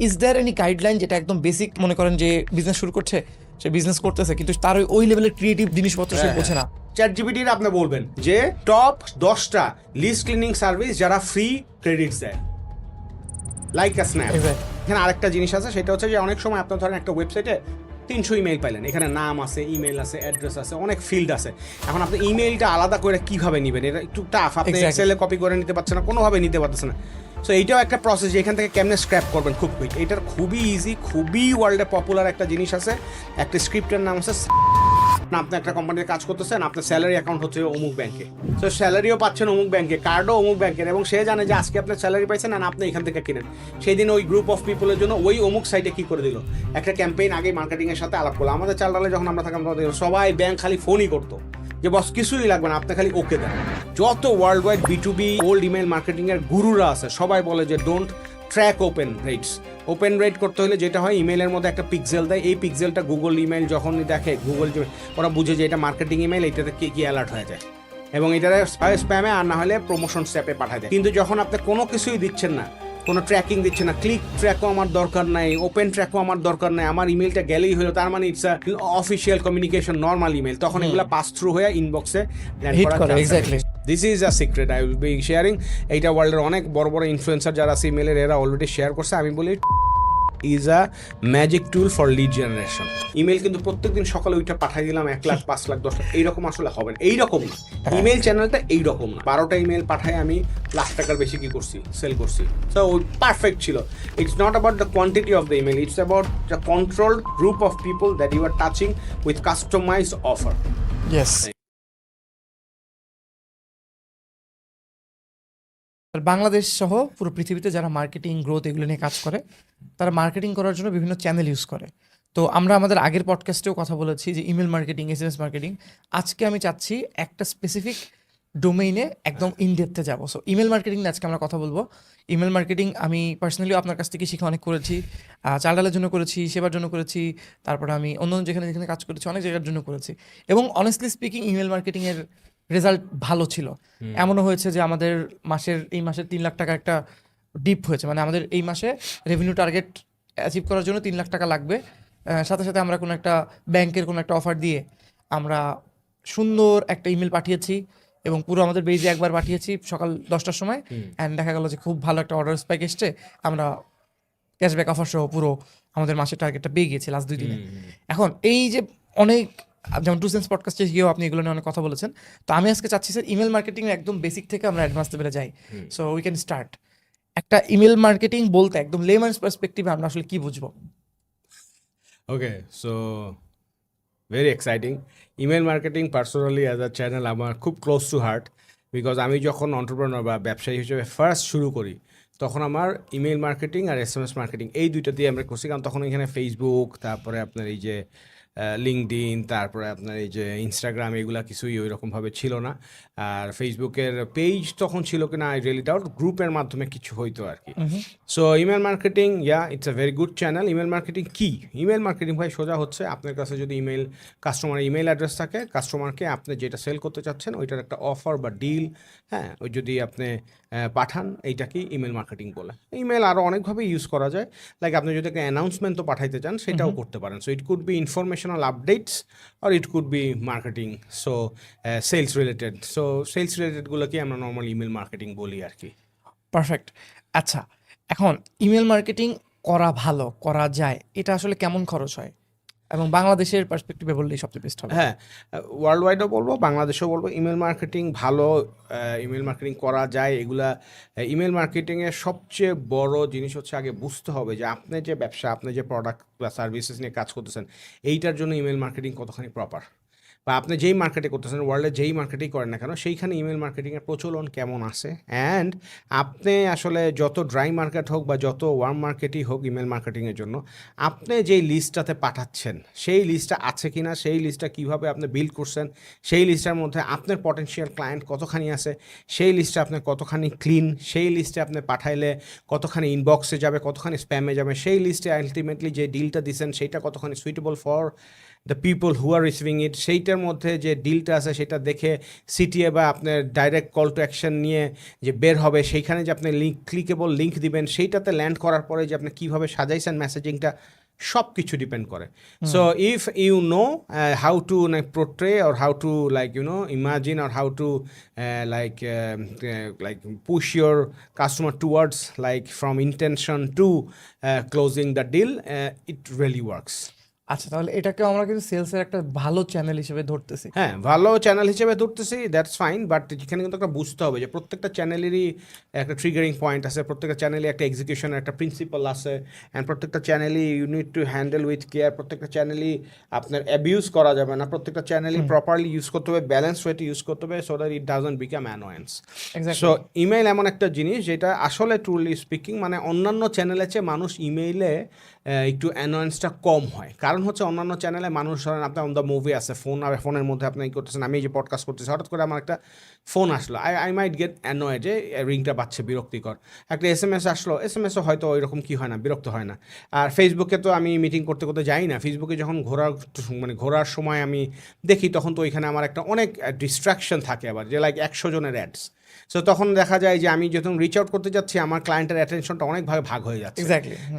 Is there any guideline যেটা একদম basic মনে করেন যে বিজনেস শুরু করছে, সে বিজনেস করতেছে কিন্তু তার ওই লেভেলের ক্রিয়েটিভ জিনিসপত্র সে বোঝে না? চ্যাটজিপিটির আপনি বলবেন যে টপ 10টা লিস্ট ক্লিনিং সার্ভিস যারা ফ্রি ক্রেডিট দেয়, লাইক আ স্ন্যাপ। এখানে আরেকটা জিনিস আছে, সেটা হচ্ছে যে অনেক সময় আপনার ধরেন একটা ওয়েবসাইটে 300 ইমেল পাইলেন, এখানে নাম আছে, ইমেল আছে, অ্যাড্রেস আছে, অনেক ফিল্ড আছে। এখন আপনি ইমেলটা আলাদা করে কিভাবে নেবেন, এটা একটু টাফ। আপনি এক্সেলে কপি করে নিতে পারছেন না, কোনোভাবে নিতে পারতেছেন না। সো এইটাও একটা প্রসেস যে এখান থেকে কেমনে স্ক্র্যাপ করবেন খুব কুইক। এটার খুবই ইজি, খুবই ওয়ার্ল্ডে পপুলার একটা জিনিস আছে, একটা স্ক্রিপ্টের নাম আছে। আপনি একটা কোম্পানিতে কাজ করতেছেন, আপনার স্যালারি অ্যাকাউন্ট হচ্ছে অমুক ব্যাংকে, তো স্যালারিও পাচ্ছেন অমুক ব্যাংকে, কার্ডও অমুক ব্যাংকের, এবং সে জানে যে আজকে আপনার স্যালারি পাইছেন আর আপনি এখান থেকে কিনেন। সেই দিন ওই গ্রুপ অফ পিপলের জন্য ওই অমুক সাইটে কি করে দিল, একটা ক্যাম্পেইন আগে মার্কেটিংয়ের সাথে আলাপ করলো। আমাদের চালডালে যখন আমরা থাকতাম সবাই ব্যাংক খালি ফোনই করতো যে বস কিছুই লাগবে না, আপনি খালি ওকে দেন। যত world wide B2B old email মার্কেটিংয়ের গুরুরা আছে সবাই বলে যে don't track open rates. Open rate করতে হলে যেটা হয়, ইমেলের মধ্যে একটা পিক্সেল দেয়, এই পিক্সেলটা গুগল ইমেল যখনই দেখে, গুগল ওরা বুঝে যে এটা মার্কেটিং ইমেল, এটাতে কি অ্যালার্ট হয়ে যায় এবং এটাতে স্প্যামে আর না হলে প্রমোশন স্ট্যাপে পাঠায় যায়। কিন্তু যখন আপনি কোনো কিছুই দিচ্ছেন না, কোনো ট্র্যাকিং দিচ্ছে না, ক্লিক ট্র্যাকও আমার দরকার নাই, ওপেন ট্র্যাকও আমার দরকার নাই, আমার ইমেলটা গেলেই হলো, তার মানে it's official communication, normal email, তখন এগুলো পাস থ্রু হয়ে ইনবক্সে হিট করে। Exactly, this is a secret I will be sharing. এইটা ওয়ার্ল্ডের অনেক বড় বড় ইনফ্লুয়েন্সার যারা আছে ইমেলের, এরা অলরেডি শেয়ার করছে। আমি বলি is a magic tool for lead generation. Email কিন্তু প্রত্যেকদিন সকালে ওইটা পাঠিয়ে দিলাম 1 লাখ 5 লাখ 10 লাখ, এইরকম আসলে হবে না, এইরকম না। ইমেল চ্যানেলটা এইরকম না। 12টা ইমেল পাঠায় আমি লাখ টাকার বেশি কি করছি, সেল করছি। সো ওই পারফেক্ট ছিল। It's not about the quantity of the email, it's about the controlled group of people that you are touching with customised offer. Yes. Bangladesh সহ পুরো পৃথিবীতে যারা মার্কেটিং, গ্রোথ এগুলো নিয়ে কাজ করে, তারা মার্কেটিং করার জন্য বিভিন্ন চ্যানেল ইউজ করে। তো আমরা আমাদের আগের পডকাস্টেও কথা বলেছি যে ইমেল মার্কেটিং, SMS মার্কেটিং। আজকে আমি চাচ্ছি একটা স্পেসিফিক ডোমেইনে একদম ইনডেপথে যাবো। সো ইমেল মার্কেটিং নিয়ে আজকে আমরা কথা বলবো। ইমেল মার্কেটিং আমি পার্সোনালি আপনার কাছ থেকে শিখে অনেক করেছি। চালডালের জন্য করেছি, সেবার জন্য করেছি, তারপরে আমি অন্য যেখানে যেখানে কাজ করেছি অনেক জায়গার জন্য করেছি। এবং অনেস্টলি স্পিকিং ইমেল মার্কেটিংয়ের রেজাল্ট ভালো ছিল। এমনও হয়েছে যে আমাদের এই মাসের 3 লাখ টাকা একটা ডিপ হয়েছে, মানে আমাদের এই মাসে রেভিনিউ টার্গেট অ্যাচিভ করার জন্য 3 লাখ টাকা লাগবে। সাথে সাথে আমরা কোনো একটা ব্যাংকের কোনো একটা অফার দিয়ে আমরা সুন্দর একটা ইমেল পাঠিয়েছি এবং পুরো আমাদের বেজে একবার পাঠিয়েছি সকাল 10টার সময়, অ্যান্ড দেখা গেল যে খুব ভালো একটা অর্ডার স্পাইক এসছে, আমরা ক্যাশব্যাক অফার সহ পুরো আমাদের মাসের টার্গেটটা পেয়ে গিয়েছি লাস্ট 2 দিনে। এখন এই যে অনেক, যেমন 2 সেন্স পডকাস্টে গিয়েও আপনি এগুলো নিয়ে অনেক কথা বলেছেন, তো আমি আজকে চাচ্ছি স্যার ইমেল মার্কেটিং একদম বেসিক থেকে আমরা অ্যাডভান্স লেভেলে যাই। So we can start. একটা ইমেল মার্কেটিং বলতে একদম লেম্যানস পার্সপেক্টিভে আমরা আসলে কি বুঝবো? Okay, so very exciting. Email marketing personally as a channel আমার খুব ক্লোজ টু হার্ট, বিকজ আমি যখন অন্টারপ্রেনার বা ব্যবসায়ী হিসেবে ফার্স্ট শুরু করি, তখন আমার ইমেল মার্কেটিং আর SMS মার্কেটিং এই দুইটা দিয়ে আমরা করছি। কারণ তখন এখানে ফেসবুক, তারপরে আপনার এই যে লিঙ্কডইন, তারপরে আপনার এই যে ইনস্টাগ্রাম, এগুলা কিছুই ওই রকমভাবে ছিল না। আর ফেসবুকের পেজ তখন ছিল কিনা আই রিয়েলি ডাউট, গ্রুপের মাধ্যমে কিছু হইতো আর কি। So email marketing, it's a very good channel. Email marketing কি? ইমেল মার্কেটিং ভাই সোজা হচ্ছে, আপনার কাছে যদি কাস্টমার ইমেল অ্যাড্রেস থাকে, কাস্টমারকে আপনি যেটা সেল করতে চাচ্ছেন ওইটার একটা অফার বা ডিল, হ্যাঁ, ওই যদি আপনি পাঠান, এইটাকেই ইমেল মার্কেটিং বলে। ইমেল আরও অনেকভাবে ইউজ করা যায়, লাইক আপনি যদি একটা অ্যানাউন্সমেন্টও পাঠাইতে চান সেটাও করতে পারেন। So it could be informational updates আর it could be marketing, so sales related. So sales রিলেটেডগুলোকে আমরা নর্মাল ইমেল মার্কেটিং বলি আর কি। পারফেক্ট। আচ্ছা, এখন ইমেল মার্কেটিং করা করা যায়, এটা আসলে কেমন খরচ হয় এবং বাংলাদেশের পার্সপেক্টিভে বললেই সবচেয়ে বেস্ট হবে? হ্যাঁ, ওয়ার্ল্ড ওয়াইডও বলবো, বাংলাদেশেও বলবো, ইমেল মার্কেটিং ভালো, ইমেল মার্কেটিং করা যায়। এগুলা ইমেল মার্কেটিংয়ের সবচেয়ে বড় জিনিস হচ্ছে আগে বুঝতে হবে যে আপনি যে ব্যবসা, আপনি যে প্রোডাক্ট বা সার্ভিসেস নিয়ে কাজ করতেছেন, এইটার জন্য ইমেল মার্কেটিং কতখানি প্রপার, বা আপনি যেই মার্কেটে করতেছেন, ওয়ার্ল্ডে যেই মার্কেটেই করেন না কেন, সেইখানে ইমেল মার্কেটিংয়ের প্রচলন কেমন আছে। অ্যান্ড আপনি আসলে যত ড্রাই মার্কেট হোক বা যত ওয়ার্ম মার্কেটই হোক ইমেল মার্কেটিংয়ের জন্য, আপনি যেই লিস্টটাতে পাঠাচ্ছেন সেই লিস্টটা আছে কি না, সেই লিস্টটা কীভাবে আপনি বিল্ড করছেন, সেই লিস্টটার মধ্যে আপনার পটেনশিয়াল ক্লায়েন্ট কতখানি আছে, সেই লিস্টটা আপনার কতখানি ক্লিন, সেই লিস্টে আপনি পাঠাইলে কতখানি ইনবক্সে যাবে, কতখানি স্প্যামে যাবে, সেই লিস্টে আলটিমেটলি যে ডিলটা দিচ্ছেন সেইটা কতখানি suitable for the people who are receiving it, সেইটার মধ্যে যে ডিলটা আছে সেটা দেখে সিটিএ বা আপনার ডাইরেক্ট কল টু অ্যাকশন নিয়ে যে বের হবে, সেইখানে যে আপনি ক্লিকেবল লিঙ্ক দিবেন, সেইটাতে ল্যান্ড করার পরে যে আপনি কীভাবে সাজাইছেন মেসেজিংটা, সব কিছু ডিপেন্ড করে। So if you know how to portray or how to imagine or how to push your customer towards from intention to closing the deal, it really works. আচ্ছা, তাহলে এটাকে আমরা কিন্তু সেলসের একটা ভালো চ্যানেল হিসেবে ধরতেছি। হ্যাঁ, ভালো চ্যানেল হিসেবে ধরতেছি, দ্যাটস ফাইন, বাট এখানে কিন্তু একটা বুঝতে হবে যে প্রত্যেকটা চ্যানেলেরই একটা ট্রিগারিং পয়েন্ট আছে, প্রত্যেকটা চ্যানেলে একটা এক্সিকিউশনের একটা প্রিন্সিপাল আছে, অ্যান্ড প্রত্যেকটা চ্যানেলই you need to handle with care. প্রত্যেকটা চ্যানেলই আপনার অ্যাবিউজ করা যাবে না, প্রত্যেকটা চ্যানেলই প্রপারলি ইউজ করতে হবে, ব্যালেন্স ওয়েতে ইউজ করতে হবে, so that it doesn't become annoyance. So email এমন একটা জিনিস যেটা আসলে ট্রুলি স্পিকিং মানে অন্যান্য চ্যানেলের চেয়ে মানুষ ইমেইলে একটু অ্যানোয়েন্সটা কম হয়। কারণ হচ্ছে অন্যান্য চ্যানেলে মানুষ ধরেন আপনার অন দ্য মুভি আছে, ফোনের মধ্যে আপনি করতেছেন, আমি এই যে পডকাস্ট করতেছি, হঠাৎ করে আমার একটা ফোন আসলো, আই মাইট গেট অ্যানোয়েড যে রিংটা বাজছে, বিরক্তিকর। একটা SMS আসলো, SMS-ও হয়তো ওই রকম কী হয় না, বিরক্ত হয় না। আর ফেসবুকে তো আমি মিটিং করতে করতে যাই না, ফেসবুকে যখন ঘোরার সময় আমি দেখি, তখন তো ওইখানে আমার একটা অনেক ডিস্ট্রাকশন থাকে আবার, যে 100 জনের অ্যাডস। সো তখন দেখা যায় যে আমি যখন রিচ আউট করতে যাচ্ছি, আমার ক্লায়েন্টের অ্যাটেনশনটা অনেকভাবে ভাগ হয়ে যাচ্ছে।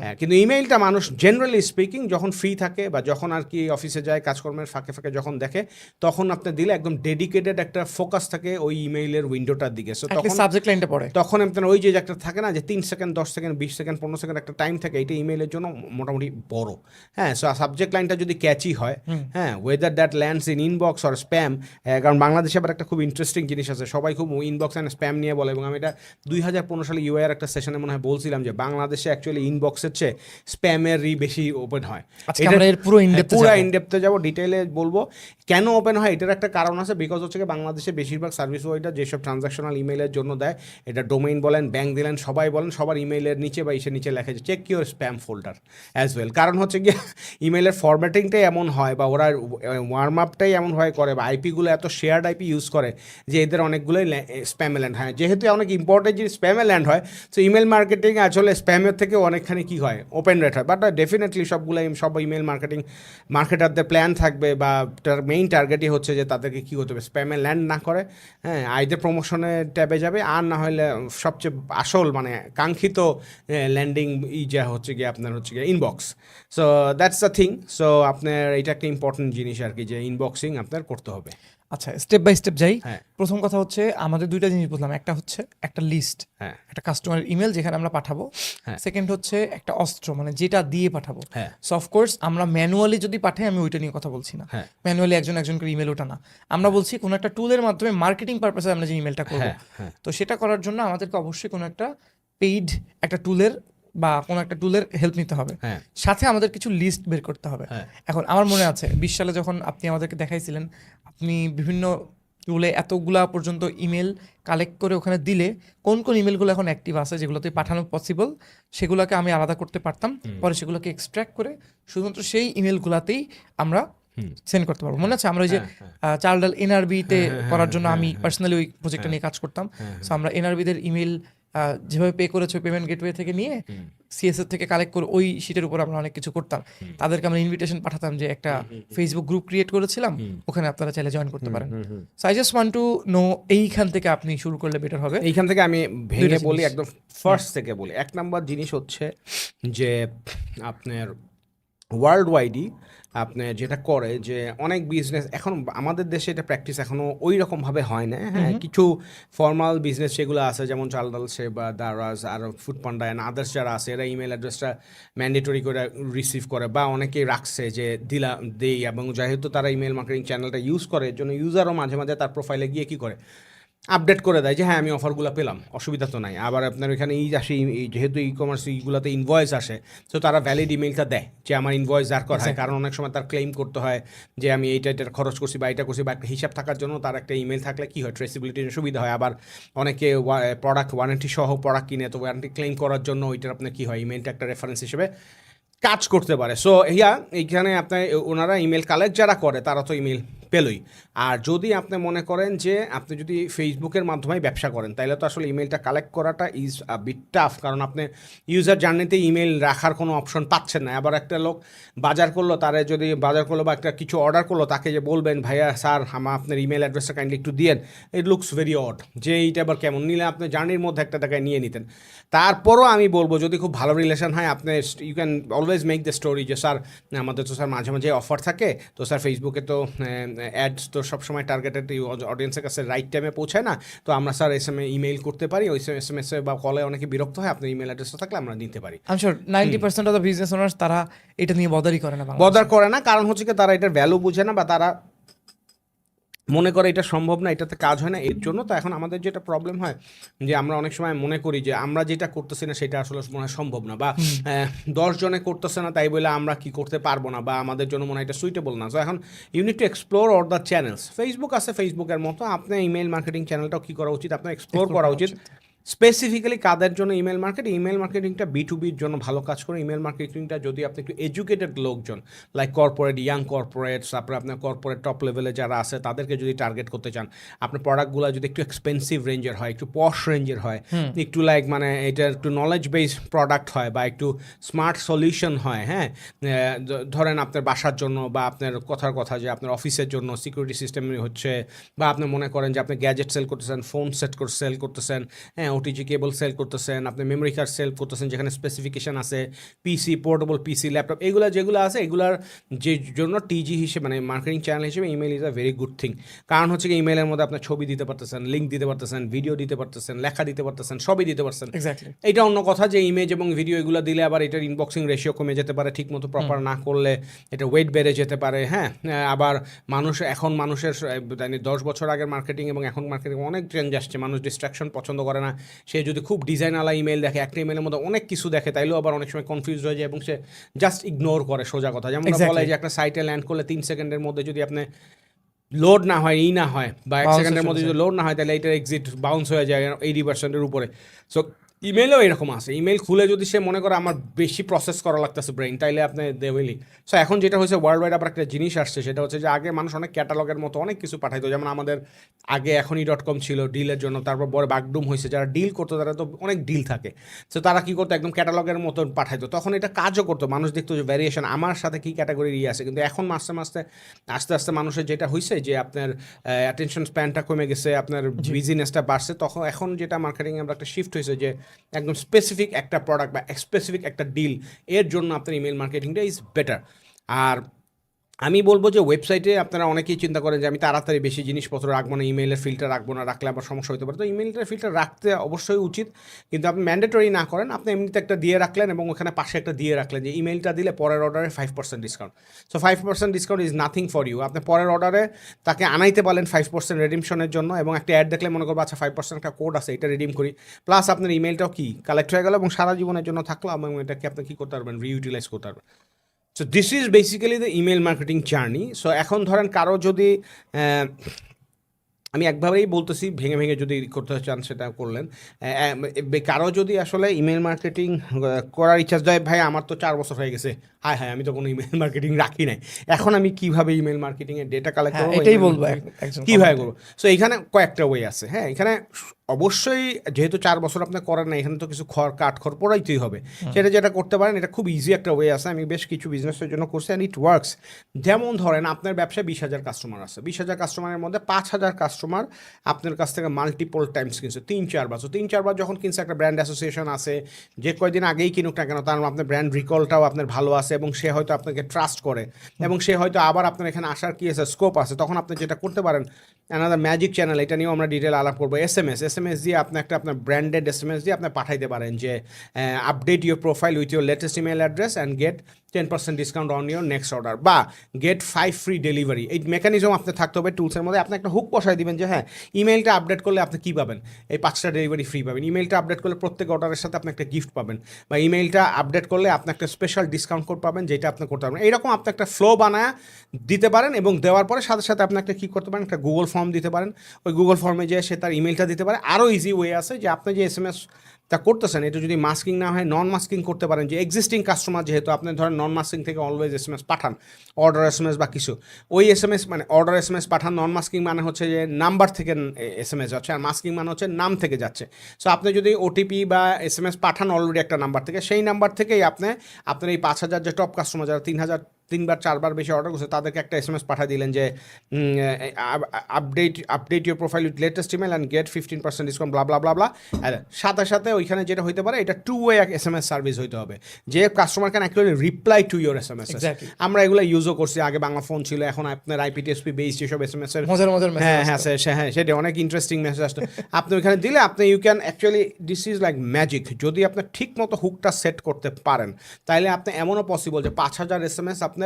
হ্যাঁ, কিন্তু ইমেইলটা মানুষ জেনারেলি স্পিকিং যখন ফ্রি থাকে বা যখন আর কি অফিসে যায় কাজকর্মের ফাঁকে ফাঁকে যখন দেখে, তখন আপনি দিলে একদম ডেডিকেটেড একটা ফোকাস থাকে ওই ইমেইলের উইন্ডোটার দিকে। সো তখন সাবজেক্ট লাইনটা পড়ে, তখন আপনার ওই যে একটা থাকে না যে 3 সেকেন্ড 10 সেকেন্ড 20 সেকেন্ড 15 সেকেন্ড একটা টাইম থাকে, এটা ইমেইলের জন্য মোটামুটি বড়। হ্যাঁ, সো সাবজেক্ট লাইনটা যদি ক্যাচি হয়, হ্যাঁ, weather that lands in inbox or spam. কারণ বাংলাদেশে আবার একটা খুব ইন্টারেস্টিং জিনিস আছে, সবাই খুব ইনবক্স অ্যান্ড স্প্যাম নিয়ে বলে, এবং আমি এটা 2015 সালে ইউআইয়ের একটা সেশনে মনে হয় বলছিলাম যে বাংলাদেশে অ্যাকচুয়ালি ইনবক্সের চেয়ে স্প্যামেরই বেশি ওপেন হয়। এটা পুরো ইনডেপথে যাবো, ডিটেইলে বলবো কেন ওপেন হয়। এটার একটা কারণ আছে, বিকজ হচ্ছে বাংলাদেশে বেশিরভাগ সার্ভিস প্রোভাইডার যেসব ট্রানজাকশনাল ইমেইলের জন্য দেয়, এটা ডোমেইন বলেন, ব্যাংক দিলেন, সবাই বলেন, সবার ইমেইলের নিচে বা ইসের নিচে লেখা যায় check your spam folder as well. কারণ হচ্ছে গিয়ে ইমেইলের ফরম্যাটিংটাই এমন হয়, বা ওরা ওয়ার্ম আপটাই এমন হয় করে, বা আইপিগুলো এত শেয়ার্ড আইপি ইউজ করে যে এদের অনেকগুলোই স্প্যামে ল্যান্ড হয়। যেহেতু অনেক ইম্পর্টেন্ট জিনিস স্প্যামে ল্যান্ড হয়, সো ইমেল মার্কেটিং আসলে স্প্যামের থেকে অনেকখানি কী হয়, ওপেন রেট হয়। বাট ডেফিনেটলি সব ইমেল মার্কেটারদের প্ল্যান থাকবে, বা তার মেইন টার্গেটই হচ্ছে যে তাদেরকে কী হতে হবে, স্প্যামে ল্যান্ড না করে, হ্যাঁ, আইদের প্রমোশনে ট্যাবে যাবে, আর না হলে সবচেয়ে আসল মানে কাঙ্ক্ষিত ল্যান্ডিং যা হচ্ছে গিয়ে আপনার হচ্ছে গিয়ে inbox. So that's the thing. So আপনার এটা একটা ইম্পর্টেন্ট জিনিস আর কি, যে ইনবক্সিং আপনার করতে হবে। আচ্ছা, স্টেপ বাই স্টেপ যাই। হ্যাঁ, প্রথম কথা হচ্ছে আমাদের দুইটা জিনিস বুঝলাম, একটা হচ্ছে একটা লিস্ট, হ্যাঁ, একটা কাস্টমার ইমেল যেখানে আমরা পাঠাবো। সেকেন্ড হচ্ছে একটা অস্ত্র, মানে যেটা দিয়ে পাঠাবো। সো অফকোর্স আমরা ম্যানুয়ালি যদি পাঠাই, আমি ওইটা নিয়ে কথা বলছি না, ম্যানুয়ালি একজনকে ইমেল ওটা না, আমরা বলছি কোনো একটা টুলের মাধ্যমে মার্কেটিং পারপাসে আমরা যে ইমেলটা করবো। তো সেটা করার জন্য আমাদেরকে অবশ্যই কোনো একটা পেইড একটা টুলের বা কোনো একটা টুলের হেল্প নিতে হবে, সাথে আমাদের কিছু লিস্ট বের করতে হবে। এখন আমার মনে আছে 20 সালে যখন আপনি আমাদেরকে দেখাইছিলেন, আপনি বিভিন্ন টুলে এতগুলা পর্যন্ত ইমেল কালেক্ট করে ওখানে দিলে কোন কোন ইমেলগুলো এখন অ্যাক্টিভ আছে, যেগুলোতে পাঠানো পসিবল, সেগুলোকে আমি আলাদা করতে পারতাম। পরে সেগুলোকে এক্সট্র্যাক্ট করে শুধুমাত্র সেই ইমেলগুলাতেই আমরা সেন্ড করতে পারবো। মনে আছে আমরা ওই যে চার্লডাল এনআরবিতে করার জন্য আমি পার্সোনালি ওই প্রজেক্টটা নিয়ে কাজ করতাম। সো আমরা এনআরবিদের ইমেল যেভাবে পে করেছে পেমেন্ট গেটওয়ে থেকে নিয়ে সিএসএস থেকে কালেক্ট করে ওই শিটের উপর আমরা অনেক কিছু করতাম। তাদেরকে আমরা ইনভিটেশন পাঠাতাম যে একটা ফেসবুক গ্রুপ ক্রিয়েট করেছিলাম, ওখানে আপনারা চাইলে জয়েন করতে পারেন। So I just want to know, এইখান থেকে আপনি শুরু করলে বেটার হবে। এইখান থেকে আমি ভেঙে বলি, একদম ফার্স্ট থেকে বলি। 1 নম্বর জিনিস হচ্ছে যে আপনার ওয়ার্ল্ড ওয়াইডই আপনি যেটা করে যে অনেক বিজনেস এখন আমাদের দেশে এটা প্র্যাকটিস এখনও ওই রকমভাবে হয় না। হ্যাঁ, কিছু ফর্মাল বিজনেস যেগুলো আছে, যেমন চালডাল সে বা দারাজ আর ফুড পান্ডা অ্যান্ড আদার্স যারা আছে, এরা ইমেল অ্যাড্রেসটা ম্যান্ডেটরি করে রিসিভ করে, বা অনেকেই রাখছে যে দেই, এবং যেহেতু তারা ইমেল মার্কেটিং চ্যানেলটা ইউজ করে, এর জন্য ইউজারও মাঝে মাঝে তার প্রোফাইলে গিয়ে কী করে আপডেট করে দেয় যে হ্যাঁ আমি অফারগুলো পেলাম, অসুবিধা তো নাই। আবার আপনার এখানে আসে, যেহেতু ই কমার্স ইগুলোতে ইনভয়েস আসে, তো তারা ভ্যালিড ইমেলটা দেয় যে আমার ইনভয়েস দরকার হয়। কারণ অনেক সময় তার ক্লেম করতে হয় যে আমি এইটা খরচ করছি বা এটা করছি, বা একটা হিসাব থাকার জন্য তার একটা ইমেল থাকলে কী হয়, ট্রেসিবিলিটির সুবিধা হয়। আবার অনেকে প্রোডাক্ট ওয়ারেন্টি সহ প্রোডাক্ট কিনে, তো ওয়ারেন্টি ক্লেম করার জন্য ওইটার আপনার কী হয়, ইমেলটা একটা রেফারেন্স হিসেবে কাজ করতে পারে। সো এইখানে আপনার ওনারা ইমেল কালেক্ট যারা করে তারা তো ইমেল পেলই। আর যদি আপনি মনে করেন যে আপনি যদি ফেসবুকের মাধ্যমে ব্যবসা করেন, তাহলে তো আসলে ইমেলটা কালেক্ট করাটা ইজ আ বিট টাফ, কারণ আপনি ইউজার জার্নিতে ইমেল রাখার কোনো অপশন পাচ্ছেন না। আবার একটা লোক বাজার করলো, তারে যদি বাজার করলো বা একটা কিছু অর্ডার করলো, তাকে যে বলবেন ভাইয়া স্যার আমার আপনার ইমেল অ্যাড্রেসটা কাইন্ডলি একটু দিয়েন, ইট লুকস ভেরি অড, যে এইটা আবার কেমন নিলে আপনি জার্নির মধ্যে একটা জায়গায় নিয়ে নিতেন। তারপরও আমি বলবো যদি খুব ভালো রিলেশন হয়, আপনি you can always make the story যে স্যার আমাদের তো স্যার মাঝে মাঝে অফার থাকে, তো স্যার ফেসবুকে তো অ্যাডস তো সবসময় টার্গেটেড অডিয়েন্সের কাছে রাইট টাইমে পৌঁছায় না, তো আমরা স্যার ইমেল করতে পারি, ওই এস বা কলে অনেকে বিরক্ত হয়, আপনার ইমেল অ্যাড্রেসটা থাকলে আমরা নিতে পারি। আমি sure 90% of the business owners তারা এটা নিয়ে বদারই করে না, বদার করে না, কারণ হচ্ছে কি তারা এটার ভ্যালু বুঝে না, বা তারা মনে করে এটা সম্ভব না, এটাতে কাজ হয় না, এর জন্য। তো এখন আমাদের যেটা প্রবলেম হয় যে আমরা অনেক সময় মনে করি যে আমরা যেটা করতেছি না সেটা আসলে মনে হয় সম্ভব না, বা 10 জনে করতেছে না তাই বলে আমরা কি করতে পারবো না, বা আমাদের জন্য মনে হয় এটা সুইটেবল না। তো এখন unit to explore or the channels. Facebook আছে, ফেসবুকের মতো আপনার ইমেল মার্কেটিং চ্যানেলটাও কী করা উচিত, আপনার এক্সপ্লোর করা উচিত স্পেসিফিক্যালি কাদের জন্য ইমেল মার্কেটিং। ইমেল মার্কেটিংটা B2Bর জন্য ভালো কাজ করে। ইমেল মার্কেটিংটা যদি আপনি একটু এডুকেটেড লোকজন লাইক কর্পোরেট, ইয়াং কর্পোরেটস, তারপরে আপনার কর্পোরেট টপ লেভেলে যারা আছে তাদেরকে যদি টার্গেট করতে চান, আপনার প্রোডাক্টগুলো যদি একটু এক্সপেন্সিভ রেঞ্জের হয়, একটু পশ রেঞ্জের হয়, একটু লাইক মানে এটা একটু নলেজ বেস প্রোডাক্ট হয়, বা একটু স্মার্ট সলিউশন হয়, হ্যাঁ ধরেন আপনার বাসার জন্য, বা আপনার কথার কথা যে আপনার অফিসের জন্য সিকিউরিটি সিস্টেম হচ্ছে, বা আপনি মনে করেন যে আপনি গ্যাজেট সেল করতেছেন, ফোন সেল করতেছেন, হ্যাঁ ওটিজি কেবল সেল করতেছেন, আপনি মেমোরি কার্ড সেল করতেছেন যেখানে স্পেসিফিকেশন আছে, পিসি, পোর্টেবল পিসি, ল্যাপটপ, যেগুলো আছে এগুলার যে জন্য টিজি হিসেবে মানে মার্কেটিং চ্যানেল হিসেবে email is a very good thing. কারণ হচ্ছে কি ইমেলের মধ্যে আপনার ছবি দিতে পারতেছেন, লিঙ্ক দিতে পারতেছেন, ভিডিও দিতে পারতেছেন, লেখা দিতে পারতেছেন, সবই দিতে পারতেন। এক্স্যাক্টলি। এটা অন্য কথা যে ইমেজ এবং ভিডিও এগুলো দিলে আবার এটার ইনবক্সিং রেশিও কমে যেতে পারে, ঠিক মতো প্রপার না করলে এটা ওয়েট বেড়ে যেতে পারে। হ্যাঁ আবার মানুষের 10 বছর আগের মার্কেটিং এবং এখন মার্কেটিং অনেক চেঞ্জ আসছে। মানুষ ডিস্ট্রাকশন পছন্দ করে না। সে যদি খুব ডিজাইনওয়ালা ইমেল দেখে, একটা ইমেলের মধ্যে অনেক কিছু দেখে, তাইলেও আবার অনেক সময় কনফিউজ হয়ে যায় এবং সে জাস্ট ইগনোর করে সোজা কথা। যেমন বলে যে একটা সাইটে ল্যান্ড করলে 3 সেকেন্ডের মধ্যে যদি আপনি লোড না হয়, না হয়, বা 1 সেকেন্ডের মধ্যে যদি লোড না হয়, তাহলে এটার এক্সিট বাউন্স হয়ে যায় 80%-এর উপরে। সো ইমেলও এরকম আছে। ইমেল খুলে যদি সে মনে করে আমার বেশি প্রসেস করা লাগতেছে ব্রেইন, তাইলে আপনি দেবেলি। সো এখন যেটা হয়েছে ওয়ার্ল্ড ওয়াইড আবার একটা জিনিস আসছে, সেটা হচ্ছে যে আগে মানুষ অনেক ক্যাটালগের মতো অনেক কিছু পাঠাইতো। যেমন আমাদের আগে এখনই.com ছিল ডিলের জন্য, তারপর বড় বাগডুম হয়েছে। যারা ডিল করতো তারা তো অনেক ডিল থাকে, সো তারা কী করতো একদম ক্যাটালগের মতো পাঠাইতো। তখন এটা কাজও করতো, মানুষ দেখতো যে ভ্যারিয়েশন আমার সাথে কী ক্যাটাগরির আছে। কিন্তু এখন আস্তে আস্তে মানুষের যেটা হয়েছে যে আপনার অ্যাটেনশন স্প্যানটা কমে গেছে, আপনার বিজিনেসটা বাড়ছে। তখন এখন যেটা মার্কেটিংয়ে আমরা একটা শিফট হয়েছে যে একদম স্পেসিফিক একটা প্রোডাক্ট বা স্পেসিফিক একটা ডিল, এর জন্য আপনার ইমেল মার্কেটিংটা ইজ বেটার। আর আমি বলবো যে ওয়েবসাইটে আপনারা অনেকেই চিন্তা করেন যে আমি তাড়াতাড়ি বেশি জিনিসপত্র রাখবো না, ইমেলের ফিল্টার রাখবো না, রাখলে আবার সমস্যা হতে পারে। তো ইমেলটার ফিল্টার রাখতে অবশ্যই উচিত, কিন্তু আপনি ম্যান্ডেটরি না করেন। আপনি এমনিতে একটা দিয়ে রাখলেন এবং ওখানে পাশে একটা দিয়ে রাখলেন যে ইমেলটা দিলে পরের অর্ডারে 5% discount. So 5% discount is nothing for you. আপনি পরের অর্ডারে তাকে আনাইতে পারলেন 5% রেডিমশনের জন্য, এবং একটা অ্যাড দেখলে মনে করবো আচ্ছা 5% একটা কোড আছে, এটা রিডিম করি, প্লাস আপনার ইমেলটাও কি কালেক্ট হয়ে গেল এবং সারা জীবনের জন্য থাকলো, এবং এটাকে আপনি কী করতে পারবেন, রিইউটিলাইজ করতে পারবেন। So this is basically the email marketing journey. So এখন ধরেন কারো যদি আমি একভাবেই বলতেছি, ভেঙে ভেঙে যদি করতে চান সেটা করলেন। কারো যদি আসলে ইমেল মার্কেটিং করার ইচ্ছা যায়, ভাই আমার তো 4 বছর হয়ে গেছে, হ্যাঁ আমি তো কোনো ইমেল মার্কেটিং রাখি নাই, এখন আমি কীভাবে ইমেল মার্কেটিংয়ের ডেটা কালেক্ট করবো, এটাই বলবো কীভাবে করবো। সো এখানে কয়েকটা ওয়ে আছে। হ্যাঁ এখানে অবশ্যই যেহেতু 4 বছর আপনি করেন না, এখানে তো কিছু কাঠখড় পোড়াইতেই হবে। সেটা যেটা করতে পারেন, এটা খুব ইজি একটা ওয়ে আছে, আমি বেশ কিছু বিজনেসের জন্য করছি অ্যান্ড ইট ওয়ার্কস। যেমন ধরেন আপনার ব্যবসায় 20,000 কাস্টমার আছে, 20,000 কাস্টমারের মধ্যে 5,000 কাস্টমার আপনার কাছ থেকে মাল্টিপল টাইমস কিনছে, 3-4 বার। 3-4 বার যখন কিনছে, একটা ব্র্যান্ড অ্যাসোসিয়েশন আছে, যে কয়েকদিন আগেই কিনুক না কেন, তার আপনার ব্র্যান্ড রিকলটাও আপনার ভালো আছে, এবং সে হয়তো আপনাকে ট্রাস্ট করে, এবং সে হয়তো আবার আপনার এখানে আসার কি আছে, স্কোপ আছে। তখন আপনি যেটা করতে পারেন, অ্যানাদার ম্যাজিক চ্যানেল, এটা নিয়েও আমরা ডিটেল আলাপ করবো। এসএমএস দিয়ে আপনি আপনার ব্র্যান্ডেড এসএমএস দিয়ে আপনি পাঠাইতে পারেন যে update your profile with your latest email address and get 10% discount on your next order, বা গেট 5 ফ্রি ডেলিভারি। এই মেকানিজম আপনার থাকতে হবে টুলসের মধ্যে। আপনি একটা হুক বসাই দিবেন যে হ্যাঁ ইমেলটা আপডেট করলে আপনি কী পাবেন, এই 5টা ডেলিভারি ফ্রি পাবেন। ইমেলটা আপডেট করলে প্রত্যেক অর্ডারের সাথে আপনি একটা গিফট পাবেন, বা ইমেলটা আপডেট করলে আপনি একটা স্পেশাল ডিসকাউন্ট কোড পাবেন, যেটা আপনি করতে পারবেন। এইরকম আপনি একটা ফ্লো বানায় দিতে পারেন, এবং দেওয়ার পরে সাথে সাথে আপনি একটা কী করতে পারেন, একটা গুগল ফর্ম দিতে পারেন। ওই গুগল ফর্মে যেয়ে সে তার ইমেলটা দিতে পারে। আরও ইজি ওয়ে আছে যে আপনি যে এসএমএস তা করতেছেন, এটা যদি মাস্কিং না হয় নন মাস্কিং করতে পারেন, যে এক্সিস্টিং কাস্টমার যেহেতু আপনি ধরেন নন মাস্কিং থেকে অলওয়েজ SMS পাঠান, অর্ডার SMS বা কিছু, ওই SMS মানে অর্ডার SMS পাঠান, নন মাস্কিং মানে হচ্ছে যে নাম্বার থেকে SMS যাচ্ছে, আর মাস্কিং মানে হচ্ছে নাম থেকে যাচ্ছে। সো আপনি যদি OTP বা SMS পাঠান অলরেডি একটা নাম্বার থেকে, সেই নাম্বার থেকেই আপনার এই 5,000 যে টপ কাস্টমার যারা 3বার 4বার বেশি অর্ডার করছে তাদেরকে একটা SMS পাঠিয়ে দিলেন যে update your profile with latest email and get 15% discount blah blah blah blah. সাথে সাথে ওইখানে যেটা হইতে পারে, এটা 2-way SMS সার্ভিস হইতে হবে, যে customer can actually reply to your SMS। আমরা এগুলো ইউজও করছি, আগে বাংলা ফোন ছিল, এখন আপনার IPTSP বেসড যেসব SMS এর মজার হ্যাঁ সেটা অনেক ইন্টারেস্টিং মেসেজ আসতো। আপনি ওইখানে দিলে আপনি you can actually, this is like magic. যদি আপনি ঠিক মতো হুকটা সেট করতে পারেন, তাহলে আপনি এমনও পসিবল যে 5,000 SMS আপনার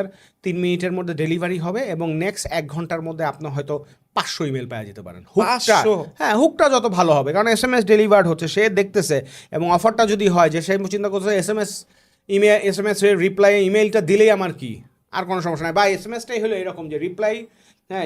3 মিনিটের মধ্যে ডেলিভারি হবে, এবং নেক্সট 1 ঘন্টার মধ্যে আপনি হয়তো 500 ইমেল পাওয়া যেতে পারেন। হুকটা যত ভালো হবে, কারণ SMS ডেলিভার্ড হচ্ছে, সে দেখতেছে, এবং অফারটা যদি হয় যে সে চিন্তা করছে SMS রিপ্লাই ইমেলটা দিলেই আমার কি, আর কোনো সমস্যা নাই, বা SMS-টাই হলো এরকম যে reply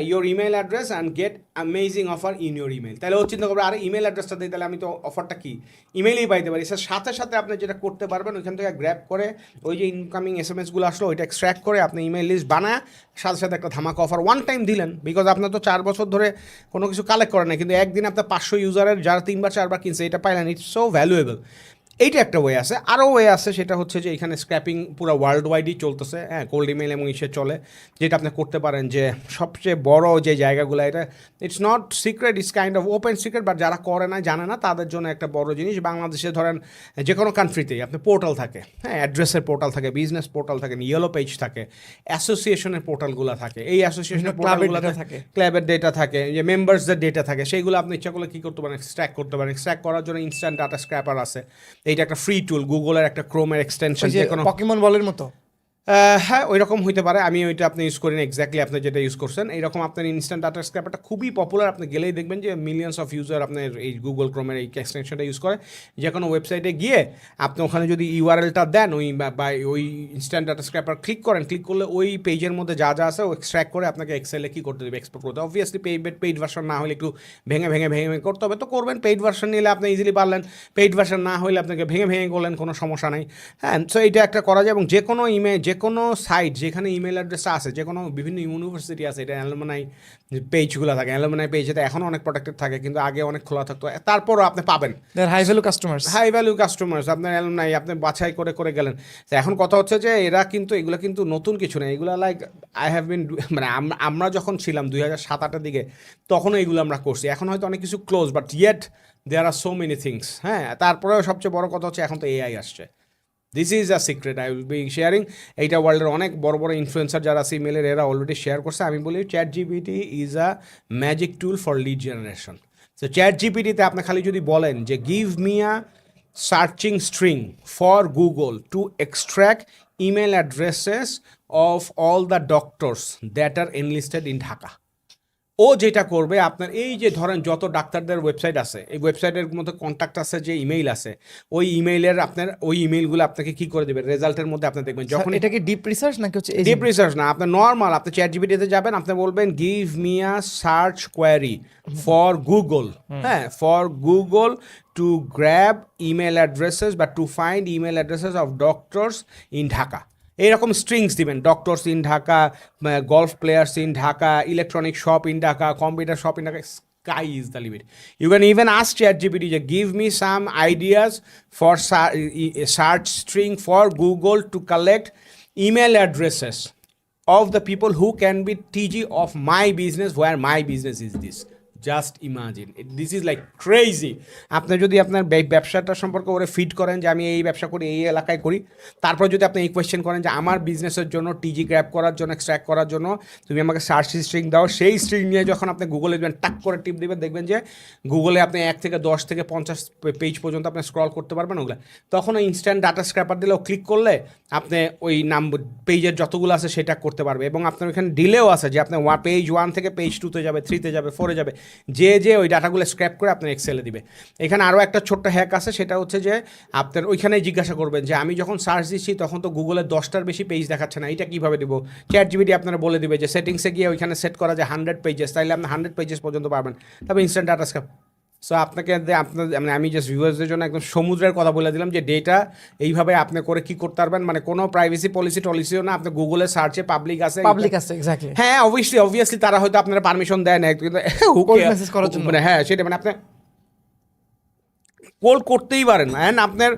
your email address and get amazing offer in your email, তাহলে ও চিন্তা করবে আরে ইমেল অ্যাড্রেসটা দিই, তাহলে আমি তো অফারটা কি ইমেলেই পাইতে পারি। স্যার সাথে সাথে আপনি যেটা করতে পারবেন, ওইখান থেকে গ্র্যাব করে ওই যে ইনকামিং SMS-গুলো আসলো ওইটা এক্সট্র্যাক্ট করে আপনি ইমেল লিস্ট বানায় সাথে সাথে একটা ধামাকা অফার ওয়ান টাইম দিলেন, বিকজ আপনার তো 4 বছর ধরে কোনো কিছু কালেক্ট করেন না, কিন্তু একদিন আপনার 500 ইউজারের যারা 3বার 4বার কিনছে এটা পাইলেন, ইটস সো ভ্যালুয়েবল। এইটা একটা ওয়ে আছে, আরও ওয়ে আছে, সেটা হচ্ছে যে এখানে স্ক্র্যাপিং পুরো ওয়ার্ল্ড ওয়াইডই চলতেছে, হ্যাঁ, কোল্ড ইমেল এবং ইসে চলে, যেটা আপনি করতে পারেন যে সবচেয়ে বড় যে জায়গাগুলো, এটা it's not secret, it's kind of open secret, but যারা করে না জানে না তাদের জন্য একটা বড় জিনিস। বাংলাদেশে ধরেন যে কোনো কান্ট্রিতেই আপনি পোর্টাল থাকে, হ্যাঁ, অ্যাড্রেসের পোর্টাল থাকে, বিজনেস পোর্টাল থাকে, ইয়েলো পেজ থাকে, অ্যাসোসিয়েশনের পোর্টালগুলো থাকে, এই অ্যাসোসিয়েশনের পোর্টালগুলো থাকে, ক্লাবের ডেটা থাকে, যে মেম্বার্সদের ডেটা থাকে, সেইগুলো আপনি ইচ্ছা করলে কী করতে পারেন, এক্সট্র্যাক্ট করতে পারেন। এক্সট্র্যাক্ট করার জন্য ইনস্ট্যান্ট ডাটা স্ক্র্যাপার আছে, এইটা একটা ফ্রি টুল, গুগলের একটা ক্রোমের এক্সটেনশন, যে কোনো পকিমন বলের মতো, হ্যাঁ ওই রকম হইতে পারে। আমি ওইটা আপনি ইউজ করেন এক্স্যাক্টলি আপনি যেটা ইউজ করছেন, এইরকম আপনার ইনস্ট্যান্ট ডাটা স্ক্র্যাপারটা খুবই পপুলার। আপনি গেলেই দেখবেন যে মিলিয়ন্স অফ ইউজার আপনার এই গুগল ক্রোমের এই এক্সটেনশনটা ইউজ করে। যে কোনো ওয়েবসাইটে গিয়ে আপনি ওখানে যদি ইউআরএলটা দেন, বা ওই ইনস্ট্যান্ট ডাটা স্ক্র্যাপার ক্লিক করেন, ক্লিক করলে ওই পেজের মধ্যে যা যা আছে ও এক্সট্র্যাক্ট করে আপনাকে এক্সেলে কী করতে দেবে, এক্সপোর্ট করতে। অবভিয়াসলি পেইড ভার্সন না হলে একটু ভেঙে ভেঙে করতে হবে, তো করবেন। পেইড ভার্সন নিলে আপনি ইজিলি পারলেন, পেইড ভার্সন না হলে আপনাকে ভেঙে করলেন, কোনো সমস্যা নেই। হ্যাঁ, সো এইটা একটা করা যায়। এবং যে কোনো যে কোনো সাইট যেখানে ইমেল অ্যাড্রেসটা আছে, যে কোনো বিভিন্ন ইউনিভার্সিটি আছে, এটা অ্যালুমনাই পেজগুলো থাকে, অ্যালুমনাই পেজ এটা এখন অনেক প্রোটেক্টেড থাকে, কিন্তু আগে অনেক খোলা থাকতো, তারপরও আপনি পাবেন হাই ভ্যালু কাস্টমার্স আপনার অ্যালুমনাই, আপনি বাছাই করে গেলেন। তো এখন কথা হচ্ছে যে এরা কিন্তু এগুলো কিন্তু নতুন কিছু নেই, এগুলো লাইক আই হ্যাভ বিন, মানে আমরা যখন ছিলাম 2007-8-এর দিকে, তখনও এগুলো আমরা করছি। এখন হয়তো অনেক কিছু close, but yet there are so many things. হ্যাঁ, তারপরেও সবচেয়ে বড় কথা হচ্ছে এখন তো AI আসছে। This is a secret I will be sharing. এইটা ওয়ার্ল্ডের অনেক বড় বড় ইনফ্লুয়েন্সার যারা আছে ইমেলের, এরা অলরেডি শেয়ার করছে। আমি বলি ChatGPT is a magic tool for lead generation. So ChatGPT-তে আপনি খালি যদি বলেন যে give me a searching string for Google to extract email addresses of all the doctors that are enlisted in Dhaka, ও যেটা করবে আপনার এই যে ধরেন যত ডাক্তারদের ওয়েবসাইট আছে, এই ওয়েবসাইটের মধ্যে কন্ট্যাক্ট আছে, যে ইমেইল আছে, ওই ইমেইলের আপনার ওই ইমেইলগুলো আপনাকে কি করে দেবে, রেজাল্টের মধ্যে আপনি দেখবেন। যখন এটা কি ডিপ রিসার্চ নাকি হচ্ছে ডিপ রিসার্চ না, আপনি নর্মাল আপনি ChatGPT-তে যাবেন, আপনি বলবেন give me a search query for Google, হ্যাঁ, for Google to grab email addresses বা to find email addresses of doctors in Dhaka. এইরকম স্ট্রিংস দিবেন, doctors in Dhaka, golf players in Dhaka, electronic shop in Dhaka, computer shop in Dhaka. Sky is the limit. You can even ask ChatGPT, give me some ideas for search string for Google to collect email addresses of the people who can be TG of my business, where my business is this. Just imagine, this is like crazy. আপনি যদি আপনার ব্যবসাটা সম্পর্কে ওরে feed করেন যে আমি এই ব্যবসা করি, এই এলাকায় করি, তারপর যদি আপনি এই কোয়েশ্চেন করেন যে আমার বিজনেসের জন্য টিজি গ্র্যাব করার জন্য, এক্সট্র্যাক্ট করার জন্য তুমি আমাকে সার্চ স্ট্রিং দাও, সেই স্ট্রিং নিয়ে যখন আপনি গুগলে দেবেন, টাক করে টিপ দেবেন, দেখবেন যে গুগলে আপনি 1 থেকে 10 থেকে 50 পেজ পর্যন্ত আপনি স্ক্রল করতে পারবেন ওগুলো। তখন ওই ইনস্ট্যান্ট ডাটা স্ক্র্যাপার দিলেও ক্লিক করলে আপনি ওই পেজের যতগুলো আছে সেটা করতে পারবে। এবং আপনার ওইখানে ডিলেও আছে যে আপনার পেজ 1 থেকে পেজ 2-তে যাবে, 3-তে যাবে, 4-এ যাবে, যে ওই ডাটাগুলো স্ক্র্যাপ করে আপনার এক্সেলে দিবে। এখানে আরও একটা ছোট্ট হ্যাক আছে, সেটা হচ্ছে যে আপনার ওইখানেই জিজ্ঞাসা করবেন যে আমি যখন সার্চ দিচ্ছি তখন তো গুগলের 10টার বেশি পেজ দেখাচ্ছে না, এটা কীভাবে দেবো। ChatGPT আপনারা বলে দিবে যে সেটিংসে গিয়ে ওইখানে সেট করা যায় 100 পেজেস, তাইলে আপনি 100 পেজেস পর্যন্ত পাবেন, তবে ইনস্ট্যান্ট ডাটা স্ক্র্যাপ সো আপনাকে আপনার মানে আমি জাস্ট ভিউয়ার্সদের জন্য একদম সমুদ্রের কথা বলে দিলাম যে ডেটা এইভাবে আপনি করে কি করতে পারবেন, মানে কোনো প্রাইভেসি পলিসি টলিসিও না, আপনি গুগলে সার্চে পাবলিক আছে পাবলিক আছে এক্স্যাক্টলি, হ্যাঁ অবভিয়াসলি তারা হয়তো আপনারা পারমিশন দেয় না কিন্তু কোল্ড মেসেজ করার জন্য, মানে হ্যাঁ সেটা মানে আপনি কোল করতেই পারেন না। অ্যান্ড আপনার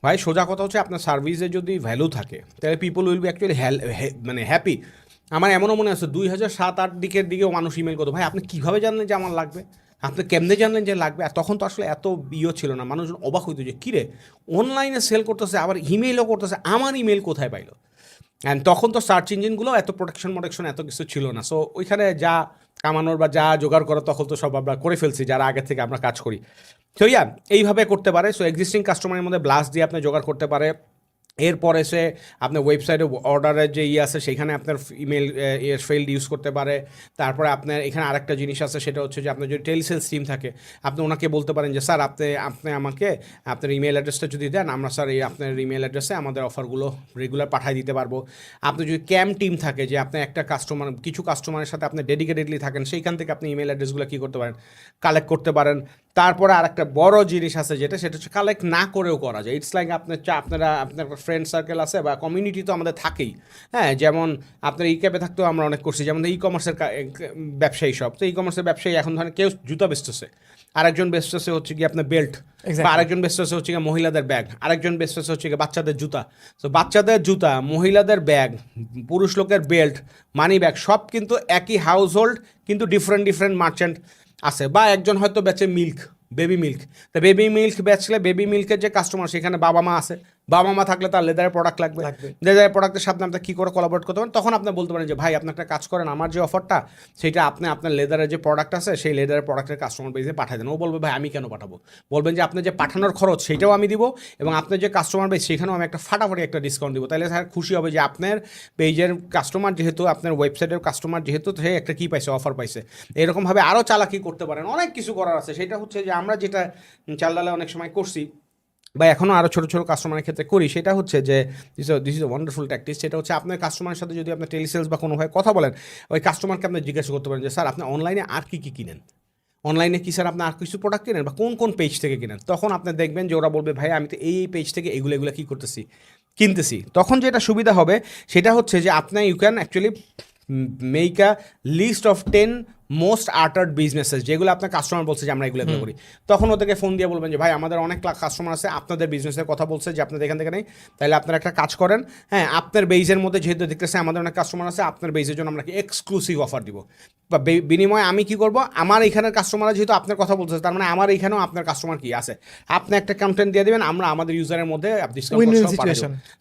ভাই সোজা কথা হচ্ছে আপনার সার্ভিসে যদি ভ্যালু থাকে তাহলে পিপল উইল বি অ্যাকচুয়ালি মানে হ্যাপি। আমার এমনও মনে আছে 2007-08 দিকের দিকেও মানুষ ইমেল করতো, ভাই আপনি কীভাবে জানলেন যে আমার লাগবে, আপনি কেমনে জানলেন যে লাগবে। আর তখন তো আসলে এত ছিল না, মানুষজন অবাক হইতো যে কিরে অনলাইনে সেল করতেছে আবার ইমেলও করতেছে, আমার ইমেল কোথায় পাইলো। অ্যান্ড তখন তো সার্চ ইঞ্জিনগুলো এত প্রোটেকশন এত কিছু ছিল না। সো ওইখানে যা কামানোর বা যা জোগাড় করা তখন তো সব আমরা করে ফেলছি যারা আগে থেকে আমরা কাজ করি। তো এইভাবে করতে পারে। সো এক্সিস্টিং কাস্টমারের মধ্যে ব্লাস্ট দিয়ে আপনি জোগাড় করতে পারে। এরপর এসে আপনার ওয়েবসাইটে অর্ডারের যে আছে সেখানে আপনার ইমেল ফিল্ড ইউজ করতে পারে। তারপরে আপনার এখানে আরেকটা জিনিস আছে, সেটা হচ্ছে যে আপনার যদি টেলিসেলস টিম থাকে আপনি ওনাকে বলতে পারেন যে স্যার আপনি আমাকে আপনার ইমেল অ্যাড্রেসটা যদি দেন, আমরা স্যার এই আপনার ইমেল অ্যাড্রেসে আমাদের অফারগুলো রেগুলার পাঠিয়ে দিতে পারবো। আপনি যদি ক্যাম্প টিম থাকে যে আপনি একটা কিছু কাস্টমারের সাথে আপনি ডেডিকেটেডলি থাকেন, সেইখান থেকে আপনি ইমেল অ্যাড্রেসগুলো কী করতে পারেন, কালেক্ট করতে পারেন। তারপরে আর একটা বড় জিনিস আছে সেটা হচ্ছে কালেক্ট না করেও করা যায়। ইটস লাইক আপনার ফ্রেন্ড সার্কেল আছে বা কমিউনিটি তো আমাদের থাকেই, হ্যাঁ যেমন আপনার ই ক্যাপে থাকতেও আমরা অনেক করছি, যেমন ই কমার্সের ব্যবসায়ী সব, তো ই কমার্সের ব্যবসায়ী এখন ধরেন কেউ জুতা বেচতেছে, আরেকজন বেচতেছে হচ্ছে কি আপনার বেল্ট, বা আরেকজন বেচতেছে হচ্ছে গিয়ে মহিলাদের ব্যাগ, আরেকজন বেচতেছে হচ্ছে গিয়ে বাচ্চাদের জুতা। তো বাচ্চাদের জুতা, মহিলাদের ব্যাগ, পুরুষ লোকের বেল্ট, মানি ব্যাগ সব কিন্তু একই হাউস হোল্ড, কিন্তু ডিফারেন্ট মার্চেন্ট আছে। বা একজন হয়তো বেচে মিল্ক, বেবি মিল্ক, তা বেবি মিল্ক বেচলে বেবি মিল্কের যে কাস্টমার সেখানে বাবা মা আছে, বাবা মা থাকলে তার লেদারের প্রোডাক্ট লাগবে, লেদারের প্রোডাক্টের সাথে আপনি কী করে কোলাবরেট করতে পারেন, তখন আপনি বলতে পারেন যে ভাই আপনি একটা কাজ করেন, আমার যে অফারটা সেটা আপনি আপনার লেদারের যে প্রোডাক্ট আছে সেই লেদারের প্রোডাক্টের কাস্টমার বেসে পাঠিয়ে দেন। ও বলবে ভাই আমি কেন পাঠাবো, বলবেন যে আপনার যে পাঠানোর খরচ সেটাও আমি দিব এবং আপনার যে কাস্টমার বেস সেখানেও আমি একটা ফাটাফাটি একটা ডিসকাউন্ট দিব। তাহলে স্যার খুশি হবে যে আপনার পেজের কাস্টমার যেহেতু, আপনার ওয়েবসাইটের কাস্টমার যেহেতু, সে একটা কী পাইছে, অফার পাইছে। এরকমভাবে আরও চালাকি করতে পারেন, অনেক কিছু করার আছে। সেটা হচ্ছে যে আমরা যেটা চালডালে অনেক সময় করছি বা এখনও আরও ছোটো ছোটো কাস্টমারের ক্ষেত্রে করি, সেটা হচ্ছে যে দিস ইজ ওয়ান্ডারফুল ট্যাকটিক্স। সেটা হচ্ছে আপনার কাস্টমারের সাথে যদি আপনি টেলিসেলস বা কোনোভাবে কথা বলেন, ওই কাস্টমারকে আপনি জিজ্ঞাসা করতে পারেন যে স্যার আপনি অনলাইনে আর কী কিনেন, অনলাইনে কি স্যার আপনি আর কিছু প্রোডাক্ট কিনেন বা কোন পেজ থেকে কিনেন। তখন আপনি দেখবেন যে ওরা বলবে ভাই আমি তো এই পেজ থেকে এগুলো কী করতেছি, কিনতেছি। তখন যেটা সুবিধা হবে সেটা হচ্ছে যে আপনার you can actually make a list of 10 most আর্টার্ড বিজনেসেস, যেগুলো আপনার কাস্টমার বলছে যে আমরা এগুলো করি। তখন ওদেরকে ফোন দিয়ে বলবেন যে ভাই আমাদের অনেক কাস্টমার আছে আপনাদের বিজনেসের কথা বলছে যে আপনাদের এখান থেকে নেই, তাহলে আপনারা একটা কাজ করেন, হ্যাঁ আপনার বেইজের মধ্যে যেহেতু দেখতেছে আমাদের অনেক কাস্টমার আছে, আপনার বেইজের জন্য আমরা কি এক্সক্লুসিভ অফার দিব, বা বিনিময়ে আমি কি করব, আমার এখানের কাস্টমার যেহেতু আপনার কথা বলছে তার মানে আমার এখানেও আপনার কাস্টমার কি আছে, আপনি একটা কন্টেন্ট দিয়ে দেবেন, আমরা আমাদের ইউজারের মধ্যে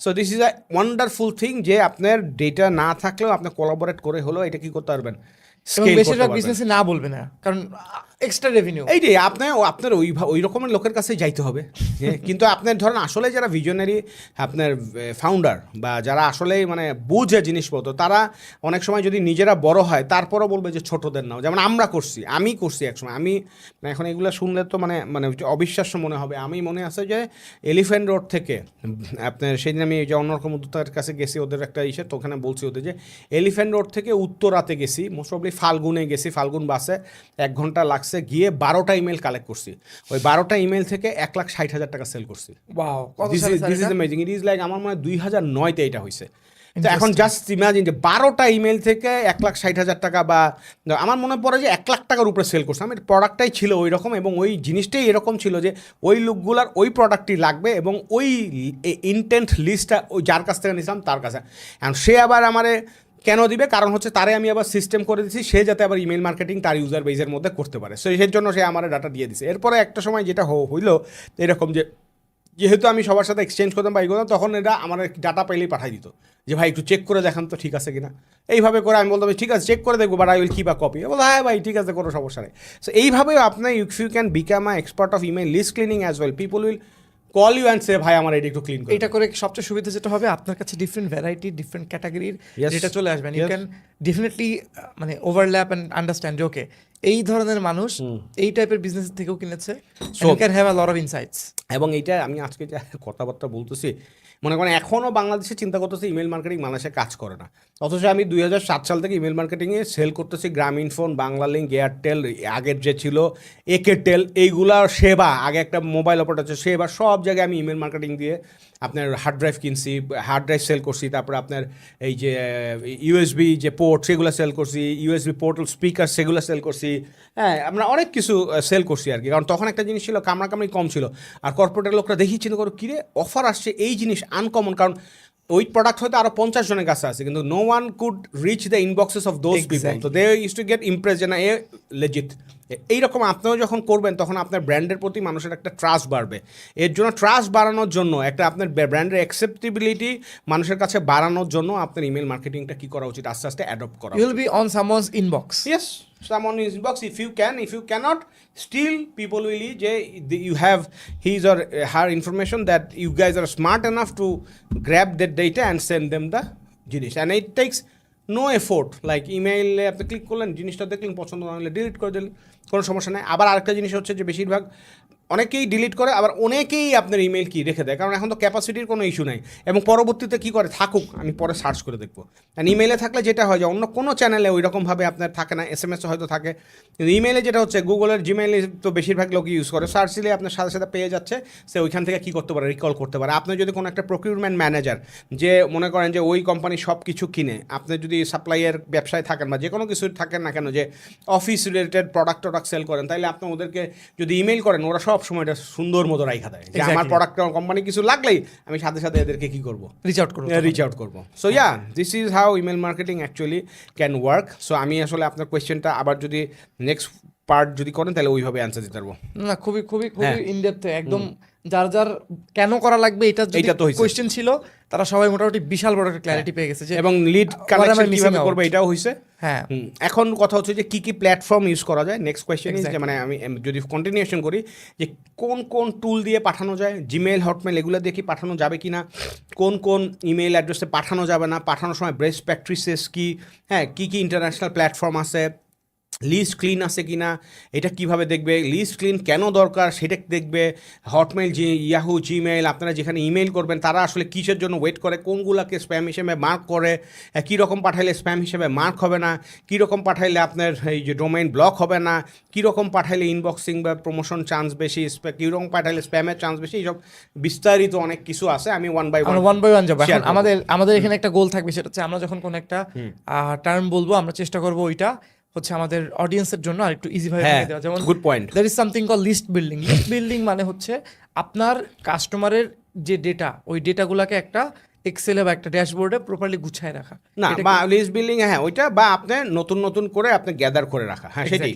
so this is a wonderful thing যে আপনার ডেটা না থাকলেও আপনি কোলাবোরেট করে হলেও এটা কি করতে পারবেন, বেশিরভাগ বিজনেসে না বলবে না, কারণ এক্সট্রা রেভিনিউ এইটাই আপনার ওই রকমের লোকের কাছে যাইতে হবে। কিন্তু আপনার ধরেন আসলে যারা ভিশনারি আপনার ফাউন্ডার বা যারা আসলে মানে বুঝে জিনিসপত্র, তারা অনেক সময় যদি নিজেরা বড় হয় তারপরও বলবে যে ছোটদের নাও, যেমন আমি করছি একসময়। আমি এখন এগুলো শুনলে তো মানে অবিশ্বাস্য মনে হবে। আমি মনে আছে যে এলিফ্যান্ট রোড থেকে আপনার সেদিন আমি যে অন্যরকম উদ্যোক্তার কাছে গেছি, ওদের একটা ইসে, তো ওখানে বলছি ওদের যে এলিফ্যান্ট রোড থেকে উত্তরাতে গেছি, মোস্ট প্রবলি ফাল্গুনে গেছি, ফাল্গুন বাসে 1 ঘন্টা লাগছে, গিয়ে 12টা ইমেল কালেক্ট করছি। ওই 12টা ইমেল থেকে 1,60,000 টাকা সেল করছি। This is amazing. It is like আমার মনে হয় 2009-তে এটা হয়েছে। তো এখন জাস্ট ইমাজিন যে 12টা ইমেল থেকে 1,60,000 টাকা, বা আমার মনে পড়ে যে 1 লাখ টাকার উপরে সেল করছে। আমি প্রোডাক্টটাই ছিল ওই রকম এবং ওই জিনিসটাই এরকম ছিল যে ওই লোকগুলার ওই প্রোডাক্টটি লাগবে এবং ওই ইনটেন্ট লিস্টটা ওই যার কাছ থেকে নিয়েছিলাম তার কাছে। এখন সে আবার আমারে কেন দিবে, কারণ হচ্ছে তারে আমি আবার সিস্টেম করে দিচ্ছি, সে যাতে আবার ইমেল মার্কেটিং তার ইউজার বেজের মধ্যে করতে পারে। সো এর জন্য সে আমার ডাটা দিয়ে দিছে। এরপরে একটা সময় যেটা হইলো এরকম যে যেহেতু আমি সবার সাথে এক্সচেঞ্জ করতাম বা করতাম, তখন এরা আমার ডাটা পেলেই পাঠিয়ে দিত যে ভাই একটু চেক করে দেখান তো ঠিক আছে কিনা। এইভাবে করে আমি বলতাম ঠিক আছে চেক করে দেখবো, but I will keep a copy. বলতো হ্যাঁ ভাই ঠিক আছে, কোনো সমস্যা নেই। সো এইভাবেও আপনার if you can become a expert of email list cleaning as well, people will call you and say ভাই আমার এটা একটু ক্লিন করে। এটা করে সবচেয়ে সুবিধা যেটা হবে, আপনার কাছে ডিফারেন্ট ভ্যারাইটি, ডিফারেন্ট ক্যাটাগরির যেটা চলে আসবেন, ইউ ক্যান ডেফিনেটলি মানে ওভারল্যাপ অ্যান্ড আন্ডারস্ট্যান্ড যে ওকে এই ধরনের মানুষ এই টাইপের বিজনেস থেকেও কিনেছে, so you can have a lot of insights. এবং এইটা আমি আজকে যে কথাবার্তা বলতেছি, মনে করেন এখনও বাংলাদেশে চিন্তা করতেছে ইমেল মার্কেটিং বাংলাদেশে কাজ করে না, অথচ আমি 2007 সাল থেকে ইমেল মার্কেটিংয়ে সেল করতেছি গ্রামীণ ফোন, বাংলালিংক, এয়ারটেল, আগের যে ছিল একেটেল, এইগুলার সেবা, আগে একটা মোবাইল অপারেটর আছে সেবা, সব জায়গায় আমি ইমেল মার্কেটিং দিয়ে আপনার হার্ড ড্রাইভ কিনছি, হার্ড ড্রাইভ সেল করছি, তারপরে আপনার এই যে ইউএসবি যে পোর্ট সেগুলো সেল করছি, ইউএসবি পোর্টাল স্পিকার সেগুলো সেল করছি, হ্যাঁ আমরা অনেক কিছু সেল করছি আর কি। কারণ তখন একটা জিনিস ছিল কামড়াকামড়ি কম ছিল, আর কর্পোরেটের লোকরা দেখি চিন্তা করো কিরে অফার আসছে, এই জিনিস আনকমন, কারণ ওই প্রোডাক্ট হয়তো আরও 50 জনের কাছে আছে, কিন্তু no one could reach the inboxes of those people, তো they use to get impress যে না এ লেজিট। এইরকম আপনিও যখন করবেন তখন আপনার ব্র্যান্ডের প্রতি মানুষের একটা ট্রাস্ট বাড়বে। এর জন্য ট্রাস্ট বাড়ানোর জন্য, একটা আপনার ব্র্যান্ডের অ্যাকসেপ্টেবিলিটি মানুষের কাছে বাড়ানোর জন্য আপনার ইমেল মার্কেটিংটা কী করা উচিত, আস্তে আস্তে অ্যাডপ্ট করা you will be on someone's inbox. Yes, someone in his box. If you can, if you cannot, still people will you have his or her information that you guys are smart enough to grab that data and send them the জিনিস, and it takes no effort. Like ইমেইলে আপনি click করলেন, জিনিসটা দেখলেন, পছন্দ না হলে delete করে দিলেন, কোনো সমস্যা নেই। আবার আরেকটা জিনিস হচ্ছে যে বেশিরভাগ অনেকেই ডিলিট করে, আবার অনেকেই আপনার ইমেল কি রেখে দেয়, কারণ এখন তো ক্যাপাসিটির কোনো ইস্যু নাই, এবং পরবর্তীতে কী করে থাকুক আমি পরে সার্চ করে দেখবো। আর ইমেলে থাকলে যেটা হয় যে অন্য কোনো চ্যানেলে ওই রকমভাবে আপনার থাকে না, SMS হয়তো থাকে, কিন্তু ইমেলে যেটা হচ্ছে গুগলের জিমেইলে তো বেশিরভাগ লোক ইউজ করে, সার্চ দিলে আপনার সাথে সাথে পেয়ে যাচ্ছে, সে ওইখান থেকে কী করতে পারে, রিকল করতে পারে। আপনি যদি কোনো একটা প্রকিউরমেন্ট ম্যানেজার যে মনে করেন যে ওই কোম্পানি সব কিছু কিনে, আপনি যদি সাপ্লাইয়ের ব্যবসায় থাকেন বা যে কোনো কিছু থাকেন না কেন, যে অফিস রিলেটেড প্রোডাক্ট সেল করেন, তাইলে আপনি ওদেরকে যদি ইমেল করেন, ওরা সব সময় এটা সুন্দর মতো রাইখা দেয় যে আমার প্রোডাক্ট কোম্পানি কিছু লাগলেই আমি সাথে সাথে এদেরকে কি করবো, রিচ আউট করবো। So yeah, this is how email marketing actually can work. So আমি আসলে আপনার কোয়েশ্চেনটা আবার যদি নেক্সট পার্ট যদি করেন তাহলে ওইভাবে অ্যান্সার দিতে পারবো। না, খুবই খুবই খুবই ইনডেপথ, একদম যার যার কেন করা লাগবে এটা তো কোয়েশ্চেন ছিল, তারা সবাই মোটামুটি বিশাল বড় একটা ক্ল্যারিটি পেয়ে গেছে, যে এবং লিড কালেকশন কিভাবে করবে এটাও হইছে। হ্যাঁ, এখন কথা হচ্ছে যে কি প্ল্যাটফর্ম ইউজ করা যায়। নেক্সট কোয়েশ্চেন ইজ যে মানে আমি যদি কন্টিনিউশন করি যে কোন কোন টুল দিয়ে পাঠানো যায়, জিমেইল, হটমেল এগুলো দিয়ে কি পাঠানো যাবে কি না, কোন কোন ইমেইল অ্যাড্রেসে পাঠানো যাবে না, পাঠানোর সময় বেস্ট প্র্যাকটিসেস কি, হ্যাঁ কী কী ইন্টারন্যাশনাল প্ল্যাটফর্ম আছে, লিস্ট ক্লিন আছে কি না এটা কিভাবে দেখবে, লিস্ট ক্লিন কেন দরকার সেটা দেখবে, হটমেল, ইয়াহু, জিমেইল আপনারা যেখানে ইমেল করবেন তারা আসলে কিসের জন্য ওয়েট করে, কোনগুলোকে স্প্যাম হিসেবে মার্ক করে, কীরকম পাঠাইলে স্প্যাম হিসেবে মার্ক হবে না, কীরকম পাঠাইলে আপনার এই যে ডোমেইন ব্লক হবে না, কীরকম পাঠাইলে ইনবক্সিং বা প্রমোশন চান্স বেশি, কীরকম পাঠাইলে স্প্যামের চান্স বেশি, এইসব বিস্তারিত অনেক কিছু আছে। আমি ওয়ান বাই ওয়ান যাবো। এখন আমাদের এখানে একটা গোল থাকবে, সেটা হচ্ছে আমরা যখন কোনো একটা টার্ম বলবো আমরা চেষ্টা করবো ওইটা হচ্ছে আমাদের অডিয়েন্সের জন্য আর একটু ইজি ভাবে দেওয়া। যেমন good point, there is something call list building. List building মানে হচ্ছে আপনার কাস্টমারের যে ডেটা, ওই ডেটাগুলোকে একটা এক্সেলে বা একটা ড্যাশবোর্ডে প্রপারলি গুছায় রাখা, না বা লিস্ট বিল্ডিং, হ্যাঁ ওইটা, বা আপনি নতুন নতুন করে আপনি গ্যাদার করে রাখা, হ্যাঁ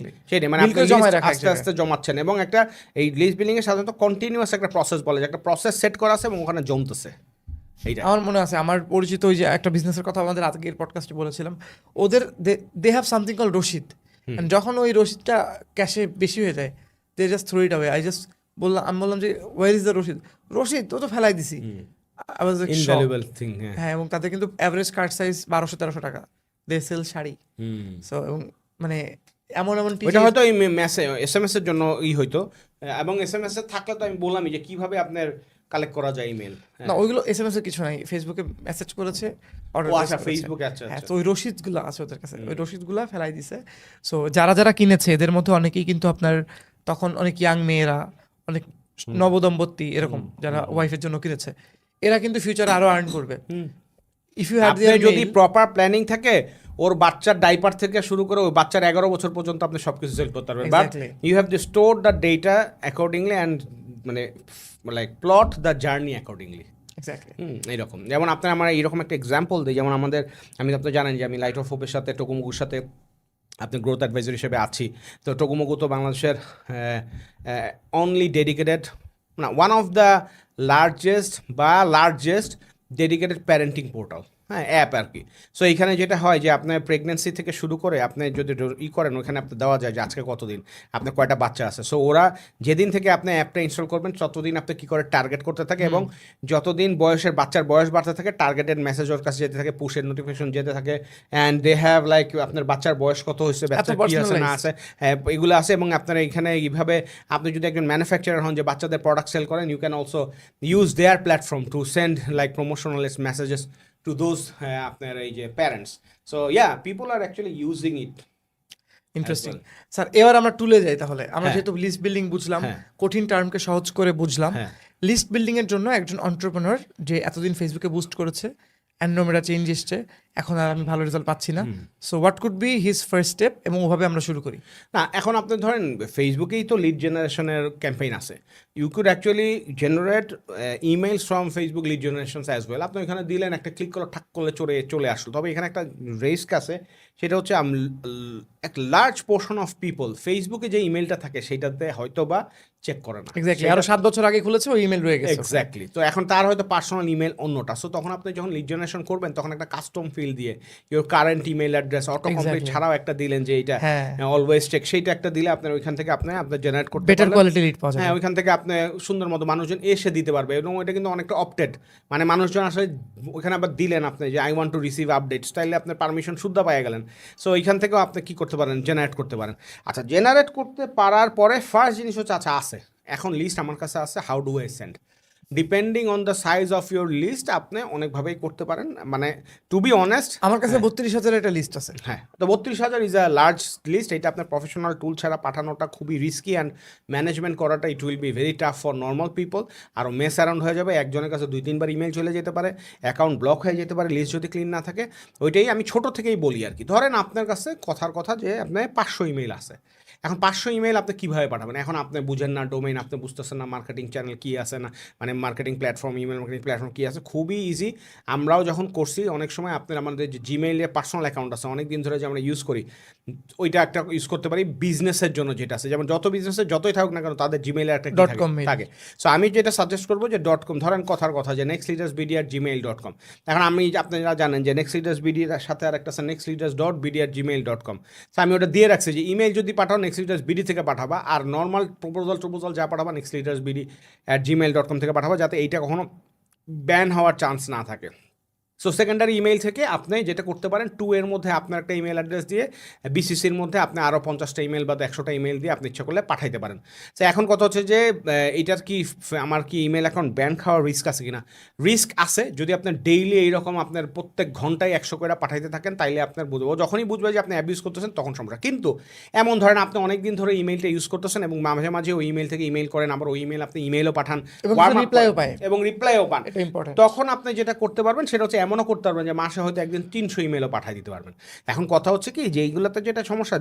সেটাই মানে আপনি আস্তে আস্তে জমাচ্ছেন, এবং একটা এই লিস্ট বিল্ডিং এর সাধারণত কন্টিনিউয়াস একটা প্রসেস বলে, যে একটা প্রসেস সেট করা আছে এবং ওখানে জমতেছে। আমার মনে আছে আমার পরিচিত ওই যে একটা বিজনেসের কথা আমাদের আগের পডকাস্টে বলেছিলাম, ওদের দে হ্যাভ সামথিং কল রশিদ, যখন ওই রশিদটা ক্যাশে বেশি হয়ে যায় they just throw it away. আমি বললাম যে ওয়ার ইজ দ্য রশিদ তো ফেলাই দিছি। হ্যাঁ, এবং তাদের কিন্তু অ্যাভারেজ কার্ড সাইজ 1200-1300 টাকা, দে সেল শাড়ি। সো এবং মানে এমন এটা হয়তো এই SMS এর জন্য হইতো, এবং SMS এর থাকলে তো আমি বললামই যে কিভাবে আপনার কালেক্ট করা যায় ইমেল। না ওইগুলো SMS এর কিছু নাই, ফেসবুকে মেসেজ করেছে, ফেসবুকে। হ্যাঁ, তো ওই রসিদগুলো আছে ওদের কাছে, ওই রসিদগুলো ফেলাই দিছে। সো যারা কিনেছে এদের মধ্যে অনেকেই কিন্তু আপনার তখন অনেক ইয়াং মেয়েরা, অনেক নবদম্পতি এরকম যারা ওয়াইফের জন্য কিনেছে, এরা কিন্তু ফিউচারে আরো আর্ন করবে। ইফ ইউ হ্যাভ যদি প্রপার প্ল্যানিং থাকে, ওর বাচ্চার ডাইপার থেকে শুরু করে ওই বাচ্চার 11 বছর পর্যন্ত আপনি সবকিছু সেল করতে পারবেন, but you have to store the data accordingly and মানে like plot the journey accordingly. এইরকম যেমন আপনার আমরা এইরকম একটা এক্সাম্পল দিই, যেমন আমি আপনি জানেন যে আমি লাইট অফ হোপের সাথে টকুমুগুর সাথে আপনি গ্রোথ অ্যাডভাইজার হিসেবে আছি। তো টকুমুগু তো বাংলাদেশের অনলি ডেডিকেটেড, না one of the largest dedicated parenting portal. হ্যাঁ অ্যাপ আর কি। সো এইখানে যেটা হয় যে আপনার প্রেগনেন্সি থেকে শুরু করে আপনি যদি করেন ওখানে আপনি দেওয়া যায় যে আজকে কতদিন, আপনার কয়টা বাচ্চা আছে। সো ওরা যেদিন থেকে আপনি অ্যাপটা ইনস্টল করবেন ততদিন আপনি কী করে টার্গেট করতে থাকে, এবং যতদিন বাচ্চার বয়স বাড়তে থাকে টার্গেটেড মেসেজ ওর কাছে যেতে থাকে, পুশের নোটিফিকেশন যেতে থাকে, অ্যান্ড দে হ্যাভ লাইক আপনার বাচ্চার বয়স কত হয়েছে, বাচ্চার কী আছে না আছে, এগুলো আছে। এবং আপনার এখানে এইভাবে আপনি যদি একজন ম্যানুফ্যাকচারার হন যে বাচ্চাদের প্রোডাক্ট সেল করেন, you can also use their platform to send like promotional messages to those আপনার এই যে parents. So yeah people are actually using it. Interesting sir. এবার আমরা টুলে যাই তাহলে। আমরা হ্যাঁ। যেহেতু লিস্ট বিল্ডিং বুঝলাম, হ্যাঁ। কঠিন টার্মকে সহজ করে বুঝলাম। হ্যাঁ। লিস্ট বিল্ডিং এর জন্য একজন এন্টারপ্রেনার যে এতদিন ফেসবুকে বুস্ট করেছে, অ্যান্ড্রোমেডা চেঞ্জ এসছে, এখন আর আমি ভালো রেজাল্ট পাচ্ছি না, so what could be his first step, এবং ওভাবে আমরা শুরু করি। না এখন আপনি ধরেন ফেসবুকেই তো লিড জেনারেশনের ক্যাম্পেইন আছে, you could actually generate emails from Facebook lead generations as well. আপনি ওখানে দিলেন, একটা ক্লিক করে ঠাক করলে চলে আসলো। তবে এখানে একটা রিস্ক আছে, সেটা হচ্ছে এক লার্জ পোর্শন অফ পিপল ফেসবুকে যে ইমেলটা থাকে সেটাতে হয়তো বা চেক করে না। এক্স্যাক্টলি, আরো 7 বছর আগে খুলেছে, ওই ইমেল রয়ে গেছে। এক্স্যাক্টলি। তো এখন তার হয়তো পার্সোনাল ইমেল অন্যটা। সো তখন আপনি যখন লিড জেনারেশন করবেন তখন একটা কাস্টম ফিল দিয়ে your current email address auto complete ছাড়াও একটা দিলেন যে এটা অলওয়েজ চেক, সেইটা একটা দিলে আপনার ওইখান থেকে আপনার জেনারেট করতে বেটার কোয়ালিটি লিড পাওয়া যায়। হ্যাঁ, ওইখান থেকে আপনি সুন্দর মতো মানুষজন এসে দিতে পারবে, এবং ওইটা কিন্তু অনেকটা অপটেড, মানে মানুষজন আসলে ওইখানে আবার দিলেন আপনি যে I want to receive updates, তাইলে আপনার পারমিশন শুদ্ধ পাইয়া গেলেন। সো ওইখান থেকেও আপনি কী করতে পারেন, জেনারেট করতে পারেন। আচ্ছা, জেনারেট করতে পারার পরে ফার্স্ট জিনিস হচ্ছে আচ্ছা আছে এখন লিস্ট আমার কাছে আছে, how do I send? Depending on the size of your list আপনি অনেকভাবেই করতে পারেন। মানে টু বি অনেস্ট, আমার কাছে 32,000 একটা লিস্ট আছে। হ্যাঁ, তো 32,000 ইজ আ লার্জ লিস্ট। এটা আপনার প্রফেশনাল টুল ছাড়া পাঠানোটা খুবই রিস্কি, অ্যান্ড ম্যানেজমেন্ট করাটা it will be very tough for normal people. আরও মেস অ্যারাউন্ড হয়ে যাবে, একজনের কাছে 2-3 বার ইমেল চলে যেতে পারে, অ্যাকাউন্ট ব্লক হয়ে যেতে পারে লিস্ট যদি ক্লিন না থাকে। ওইটাই আমি ছোটো থেকেই বলি আর কি। ধরেন আপনার কাছে কথার কথা যে আপনার 500 ইমেল আছে, এখন 500 ইমেল আপনি কীভাবে পাঠাবেন? এখন আপনি বুঝেন না ডোমেইন, আপনি বুঝতেছেন না মার্কেটিং চ্যানেল কী আছে, না মানে marketing platform, email marketing platform কী আছে। খুবই ইজি। আমরাও যখন করছি অনেক সময় আপনার আমাদের যে জিমেইলের পার্সোনাল অ্যাকাউন্ট আছে অনেক দিন ধরে যে আমরা ইউজ করি, ওইটা একটা ইউজ করতে পারি বিজনেসের জন্য যেটা আছে। যেমন যত বিজনেসের যতই থাকুক না কেন তাদের জিমেইলে একটা .com থাকে। সো আমি যেটা সাজেস্ট করবো যে .com, ধরেন কথার কথা যে nextleadersbd@gmail.com। এখন আপনারা জানেন যে nextleadersbd-র সাথে আর একটা আছে nextleaders.bd@gmail.com। সো আমি ওটা দিয়ে রাখছি যে ইমেল যদি পাঠাও nextleadersbd থেকে পাঠাবা, আর নর্মাল প্রপোজাল যা পাঠাবা nextleadersbd@gmail.com থেকে পাঠাবা, যাতে এইটা কখনো ব্যান হওয়ার চান্স না থাকে। সো সেকেন্ডারি ইমেইল থেকে আপনি যেটা করতে পারেন, 2 এর মধ্যে আপনার একটা ইমেল অ্যাড্রেস দিয়ে বিসিসির মধ্যে আপনি আরও 50টা ইমেল বা 100টা ইমেল দিয়ে আপনি ইচ্ছা করলে পাঠাইতে পারেন। তো এখন কথা হচ্ছে যে এইটার কি আমার কি ইমেল অ্যাকাউন্ট ব্যান খাওয়ার রিস্ক আছে কিনা? রিস্ক আছে। যদি আপনার ডেইলি এইরকম আপনার প্রত্যেক ঘন্টায় 100 করে পাঠাইতে থাকেন, তাইলে আপনার বুঝবো, যখনই বুঝবে যে আপনি অ্যাবিউজ করতেছেন তখন সমস্যা। কিন্তু এমন ধরেন আপনি অনেক দিন ধরে ইমেলটা ইউজ করতেছেন এবং মাঝে মাঝে ওই ইমেল থেকে ইমেল করেন, আবার ওই ইমেল আপনি ইমেলও পাঠান এবং রিপ্লাইও পান, তখন আপনি যেটা করতে পারবেন সেটা হচ্ছে এমনও করতে পারবেন যে মাসে হয়তো একদিন 300 ইমেলও পাঠিয়ে দিতে পারবেন। এখন কথা হচ্ছে কি যে এইগুলোতে যেটা সমস্যা,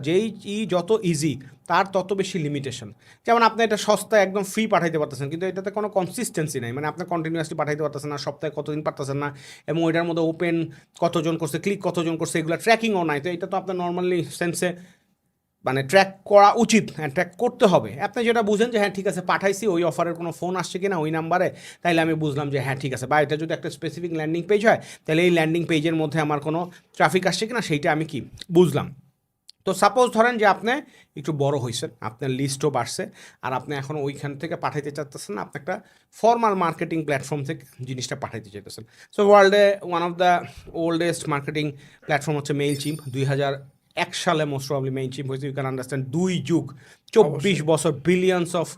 যত ইজি তার তত বেশি লিমিটেশন। যেমন আপনি এটা সস্তায় একদম ফ্রি পাঠাইতে পারতেছেন, কিন্তু এটাতে কোনো কনসিস্টেন্সি নাই, মানে আপনি কন্টিনিউয়াসলি পাঠাইতে পারতেছেন না, সপ্তাহে কতদিন পারতেছেন না, এবং ওইটার মধ্যে ওপেন কতজন করছে, ক্লিক কতজন করছে, এগুলো ট্র্যাকিংও নাই। তো এটা তো আপনার নর্মালি সেন্সে মানে ট্র্যাক করা উচিত, হ্যাঁ ট্র্যাক করতে হবে। আপনি যেটা বুঝেন যে হ্যাঁ ঠিক আছে পাঠাইছি, ওই অফারের কোনো ফোন আসছে কিনা ওই নাম্বারে, তাইলে আমি বুঝলাম যে হ্যাঁ ঠিক আছে। বা এটা যদি একটা স্পেসিফিক ল্যান্ডিং পেজ হয়, তাহলে এই ল্যান্ডিং পেজের মধ্যে আমার কোনো ট্রাফিক আসছে কিনা সেইটা আমি কি বুঝলাম। তো সাপোজ ধরেন যে আপনি একটু বড় হয়েছেন, আপনার লিস্টও বাড়ছে, আর আপনি এখন ওইখান থেকে পাঠাইতে চাচ্তেছেন না, আপনি একটা ফর্মাল মার্কেটিং প্ল্যাটফর্ম থেকে জিনিসটা পাঠাইতে চাইতেছেন। সো ওয়ার্ল্ডে one of the oldest marketing platform হচ্ছে মেইলচিম্প। 2001 সালে মোস্ট প্রবলি মেইলচিম্প হয়েছে। ইউ ক্যান আন্ডারস্ট্যান্ড 2 যুগ 24 বছর billions of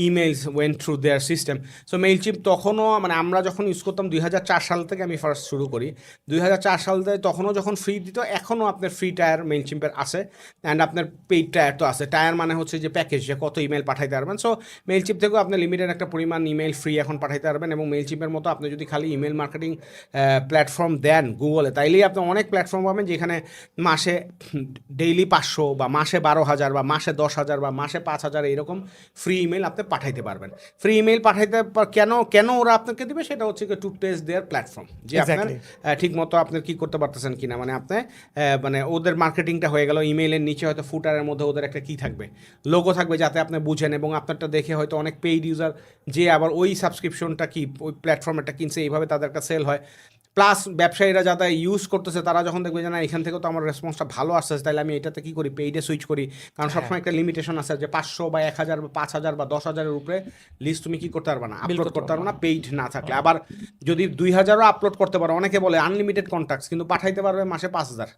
emails went through their system. So Mailchimp তখনও মানে আমরা যখন ইউজ করতাম 2004 সাল থেকে আমি ফার্স্ট শুরু করি, 2004 সাল থেকে তখনও যখন ফ্রি দিত, এখনও আপনার ফ্রি টায়ার মেইলচিম্পের আছে, অ্যান্ড আপনার পেইড টায়ার তো আছে। টায়ার মানে হচ্ছে যে প্যাকেজ, যে কত ইমেল পাঠাইতে পারবেন। সো মেইলচিম্প থেকেও আপনি লিমিটেড একটা পরিমাণ ইমেল ফ্রি এখন পাঠাইতে পারবেন। এবং মেইলচিম্পের মতো আপনি যদি খালি ইমেল মার্কেটিং প্ল্যাটফর্ম দেন গুগলে, তাইলেই আপনি অনেক প্ল্যাটফর্ম পাবেন যেখানে মাসে ডেইলি 500 বা মাসে 12,000 বা মাসে 10,000 বা মাসে 5,000 এরকম ফ্রি ইমেল আপনি পাঠাইতে পারবেন। ফ্রি ইমেল পাঠাইতে কেন ওরা আপনাকে দিবে, সেটা হচ্ছে টু টেস্ট দেয়ার প্ল্যাটফর্ম, যে আপনার ঠিক মতো আপনি কী করতে পারতেছেন কিনা। মানে আপনি মানে ওদের মার্কেটিংটা হয়ে গেল, ইমেইলের নিচে হয়তো ফুটারের মধ্যে ওদের একটা কী থাকবে, লোগো থাকবে, যাতে আপনি বুঝেন, এবং আপনারটা দেখে হয়তো অনেক পেইড ইউজার যে আবার ওই সাবস্ক্রিপশনটা কি ওই প্ল্যাটফর্মেরটা কিনছে, এইভাবে তাদের একটা সেল হয়। প্লাস ব্যবসায়ীরা যারা ইউজ করতেছে তারা যখন দেখবে যে না এখান থেকে তো আমার রেসপন্সটা ভালো আসছে, তাহলে আমি এটাতে কী করি, পেইডে সুইচ করি। কারণ সবসময় একটা লিমিটেশন আছে যে 500 বা 1000 বা 5000 বা 10,000-এর উপরে লিস্ট তুমি কি করতে পারবে না, আপলোড করতে পারবে না পেইড না থাকলে। আবার যদি 2000-ও আপলোড করতে পারো, অনেকে বলে আনলিমিটেড কন্ট্যাক্টস, কিন্তু পাঠাইতে পারবে মাসে 5000।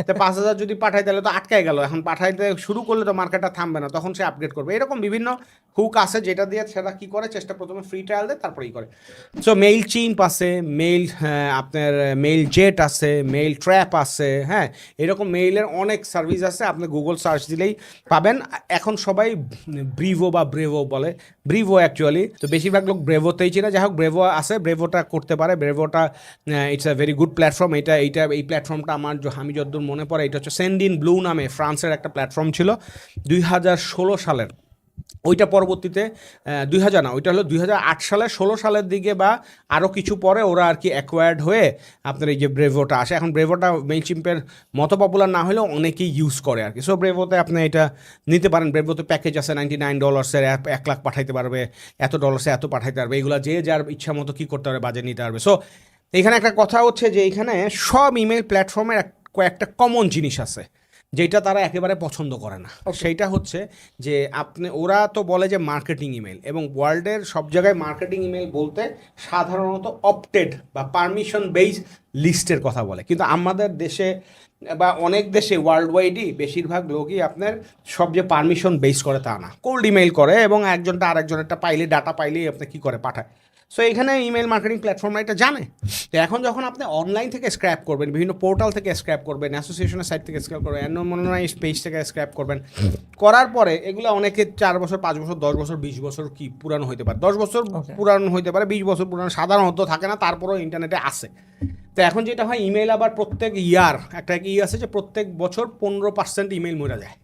তো 5000 যদি পাঠাই তাহলে তো আটকায় গেল। এখন পাঠাইতে শুরু করলে তো মার্কেটটা থামবে না, তখন সে আপডেট করবে। এরকম বিভিন্ন হুক আছে যেটা দিয়ে সেটা কি করে, চেষ্টা প্রথমে ফ্রি ট্রায়াল দেয় তারপরেই করে। সো মেইল চিম্প আছে, মেইল আপনার মেইল জেট আছে, মেইল ট্র্যাপ আছে, হ্যাঁ এরকম মেইলের অনেক সার্ভিস আছে, আপনি গুগল সার্চ দিলেই পাবেন। এখন সবাই ব্রিভো বা ব্রেভো বলে, ব্রিভো অ্যাকচুয়ালি, তো বেশিরভাগ লোক ব্রেভোতেই চিনে। যাই হোক ব্রেভো আছে, ব্রেভোটা করতে পারে। ব্রেভোটা it's a very good platform. এই প্ল্যাটফর্মটা আমি যতদূর মনে পড়ে এটা হচ্ছে সেন্ডিন ব্লু নামে ফ্রান্সের একটা প্ল্যাটফর্ম ছিল 2016 সালের। ওইটা পরবর্তীতে 2000 না, ওইটা হলো 2008 সালে, 16 সালের দিকে বা আরও কিছু পরে ওরা আর কি অ্যাকোয়ার্ড হয়ে আপনার এই যে ব্রেভোটা আসে। এখন ব্রেভোটা মেইলচিম্পের মতো পপুলার না হলেও অনেকেই ইউজ করে আর কি। সো ব্রেভোতে আপনি এটা নিতে পারেন। ব্রেভোতে প্যাকেজ আছে $99 1 লাখ পাঠাইতে পারবে, এত ডলার্সে এত পাঠাইতে পারবে, এগুলো যে যার ইচ্ছা মতো কী করতে পারবে, বাজেট নিতে পারবে। সো এখানে একটা কথা হচ্ছে যে এখানে সব ইমেল প্ল্যাটফর্মের কয়েকটা কমন জিনিস আছে যেটা তারা একেবারে পছন্দ করে না। সেইটা হচ্ছে যে ওরা তো বলে যে মার্কেটিং ইমেল, এবং ওয়ার্ল্ডের সব জায়গায় মার্কেটিং ইমেল বলতে সাধারণত অপটেড বা পারমিশন বেসড লিস্টের কথা বলে। কিন্তু আমাদের দেশে বা অনেক দেশে ওয়ার্ল্ড ওয়াইডই বেশিরভাগ লোকই আপনার সব যে পারমিশন বেস করে তা না, কোল্ড ইমেল করে, এবং একজনটা আরেকজনেরটা পাইলে ডাটা পাইলেই আপনি কী করে পাঠায়। সো এখানে ইমেল মার্কেটিং প্ল্যাটফর্মরা এটা জানে। তো এখন যখন আপনি অনলাইন থেকে স্ক্র্যাপ করবেন, বিভিন্ন পোর্টাল থেকে স্ক্র্যাপ করবেন, অ্যাসোসিয়েশনের সাইট থেকে স্ক্র্যাপ করবেন, অ্যানোমনাইজ পেজ থেকে স্ক্র্যাপ করবেন, করার পরে এগুলো অনেকে 4 বছর 5 বছর 10 বছর 20 বছর কি পুরানো হইতে পারে, 10 বছর পুরানো হইতে পারে, 20 বছর পুরানো সাধারণত থাকে না, তারপরেও ইন্টারনেটে আসে। তো এখন যেটা হয়, ইমেল আবার প্রত্যেক ইয়ার একটা আছে যে প্রত্যেক বছর 15% ইমেল মরে যায়।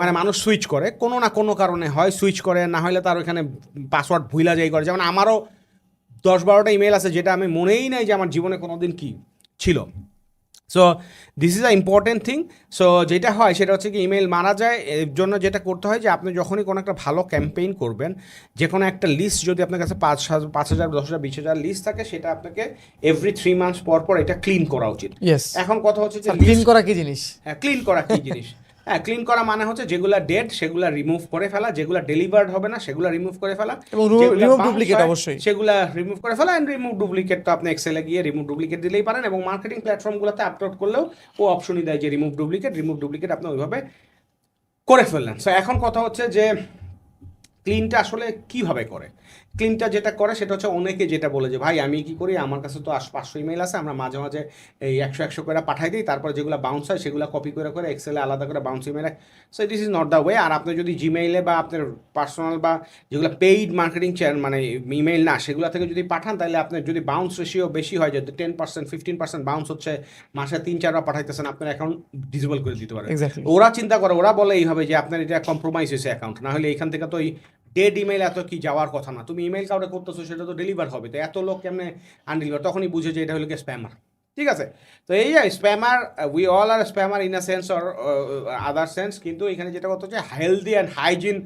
মানে মানুষ সুইচ করে, কোনো না কোনো কারণে হয় সুইচ করে, না হলে তার ওইখানে পাসওয়ার্ড ভুলা যাই করে। যেমন আমারও 10-12টা ইমেল আছে যেটা আমি মনেই নাই যে আমার জীবনে কোনো দিন কি ছিল। So this is a important thing. So যেটা হয় সেটা হচ্ছে কি, ইমেল মারা যায়। এর জন্য যেটা করতে হয় যে আপনি যখনই কোনো একটা ভালো ক্যাম্পেইন করবেন, যে কোনো একটা লিস্ট যদি আপনার কাছে 5,000 10,000 20,000 লিস্ট থাকে, সেটা আপনাকে এভরি 3 মান্থস পর এটা ক্লিন করা উচিত। এখন কথা হচ্ছে যে ক্লিন করা কি জিনিস? হ্যাঁ, ক্লিন করা কি জিনিস? হ্যাঁ, ক্লিন করা মানে হচ্ছে যেগুলা ডেড সেগুলা রিমুভ করে ফেলা, যেগুলা ডেলিভার্ড হবে না সেগুলা রিমুভ করে ফেলা, এবং রিমুভ ডুপ্লিকেট অবশ্যই সেগুলা রিমুভ করে ফেলা। এন্ড রিমুভ ডুপ্লিকেট তো আপনি এক্সেলে গিয়ে রিমুভ ডুপ্লিকেট দিলেই পারেন, এবং মার্কেটিং প্ল্যাটফর্মগুলোতে আপলোড করলেও ও অপশনই দেয় যে রিমুভ ডুপ্লিকেট আপনি ওইভাবে করে ফেললেন। সো এখন কথা হচ্ছে যে ক্লিনটা আসলে কিভাবে করে। ক্লিনটা যেটা করে সেটা হচ্ছে, অনেকে যেটা বলে যে ভাই আমি কি করি, আমার কাছে তো 500 ইমেল আছে, আমরা মাঝে মাঝে এই 100 করে পাঠাই দিই, তারপরে যেগুলো বাউন্স হয় সেগুলো কপি করে এক্সেলে আলাদা করে bounce email. So this is not the way. আর আপনি যদি জিমেইলে বা আপনার পার্সোনাল বা যেগুলো পেইড মার্কেটিং মানে ইমেল না সেগুলো থেকে যদি পাঠান, তাহলে আপনার যদি বাউন্স রেশিও বেশি হয়, যদি 10% 15% বাউন্স হচ্ছে, মাসে 3-4 বার পাঠাইতেছেন, আপনার অ্যাকাউন্ট ডিসেবল করে দিতে পারে। ওরা চিন্তা করে, ওরা বলে এইভাবে যে আপনার এটা কম্প্রোমাইজ হয়েছে অ্যাকাউন্ট, না হলে এখান থেকে তো ডেড ইমেল এত কি যাওয়ার কথা না, তুমি ইমেল কাউকে করতেছো সেটা তো ডেলিভার হবে, তো এত লোক কেমনে আনডেলিভার, তখনই বুঝে যে এটা হলো কি স্প্যামার। ঠিক আছে, তো এই যে spammer, we all are spammer in a sense or other sense, কিন্তু এখানে যেটা করতে হচ্ছে হেলদি অ্যান্ড হাইজিন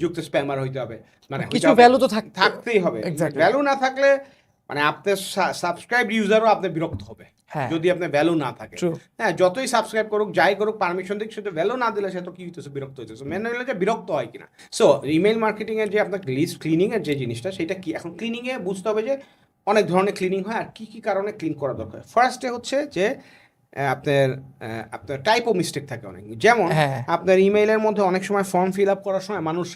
যুক্ত স্প্যামার হইতে হবে, মানে কিছু ভ্যালু তো থাকতেই হবে। ভ্যালু না থাকলে মানে আপনার সাবস্ক্রাইব ইউজারও আপনার বিরক্ত হবে যদি আপনার ভ্যালু না থাকে। হ্যাঁ, যতই সাবস্ক্রাইব করুক যাই করুক পারমিশন দিক, সেটা ভ্যালু না দিলে সে তো কি হইতেছে, বিরক্ত হইতেছে। মেন হলে যে বিরক্ত হয় কিনা। সো ইমেল মার্কেটিং এর যে আপনার লিস্ট ক্লিনিং এর যে জিনিসটা, সেটা কি এখন ক্লিনিং এ বুঝতে হবে যে অনেক ধরনের ক্লিনিং হয়, আর কি কি কারণে ক্লিন করা দরকার। ফার্স্টে হচ্ছে যে আপনার টাইপও মিস্টেক থাকে অনেক। যেমন আপনার ইমেইলের মধ্যে অনেক সময় ফর্ম ফিল আপ করার সময় মানুষ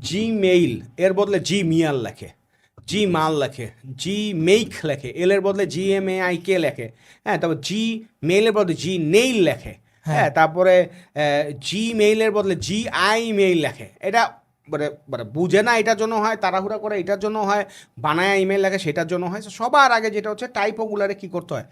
জিমেইল এর বদলে জিমিয়াল লেখে, জি মাল লেখে, জি মেইক লেখে, এল এর বদলে GMAIK লেখে, হ্যাঁ, তারপর জি মেইলের বদলে জি নেইল লেখে, হ্যাঁ, তারপরে জি মেইলের বদলে GI মেইল লেখে। এটা মানে বুঝে না, এটার জন্য হয়, তাড়াহুড়া করে এটার জন্য হয়, বানায়া ইমেল লেখে সেটার জন্য হয়। সবার আগে যেটা হচ্ছে টাইপোগুলারে কি করতে হয়,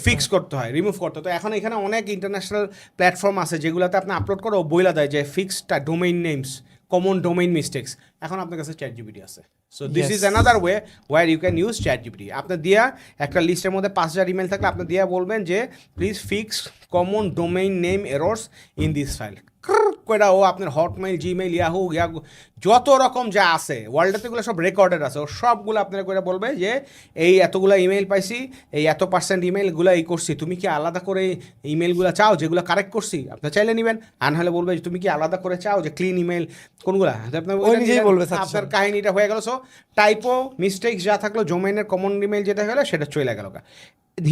ফিক্স করতে হয়, রিমুভ করতে হয়। তো এখন এখানে অনেক ইন্টারন্যাশনাল প্ল্যাটফর্ম আছে যেগুলোতে আপনি আপলোড করে ও বইলা দেয় যে fixed domain names, common domain mistakes. এখন আপনার কাছে ChatGPT আছে। So this is another way where you can use ChatGPT। আপনার দিয়া একটা লিস্টের মধ্যে 5,000 ইমেল থাকলে আপনি দিয়া বলবেন যে please fix common domain name errors in this file. কইরা ও আপনার হটমেইল, জিমেইল, ইয়াহু যত রকম যা আছে ওয়ার্ল্ডে, এগুলো সব রেকর্ডেড আছে, ও সবগুলো আপনারা করে বলবে যে এই এতগুলো ইমেল পাইছি, এই এত % ইমেলগুলো এই করছি, তুমি কি আলাদা করে ইমেলগুলো চাও যেগুলো কারেক্ট করছি, আপনার চাইলে নেবেন। আর নাহলে বলবে যে তুমি কি আলাদা করে চাও যে ক্লিন ইমেল কোনগুলো, আপনার আপনার কাহিনীটা হয়ে গেল। সো টাইপো মিস্টেক্স যা থাকলো, ডোমেইনের কমন ইমেল যেটা হলো সেটা চলে গেল।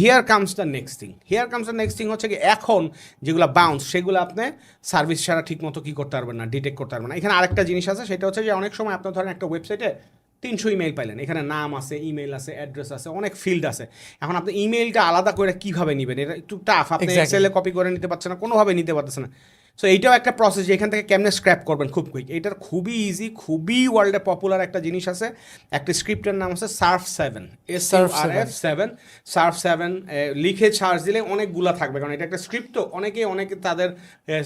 Here comes the next thing হচ্ছে কি, এখন যেগুলো বাউন্স সেগুলো আপনি সার্ভিস ছাড়া ঠিক মতো কী করতে পারবেন না, ডিটেক্ট করতে পারবেন না। এখানে আরেকটা জিনিস আছে, সেটা হচ্ছে যে অনেক সময় আপনার ধরেন একটা ওয়েবসাইটে 300 ইমেল পাইলেন, এখানে নাম আছে, ইমেল আছে, অ্যাড্রেস আছে, অনেক ফিল্ড আছে। এখন আপনি ইমেলটা আলাদা করে কীভাবে নেবেন, এটা একটু টাফ, আপনি এক্সেলে কপি করে নিতে পারছেন না, কোনোভাবে নিতে পারতেছেন না। সো এইটাও একটা প্রসেস যে এখান থেকে কেমনে স্ক্র্যাপ করবেন খুব কুইক। এটার খুবই ইজি, খুবই ওয়ার্ল্ডে পপুলার একটা জিনিস আছে, একটা স্ক্রিপ্টের নাম আছে Surf7, SURF7। Surf7 লিখে সার্চ দিলে অনেকগুলো থাকবে, কারণ এটা একটা স্ক্রিপ্ট, তো অনেকে তাদের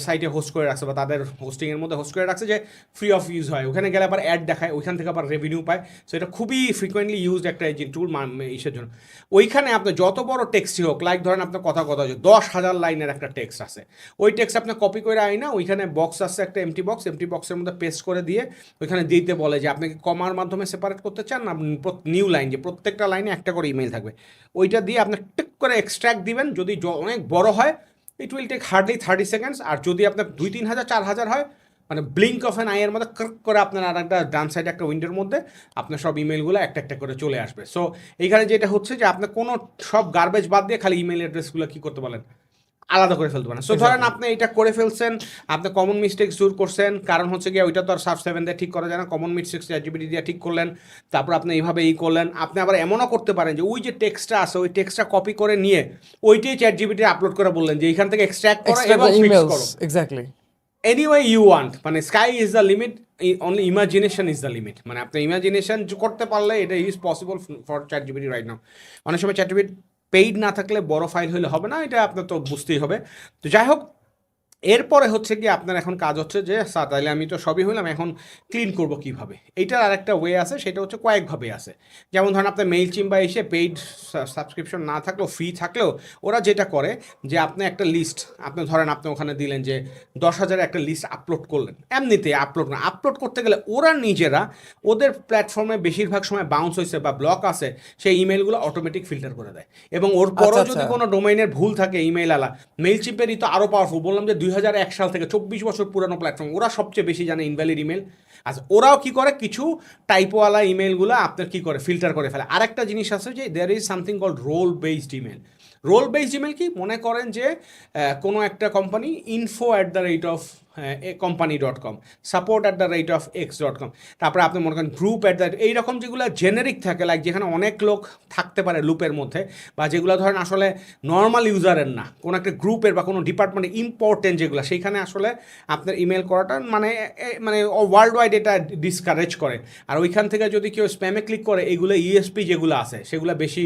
সাইটে হোস্ট করে রাখছে বা তাদের হোস্টিংয়ের মধ্যে হোস্ট করে রাখছে যে ফ্রি অফ ইউজ হয়, ওখানে গেলে আবার অ্যাড দেখায়, ওইখান থেকে আবার রেভিনিউ পায়। সো এটা খুবই ফ্রিকোয়েন্টলি ইউজড একটা টুল ইসের জন্য। ওইখানে আপনার যত বড় টেক্সটই হোক, লাইক ধরেন আপনার কথা 10,000 লাইনের একটা টেক্সট আছে, ওই টেক্সট আপনি কপি করে আই না, ওইখানে বক্স আছে একটা এমটি বক্সের মধ্যে পেস্ট করে দিয়ে ওইখানে দিতে বলে যে আপনি কি কমার মাধ্যমে সেপারেট করতে চান না নিউ লাইন, যে প্রত্যেকটা লাইনে একটা করে ইমেল থাকবে, ওইটা দিয়ে আপনি টিক করে এক্সট্র্যাক্ট দিবেন। যদি অনেক বড় হয়, it will take hardly 30 seconds. আর যদি আপনার 2-3 হাজার 4,000 হয়, মানে ব্লিঙ্ক অফ অ্যান আইয়ের মধ্যে ক্লিক করে আপনার আর একটা ডান সাইডে একটা উইন্ডোর মধ্যে আপনার সব ইমেলগুলো একটা করে চলে আসবে। সো এইখানে যেটা হচ্ছে যে আপনার কোনো সব গার্বেজ বাদ দিয়ে খালি ইমেল অ্যাড্রেসগুলো কী করতে পারেন, আলাদা করে ফেলতে পারেন। সো ধরেন আপনি এটা করে ফেলছেন, আপনি কমন মিস্টেক্স দূর করছেন, কারণ হচ্ছে গিয়ে ওইটা তো আর Surf7 দিয়ে ঠিক করা যায় না, কমন মিস্টেক্স ChatGPT দিয়ে ঠিক করলেন, তারপর আপনি এইভাবে করলেন। আপনি আবার এমনও করতে পারেন যে ওই যে টেক্সটটা আছে, ওই টেক্সটটা কপি করে নিয়ে ওইটাই ChatGPT আপলোড করে বললেন যে এইখান থেকে এক্সট্র্যাক্ট করো এবং ফিক্স করো। এক্স্যাক্টলি এনিওয়ে ইউ ওয়ান্ট, মানে sky is the limit, only imagination is the limit. মানে আপনি ইমাজিনেশন করতে পারলে এটা is possible for ChatGPT right now. অনেক সময় ChatGPT পেইড না থাকলে বড় ফাইল হলে হবে না, এটা আপনার তো বুঝতেই হবে। তো যাই হোক, এরপরে হচ্ছে কি আপনার এখন কাজ হচ্ছে যে স্যার তাহলে আমি তো সবই হইলাম, এখন ক্লিন করব কিভাবে। এইটার আরেকটা ওয়ে আছে, সেটা হচ্ছে কয়েকভাবে আছে। যেমন ধরেন আপনার মেইলচিম্প বা এসে পেইড সাবস্ক্রিপশন না থাকলেও, ফ্রি থাকলেও, ওরা যেটা করে যে আপনি একটা লিস্ট, আপনি ধরেন আপনি ওখানে দিলেন যে 10,000 একটা লিস্ট আপলোড করলেন, এমনিতে আপলোড করতে গেলে ওরা নিজেরা ওদের প্ল্যাটফর্মে বেশিরভাগ সময় বাউন্স হয়েছে বা ব্লক আছে, সেই ইমেলগুলো অটোমেটিক ফিল্টার করে দেয়। এবং ওর পরও যদি কোনো ডোমেইনের ভুল থাকে ইমেল আলা, মেইলচিম্পেরই তো আরও পাওয়ারফুল, বললাম যে 2001 সাল থেকে 24 বছর পুরানো প্ল্যাটফর্ম, ওরা সবচেয়ে বেশি জানে ইনভ্যালিড ইমেল। আচ্ছা, ওরাও কি করে, কিছু টাইপওয়ালা ইমেলগুলো আপনার কি করে ফিল্টার করে ফেলে। আরেকটা জিনিস আছে যে there is something called role based email. Role based email কি, মনে করেন যে কোনো একটা কোম্পানি info@of company.com, support@x.com, তারপরে আপনি মনে করেন গ্রুপ এইরকম যেগুলো জেনেরিক থাকে, লাইক যেখানে অনেক লোক থাকতে পারে লুপের মধ্যে, বা যেগুলো ধরেন আসলে নর্মাল ইউজারের না, কোনো একটা গ্রুপের বা কোনো ডিপার্টমেন্টে ইম্পর্টেন্ট যেগুলো, সেইখানে আসলে আপনার ইমেল করাটা মানে ওয়ার্ল্ড ওয়াইড এটা ডিসকারেজ করে। আর ওইখান থেকে যদি কেউ স্প্যামে ক্লিক করে, এগুলো ইএসপি যেগুলো আছে সেগুলো বেশি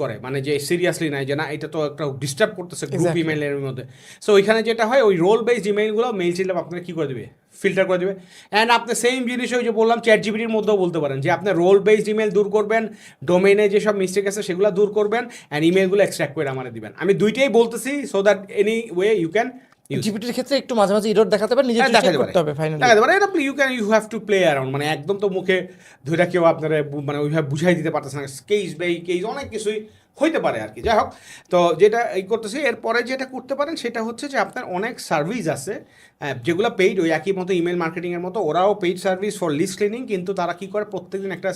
করে, মানে যে সিরিয়াসলি নাই যে না এটা তো একটা ডিস্টার্ব করতেছে গ্রুপ ইমেলের মধ্যে। সো ওইখানে যেটা হয়, ওই রোল বেসড ইমেলগুলো মেইলচিম্প আপনার কী করে দেবে, ফিল্টার করে দেবে। অ্যান্ড আপনি সেম জিনিস ওই যে বললাম ChatGPTর মধ্যেও বলতে পারেন যে আপনি রোল বেসড ইমেল দূর করবেন, ডোমেইনে যেসব মিস্টেক আছে সেগুলো দূর করবেন, অ্যান্ড ইমেলগুলো এক্সট্র্যাক্ট করে আমাদের দিবেন। আমি দুইটাই বলতেছি, so that any way you can জিপিটির ক্ষেত্রে একটু মাঝে মাঝে এরর দেখাতে পারে, নিজে চেক করতে হবে ফাইনালি দেখাতে পারে। এটা you have to play around, মানে একদম তো মুখে ধরে কেউ আপনারা মানে ওইভাবে বুঝাই দিতে পারতেছে না, কেস বাই কেস অনেক কিছুই হইতে পারে আর কি। যাই হোক, তো যেটা করতেছি এরপরে যেটা করতে পারেন সেটা হচ্ছে যে আপনার অনেক সার্ভিস আছে যেগুলো পেইড, ওই একই মতো ইমেল মার্কেটিংয়ের মতো, ওরাও paid service for list cleaning, কিন্তু তারা কী করে প্রত্যেকদিন একটা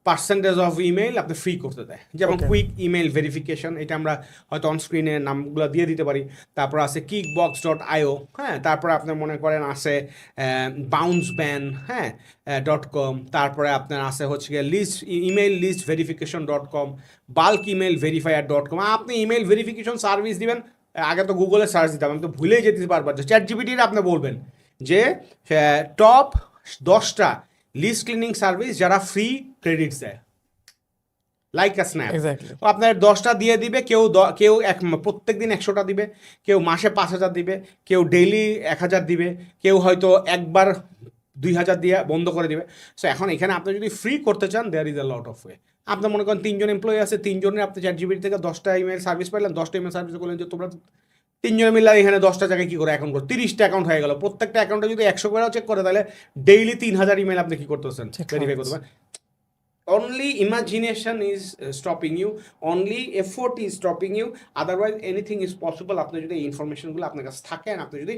পার্সেন্টেজ অফ ইমেল আপনি ফ্রি করতে দেয়। যেমন কুইক ইমেল ভেরিফিকেশন, এটা আমরা হয়তো অনস্ক্রিনে নামগুলো দিয়ে দিতে পারি। তারপর আছে kickbox.io, হ্যাঁ, তারপরে আপনি মনে করেন আছে bounceban, হ্যাঁ, .com, তারপরে আপনার আছে হচ্ছে গিয়ে ইমেল লিস্ট ভেরিফিকেশন.com, বাল্ক ইমেল ভেরিফায়ার.com। আপনি ইমেল ভেরিফিকেশন সার্ভিস দিবেন, আগে তো গুগলে সার্চ দিতাম, আমি তো ভুলেই যেতে পারবার। ChatGPT আপনি বলবেন যে টপ 10টা লিস্ট ক্লিনিং সার্ভিস যারা ফ্রি ক্রেডিটস দেয়, লাইক আ স্ন্যাপ। আপনার 10টা দিয়ে দিবে, কেউ প্রত্যেক দিন 100টা দিবে, কেউ মাসে 5,000 দিবে, কেউ ডেইলি 1,000 দিবে, কেউ হয়তো একবার 2,000 দিয়ে বন্ধ করে দিবে। সো এখন এখানে আপনি যদি ফ্রি করতে চান, there is a lot of way. আপনার মনে করেন 3 জন এমপ্লয়ি আছে, 3 জনের আপনি ChatGPT থেকে 10টা ইমেল সার্ভিস পাইলেন, 10টা ইমেল সার্ভিস করলেন যে তোমরা তিনজনে মিলে এখানে 10টা জায়গায় কী করে অ্যাকাউন্ট করে 30টা অ্যাকাউন্ট হয়ে গেল, প্রত্যেকটা অ্যাকাউন্টে যদি 100 করেও চেক করে তাহলে ডেইলি 3000 ইমেল আপনি কী করতে পারছেন, ভেরিফাই করতে পারেন। Only imagination is stopping you, only effort is stopping you, otherwise anything is possible আপনি যদি এই ইনফরমেশনগুলো আপনার কাছে থাকে আর আপনি যদি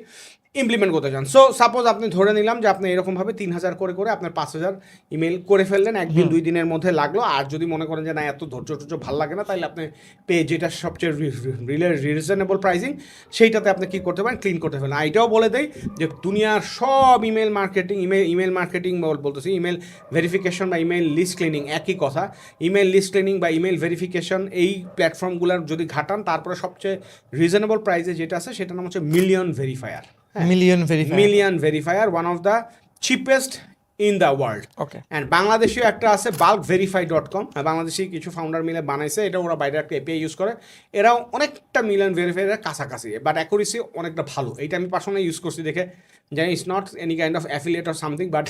ইমপ্লিমেন্ট করতে চান। সো সাপোজ আপনি ধরে নিলাম যে আপনি এরকমভাবে 3000 করে করে আপনার 5000 ইমেল করে ফেললেন, একদিন 2 দিনের মধ্যে লাগলো। আর যদি মনে করেন যে না এত ধৈর্য ভালো লাগে না, তাহলে আপনি পে যেটা সবচেয়ে রিজনেবল প্রাইসিং সেইটাতে আপনি কী করতে পারেন, ক্লিন করতে ফেলেন। এটাও বলে দেয় যে দুনিয়ার সব ইমেল মার্কেটিং বলতেছি, ইমেল ভেরিফিকেশন বা ইমেল লিস্ট ক্লিনিং একই কথা। ইমেল লিস্ট ক্লিনিং বা ইমেল ভেরিফিকেশন এই প্ল্যাটফর্মগুলোর যদি ঘাটান, তারপরে সবচেয়ে রিজনেবল প্রাইসে যেটা আছে সেটার নাম হচ্ছে million verifier. Million verifier, one of the cheapest in the world. Okay. And বাংলাদেশেও একটা আছে bulkverify.com, বাংলাদেশি কিছু ফাউন্ডার মিলে বানাইছে, এটা ওরা বাইরে একটা এপিআই ইউজ করে। এরাও অনেকটা মিলিয়ন ভেরিফায়ারের কাছাকাছি, বাট অ্যাকুরেসি অনেকটা ভালো। এইটা আমি পার্সোনালি ইউজ করছি দেখে জানি, it's not any kind of affiliate or something, but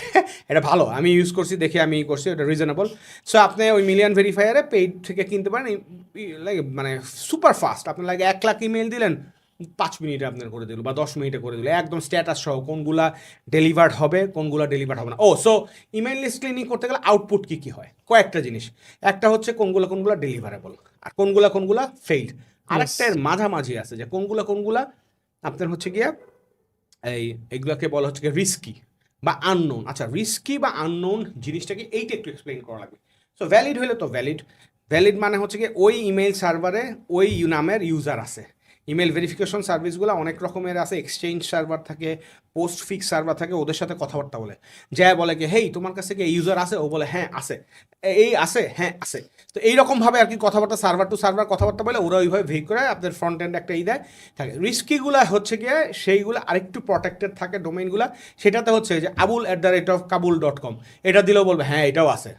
এটা ভালো, আমি ইউজ করছি দেখে আমি করছি, এটা রিজনেবল। সো আপনি ওই মিলিয়ন ভেরিফায়ারে পেইড থেকে কিনতে পারেন, লাইক মানে সুপার ফাস্ট। আপনি লাগে 1 লাখ ইমেল দিলেন 5 মিনিটে আপনার করে দিল বা 10 মিনিটে করে দিল, একদম স্ট্যাটাস সহ কোনগুলা ডেলিভার্ড হবে কোনগুলা ডেলিভার্ড হবে না। সো ইমেল লিস্ট ক্লিনিং করতে গেলে আউটপুট কী হয়, কয়েকটা জিনিস। একটা হচ্ছে কোনগুলা ডেলিভারেবল আর কোনগুলা ফেইল্ড। আরেকটা এর মাঝামাঝি আছে যে কোনগুলা আপনার হচ্ছে গিয়া এইগুলাকে বলা হচ্ছে গিয়ে রিস্কি বা আননোন। আচ্ছা, রিস্কি বা আননোন জিনিসটাকে এইটা একটু এক্সপ্লেন করা লাগবে। সো ভ্যালিড হলে তো ভ্যালিড মানে হচ্ছে গিয়ে ওই ইমেল সার্ভারে ওই নামের ইউজার আছে। ইমেল ভেরিফিকেশন সার্ভিসগুলো অনেক রকমের আছে, এক্সচেঞ্জ সার্ভার থাকে, পোস্ট ফিক্স সার্ভার থাকে, ওদের সাথে কথাবার্তা বলে, যা বলে কি হেই তোমার কাছে কি ইউজার আছে, ও বলে হ্যাঁ আছে, এই আছে, হ্যাঁ আছে। তো এইরকমভাবে আর কি কথাবার্তা সার্ভার টু সার্ভার কথাবার্তা বলে, ওরা ওইভাবে ভেই করে আপনাদের ফ্রন্ট এন্ড একটা দেয় থাকে। রিস্কিগুলো হচ্ছে গিয়ে সেইগুলো আরেকটু প্রটেক্টেড থাকে ডোমেইনগুলো, সেটাতে হচ্ছে যে abul@kabul.com এটা দিলেও বলবে হ্যাঁ এটাও আছে,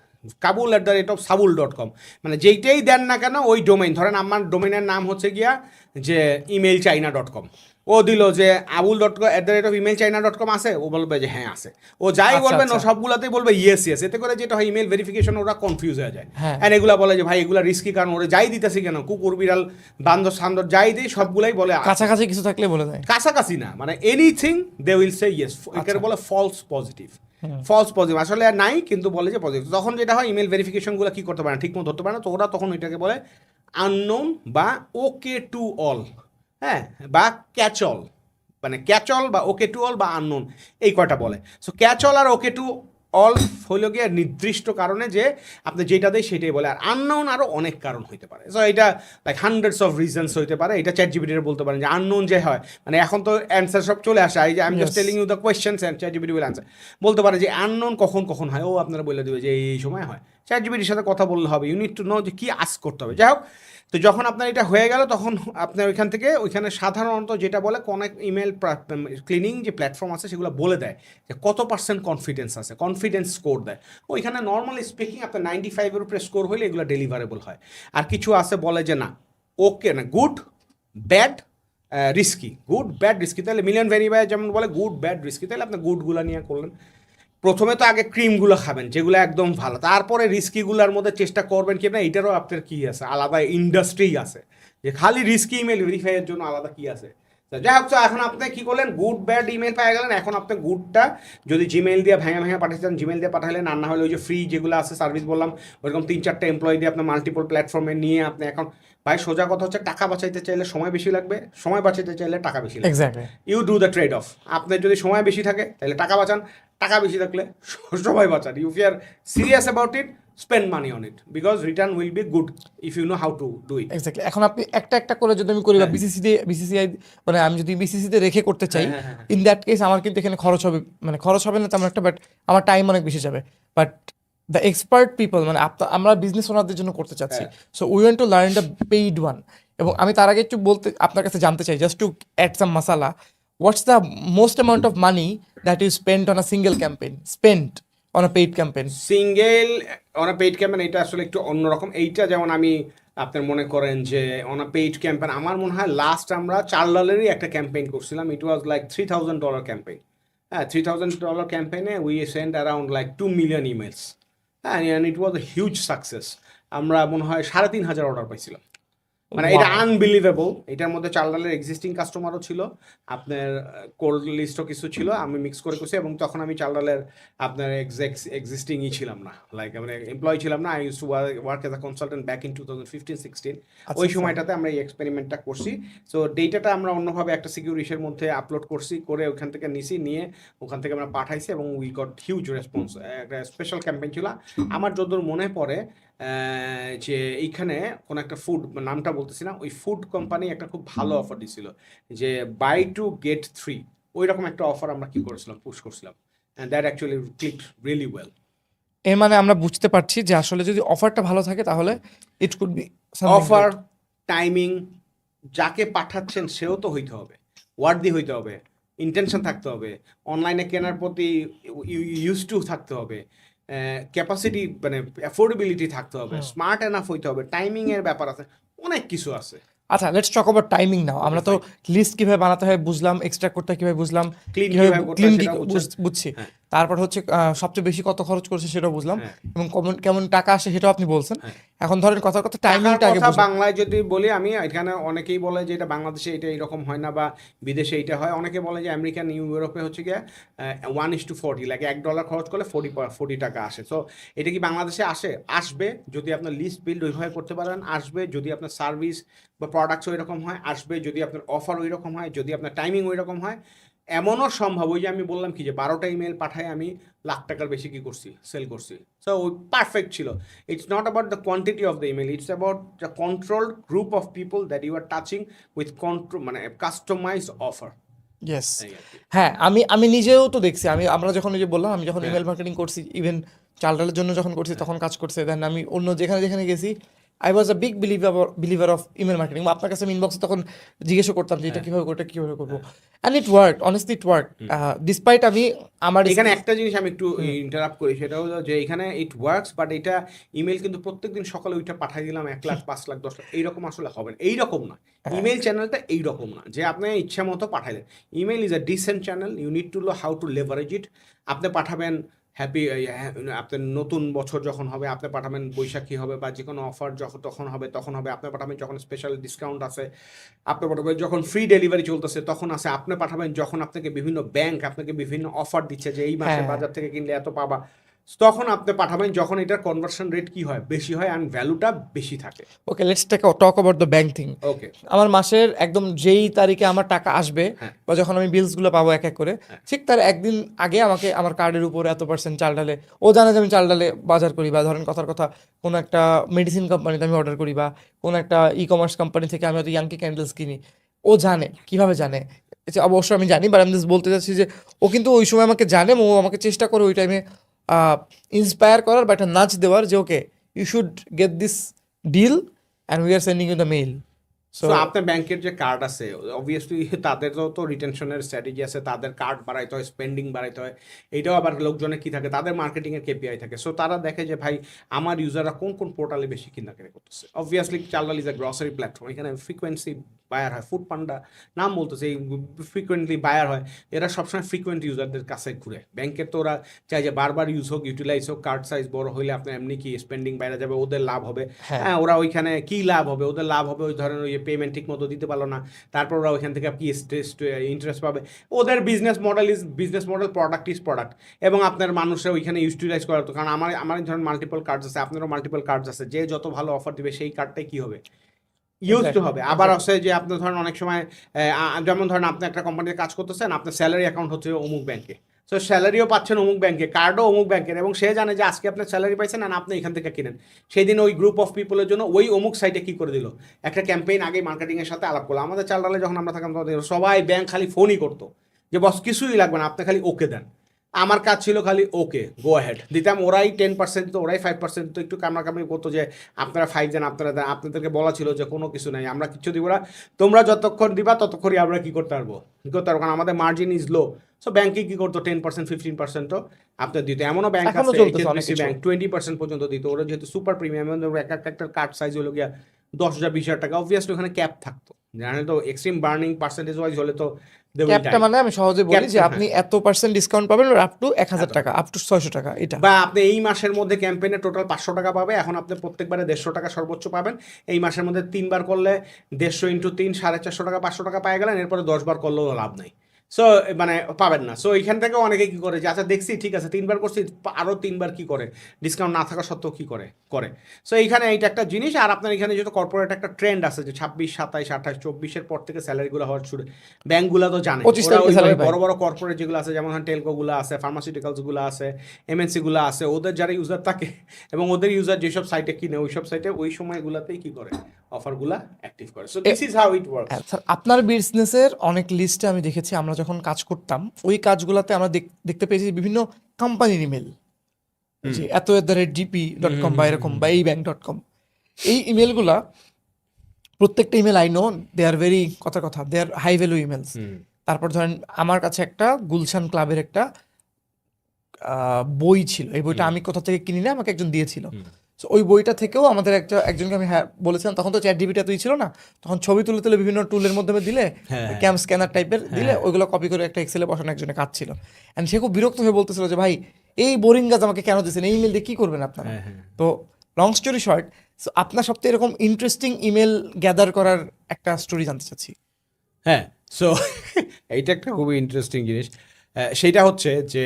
kabul@sabul.com মানে যেইটাই দেন না কেন ওই ডোমেইন, ধরেন আমার ডোমেইনের নাম হচ্ছে গিয়া যে emailchina.com, ও দিল যে abul@emailchina.com আছে, ও বলবে যে হ্যাঁ আছে। ও যাই বলবেন ও সবগুলাতেই বলবে ইয়েস, এতে করে যেটা হয় ইমেল ভেরিফিকেশন ওরা কনফিউজ হয়ে যায়। অ্যান্ড এগুলা বলে যে ভাই এগুলা রিস্কি, কারণ ওরা যাই দিতেছি কেন, কুকুর বিড়াল বান্দর সান্দর যাই দিই সবগুলাই বলে কাছাকাছি কিছু থাকলে বলে দেয়, কাছাকাছি না মানে anything they will say yes. এটাকে বলে ফলস পজিটিভ। আসলে আর নাই, কিন্তু বলে যে পজিটিভ। তখন যেটা হয় ইমেল ভেরিফিকেশনগুলো কী করতে পারে না, ঠিক মতো ধরতে পারে না, তো ওরা তখন ওইটাকে বলে আননোন বা ওকে টু অল, হ্যাঁ, বা ক্যাচ অল, মানে ক্যাচ অল বা ওকে টু অল বা আননোন, এই কয়টা বলে। সো ক্যাচ অল আর ওকে টু অল হইল গিয়ে নির্দিষ্ট কারণে যে আপনি যেটা দেয় সেটাই বলে, আর আননোন আরও অনেক কারণ হইতে পারে। সো এটা লাইক হান্ড্রেডস অফ রিজনস হইতে পারে। এটা ChatGPT বলতে পারেন যে আননোন যে হয়, মানে এখন তো অ্যান্সার সব চলে আসে, এই যে I am just telling you the questions and ChatGPT will answer. বলতে পারে যে আননোন কখন হয়, ও আপনারা বলে দেবে যে এই সময় হয়। ChatGPTর সাথে কথা বললে হবে, ইউ নিড টু নো যে কী আস্ক করতে হবে। যাই হোক, তো যখন আপনার এটা হয়ে গেল তখন আপনার ওইখানে সাধারণত যেটা বলে কোন ইমেল ক্লিনিং যে প্ল্যাটফর্ম আছে সেগুলো বলে দেয় যে কত % কনফিডেন্স আছে, কনফিডেন্স স্কোর দেয়। ওইখানে নর্মালি স্পিকিং আপনার 95-এর উপরে স্কোর হলে এগুলো ডেলিভারেবল হয়। আর কিছু আছে বলে যে না ওকে না, good bad risky, good bad risky. তাহলে মিলিয়ন ভেরিফায়ার যেমন বলে গুড ব্যাড রিস্কি, তাহলে আপনি গুডগুলো নিয়ে করলেন। প্রথমে তো আগে ক্রিমগুলো খাবেন যেগুলো একদম ভালো, তারপরে রিস্কিগুলোর মধ্যে চেষ্টা করবেন কি না। এটারও আপনার কী আছে, আলাদা ইন্ডাস্ট্রি আছে যে খালি রিস্কি ইমেল ভেরিফাইয়ের জন্য আলাদা কী আছে। যাই হোক, তো এখন আপনি কী করলেন, গুড ব্যাড ইমেল পেয়ে গেলেন। এখন আপনি গুডটা যদি জিমেল দিয়ে ভেঙে পাঠাচ্ছেন, জিমেল দিয়ে পাঠালেন, আর না হলে ওই যে ফ্রি যেগুলো আছে সার্ভিস বললাম ওইরকম 3-4টা এমপ্লয়ি দিয়ে আপনার মাল্টিপল প্ল্যাটফর্মে নিয়ে আপনি এখন ভাই সোজা কথা হচ্ছে টাকা বাঁচাইতে চাইলে সময় বেশি লাগবে, সময় বাঁচাইতে চাইলে টাকা বেশি লাগবে। You do the trade off. আপনার যদি সময় বেশি থাকে তাহলে টাকা বাঁচান, টাকা বেশি থাকলে সময় বাঁচান। If you are serious about it, spend money on it because return will be good if you know how to do it. Exactly. এখন আপনি একটা করে যদি আমি করি বা বিসিসিআই মানে আমি যদি বিসিসিতে রেখে করতে চাই, ইন দ্যাট কেস আমার কিন্তু এখানে খরচ হবে না তেমন একটা, বাট আমার টাইম অনেক বেশি যাবে। বাট দ্য এক্সপার্ট পিপল মানে আমরা বিজনেস ওনারদের জন্য করতে চাচ্ছি, so we want to learn the paid one. এবং আমি তার আগে একটু আপনার কাছে জানতে চাই, just two add some masala, what's the most amount of money that you spend on a single campaign, spend on a paid campaign? Single on a paid campaign এটা আসলে একটু অন্যরকম। এইটা যেমন আমি আপনার মনে করেন যে অন আ পেইড ক্যাম্পেইন আমার মনে হয় লাস্ট আমরা $4 একটা ক্যাম্পেইন করছিলাম। It was like $3,000 campaign. হ্যাঁ, $3,000 ক্যাম্পেইনে we send around like 2 million emails. হ্যাঁ, and it was a huge success. আমরা মনে হয় 3,500 অর্ডার পাইছিলাম। মানে এটা আনবিলিভেবল। এটার মধ্যে চাল ডালের এক্সিস্টিং কাস্টমারও ছিল, আপনার কোল্ড লিস্টও কিছু ছিল, আমি মিক্স করে করছি। এবং তখন আমি চাল ডালের আপনার এক্সিস্টিংই ছিলাম না, লাইক মানে এমপ্লয় ছিলাম না। I use to work as a consultant back in 2015-16। ওই সময়টাতে আমরা এই এক্সপেরিমেন্টটা করছি। সো ডেটাটা আমরা অন্যভাবে একটা সিকিউর ইসের মধ্যে আপলোড করছি, করে ওখান থেকে নিয়ে ওখান থেকে আমরা পাঠাইছি এবং উই গট হিউজ রেসপন্স। একটা স্পেশাল ক্যাম্পেইন ছিল আমার যতদূর মনে পড়ে, যে এইখানে কোন একটা ফুড, নামটা বলতেছি না, ওই ফুড কোম্পানি একটা খুব ভালো অফার দিছিল যে বাই টু গেট 3, ওই রকম একটা অফার আমরা কি করেছিলাম, পুশ করছিলাম, that actually clicked really well. এর মানে আমরা বুঝতে পারছি যে আসলে যদি অফারটা ভালো থাকে তাহলে ইট কুড বি অফার, টাইমিং, যাকে পাঠাচ্ছেন সেও তো হইতে হবে, ওয়ার্দি হইতে হবে, ইন্টেনশন থাকতে হবে, অনলাইনে কেনার প্রতি ইউজ টু থাকতে হবে, ক্যাপাসিটি মানে অ্যাফোর্ডেবিলিটি থাকতে হবে, স্মার্ট এনাফ হইতে হবে, টাইমিং এর ব্যাপার আছে, অনেক কিছু আছে। আচ্ছা, লেটস টক অ্যাবাউট টাইমিং নাও। আমরা তো লিস্ট কিভাবে বানাতে হয় বুঝলাম, এক্সট্রাক্ট করতে হয় কিভাবে বুঝলাম, Clean কিভাবে কিভাবে করতে ক্লিন হয় সেটাও বুঝছেন। বুঝছি। হ্যাঁ। তারপর হচ্ছে সবচেয়ে বেশি কত খরচ করছে সেটাও বুঝলাম, হ্যাঁ। এবং কেমন কেমন টাকা আসে সেটাও আপনি বলছেন। হ্যাঁ। এখন ধরেন কথার কথা টাকার টাইমিংটা আগে কথা বুঝলাম। বাংলায় যদি বলি আমি, এখানে অনেকেই বলে যে এটা বাংলাদেশে এটা এরকম হয় না বা বিদেশে এটা হয়। অনেকে বলে যে আমেরিকান ইউরোপে হচ্ছে গিয়ে 1:40, লাগে $1 খরচ করলে 40 টাকা আসে। সো এটা কি বাংলাদেশে আসবে যদি আপনার লিস্ট বিল্ড ওইভাবে করতে পারেন, আসবে যদি আপনার সার্ভিস বা প্রোডাক্টস ওই রকম হয়, আসবে যদি আপনার অফার ওই রকম হয়, যদি আপনার টাইমিং ওই রকম হয়। এমনও সম্ভব, ওই যে আমি বললাম কি যে 12টা ইমেল পাঠায় আমি $1,00,000 বেশি কি করছি, সেল করছি। সো ওই পারফেক্ট ছিল। It's not about the quantity of the email, it's about the controlled group of people that you are touching with control, মানে কাস্টমাইজড অফার। ইয়েস, হ্যাঁ, আমি নিজেও তো দেখছি। আমরা যখন ওই যে বললাম, আমি যখন ইমেল মার্কেটিং করছি, ইভেন চাল ডালের জন্য যখন করছি তখন কাজ করছে। দেন আমি অন্য যেখানে যেখানে গেছি, I was a big believer of email marketing. আপনার কাছে আমি ইনবক্সে তখন জিজ্ঞেস করতাম যে এটা কীভাবে করতে, কীভাবে করবো, and it work, honestly it work. Despite আমি আমার এখানে একটা জিনিস আমি একটু ইন্টারাপ্ট করি, সেটা হলো যে এখানে ইট ওয়ার্কস, বাট এটা ইমেল কিন্তু প্রত্যেকদিন সকালে ওইটা পাঠিয়ে দিলাম 1,00,000, 5,00,000, 10,00,000, এইরকম আসলে হবে না। এইরকম না, ইমেল চ্যানেলটা এইরকম না যে আপনি ইচ্ছা মতো পাঠাইলেন। Email is a decent channel, you need to know how to leverage it. আপনি পাঠাবেন হ্যাপি, আপনার নতুন বছর যখন হবে আপনি পাঠাবেন, বৈশাখী হবে বা যে কোনো অফার যখন তখন হবে আপনি পাঠাবেন, যখন স্পেশাল ডিসকাউন্ট আছে আপনি পাঠাবেন, যখন ফ্রি ডেলিভারি চলতেছে তখন আছে আপনি পাঠাবেন, যখন আপনাকে বিভিন্ন ব্যাংক আপনাকে বিভিন্ন অফার দিচ্ছে যে এই মাসে বাজার থেকে কিনলে এত পাবা, তখন আপনি পাঠাবেন, যখন এটার কনভার্সন রেট কি হয়, বেশি হয় অ্যান্ড ভ্যালুটা বেশি থাকে। Okay, let's talk about the bank thing. Okay, আমার মাসের একদম যেই তারিখে আমার টাকা আসবে, হ্যাঁ, বা যখন আমি বিলসগুলো পাবো এক এক করে, ঠিক তার একদিন আগে আমাকে আমার কার্ডের উপর এত পার্সেন্ট চাল ডালে, ও জানে যে আমি চাল ডালে বাজার করি, বা ধরেন কথার কথা কোনো একটা মেডিসিন কোম্পানিতে আমি অর্ডার করি, বা কোনো একটা ই কমার্স কোম্পানি থেকে আমি হয়তো ইয়াংকি ক্যান্ডেলস কিনি, ও জানে। কিভাবে জানে? অবশ্যই আমি জানি, বাট আমি জাস্ট বলতে চাচ্ছি যে ও কিন্তু ওই সময় আমাকে জানে, ও আমাকে চেষ্টা করে ওই টাইমে ইন্সপায়ার করার বা একটা নাচ দেওয়ার যে okay you should get this deal and we are sending you the mail. So আপনার ব্যাংকের যে কার্ড আছে, অবভিয়াসলি তাদেরও তো রিটেনশনের স্ট্র্যাটেজি আছে, তাদের কার্ড বাড়াইতে হয়, স্পেন্ডিং বাড়াইতে হয়। এইটাও আবার লোকজনের কি থাকে, তাদের মার্কেটিংয়ের কেপিআই থাকে। সো তারা দেখে যে ভাই আমার ইউজাররা কোন কোন পোর্টালে বেশি কেনাকাটা করতেছে। Obviously Chaldal is a grocery platform, এখানে ফ্রিকোয়েন্সি বায়ার হয়, ফুড পান্ডা নাম বলতেছে, এই ফ্রিকোয়েন্টলি বায়ার হয়, এরা সবসময় ফ্রিকোয়েন্ট ইউজারদের কাছে ঘুরে। ব্যাংকের তো ওরা চাই যে বারবার ইউজ হোক, ইউটিলাইজ হোক, কার্ড সাইজ বড় হলে আপনার এমনি কি স্পেন্ডিং বাইরে যাবে, ওদের লাভ হবে। হ্যাঁ, ওরা ওইখানে কি লাভ হবে, ওদের লাভ হবে ওই ধরনের ওই পেমেন্ট ঠিক মতো দিতে পারলো না, তারপর ওরা ওইখান থেকে কি ইন্টারেস্ট পাবে। ওদের business model, product is product, এবং আপনার মানুষরা ওইখানে ইউটিলাইজ করা হতো। কারণ আমার ধরেন মাল্টিপল কার্ডস আছে, আপনারও মাল্টিপল কার্ডস আছে, যে যত ভালো অফার দিবে সেই কার্ডটাই কি হবে, ইউজ টু হবে। আবার আছে যে আপনার ধরেন অনেক সময় যেমন ধরেন আপনি একটা কোম্পানিতে কাজ করতেছেন, আপনার স্যালারি অ্যাকাউন্ট হচ্ছে অমুক ব্যাংকে, সো স্যালারিও পাচ্ছেন অমুক ব্যাংকে, কার্ডও অমুক ব্যাংকের, এবং সে জানে যে আজকে আপনার স্যালারি পাইছেন আর আপনি এখান থেকে কিনেন। সেই দিন ওই গ্রুপ অফ পিপলের জন্য ওই অমুক সাইটে কি করে দিল, একটা ক্যাম্পেইন আগে মার্কেটিংয়ের সাথে আলাপ করলো। আমাদের চাল ডালে যখন আমরা থাকতাম সবাই ব্যাংক খালি ফোনই করতো যে বস কিছুই লাগবে না, আপনি খালি ওকে দেন। আমার কাজ ছিল খালি ওকে গো অ্যাহেড দিতাম, ওরাই 10% তো, ওরাই 5% তো একটু কামড়াকামড়ি করতো যে আপনারা 5 দেন, আপনারা দেন। আপনাদেরকে বলা ছিল যে কোনো কিছু নাই, আমরা কিছু দিব না, তোমরা যতক্ষণ দিবা ততক্ষণই আমরা কী করতে পারবো, কারণ আমাদের মার্জিন ইজ লো। সো ব্যাংকে কী করতো 10%, 15%ও আপনার দিত। এমনও ব্যাংক আছে ব্যাংক 20% পর্যন্ত দিত। ওরা যেহেতু সুপার প্রিমিয়াম, একটা কার্ড সাইজ হলো গিয়া 10,000, 20,000 টাকা, অবভিয়াসলি ওখানে ক্যাপ থাকতো। জানেন তো এক্সট্রিম বার্নিং পার্সেন্টেজ ওয়াইজ হলে তো they will ক্যাপটা die. মানে আমি সহজে বলি Cap- যে আপনি এত পার্সেন্ট ডিসকাউন্ট পাবেন আপ টু 1000 টাকা, আপ টু 600 টাকা, এটা বা আপনি এই মাসের মধ্যে ক্যাম্পেইনে টোটাল 500 টাকা পাবে, এখন আপনি প্রত্যেকবারে 150 টাকা সর্বোচ্চ পাবেন। এই মাসের মধ্যে 3 বার করলে 150 ইন্টু 3 450 টাকা 500 টাকা পাই গেলেন, এরপরে 10 বার করলেও লাভ নাই। সো মানে পাবেন না। সো এইখান থেকে অনেকে কি করে যে আচ্ছা দেখছি ঠিক আছে 3 বার করছি, আরও 3 বার কি করে ডিসকাউন্ট না থাকা সত্ত্বেও কি করে করে। সো এইখানে এইটা একটা জিনিস। আর আপনার এখানে যেহেতু কর্পোরেট একটা ট্রেন্ড আছে যে 26 27 28 24-এর পর থেকে স্যালারিগুলো হওয়ার শুরু, ব্যাংকগুলো তো জানে 25 ওরা তারিখে ওইভাবে salary পায়। বড় বড় কর্পোরেট যেগুলো আছে যেমন টেলকোগুলো আছে, ফার্মাসিউটিক্যালসগুলো আছে, এমএনসিগুলো আছে, ওদের যারা ইউজার থাকে এবং ওদের ইউজার যেসব সাইটে কিনে ওইসব সাইটে ওই সময়গুলোতেই কি করে অফারগুলো অ্যাক্টিভ করে। So this is how it works. হ্যাঁ, স্যার, আপনার বিজনেসের অনেক লিস্টে আমি দেখেছি, আমরা যখন কাজ করতাম ওই কাজগুলোতে আমরা দেখতে পেয়েছি বিভিন্ন কোম্পানির ইমেল, যে @gp.com বা এরকম বা এই bank.com, এই ইমেলগুলা প্রত্যেকটা email I know they are very কথা they are high value emails. তারপর ধরেন আমার কাছে একটা গুলশান ক্লাবের একটা বই ছিল, এই বইটা আমি কোথা থেকে কিনি না, আমাকে একজন দিয়েছিল। So, ওই বইটা থেকেও আমাদের একজনকে আমি বলেছিলাম, তখন তো চ্যাট জিপিটি এতই ছিল না, তখন ছবি তুলে তুলে বিভিন্ন টুলের মাধ্যমে দিলে, ক্যাম স্ক্যানার টাইপের দিলে ওইগুলো কপি করে একটা এক্সেলে বসানো একজনের কাজ ছিল। অ্যান্ড সে খুব বিরক্ত হয়ে বলতেছিল যে ভাই এই বোরিং কাজ আমাকে কেন দিচ্ছেন, এই ইমেল দিয়ে কী করবেন আপনারা। তো লং স্টোরি শর্ট, সো আপনার সবথেকে এরকম ইন্টারেস্টিং ইমেল গ্যাদার করার একটা স্টোরি জানতে চাচ্ছি। হ্যাঁ, সো এইটা একটা খুবই ইন্টারেস্টিং জিনিস। সেইটা হচ্ছে যে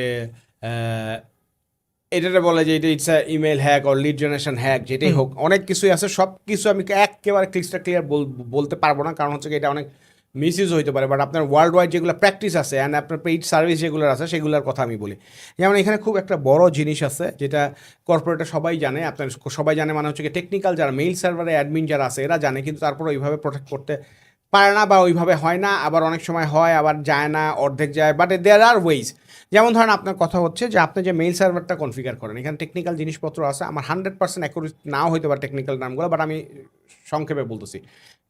এটাতে বলে যে এটা it's email hack or lead generation hack, যেটাই হোক অনেক কিছুই আছে। সব কিছু আমি একেবারে ক্লিয়ার বলতে পারবো না, কারণ হচ্ছে কি এটা অনেক মিস ইউজ হইতে পারে। বাট আপনার ওয়ার্ল্ড ওয়াইড যেগুলো প্র্যাকটিস আছে অ্যান্ড আপনার পেইড সার্ভিস যেগুলো আছে সেগুলোর কথা আমি বলি। যেমন এখানে খুব একটা বড় জিনিস আছে যেটা কর্পোরেটে সবাই জানে, আপনার সবাই জানে, মানে হচ্ছে কি টেকনিক্যাল যারা মেইল সার্ভারে অ্যাডমিন যারা আছে এরা জানে, কিন্তু তারপরে ওইভাবে প্রোটেক্ট করতে পারে না বা ওইভাবে হয় না, আবার অনেক সময় হয় আবার যায় না, অর্ধেক যায়। But there are ways. যেমন ধরেন আপনার কথা হচ্ছে যে আপনি যে মেইল সার্ভারটা কনফিগার করেন, এখানে টেকনিক্যাল জিনিসপত্র আছে, আমার 100% অ্যাকুরেট নাও হইতে পারে টেকনিক্যাল নামগুলো, বাট আমি সংক্ষেপে বলতেছি।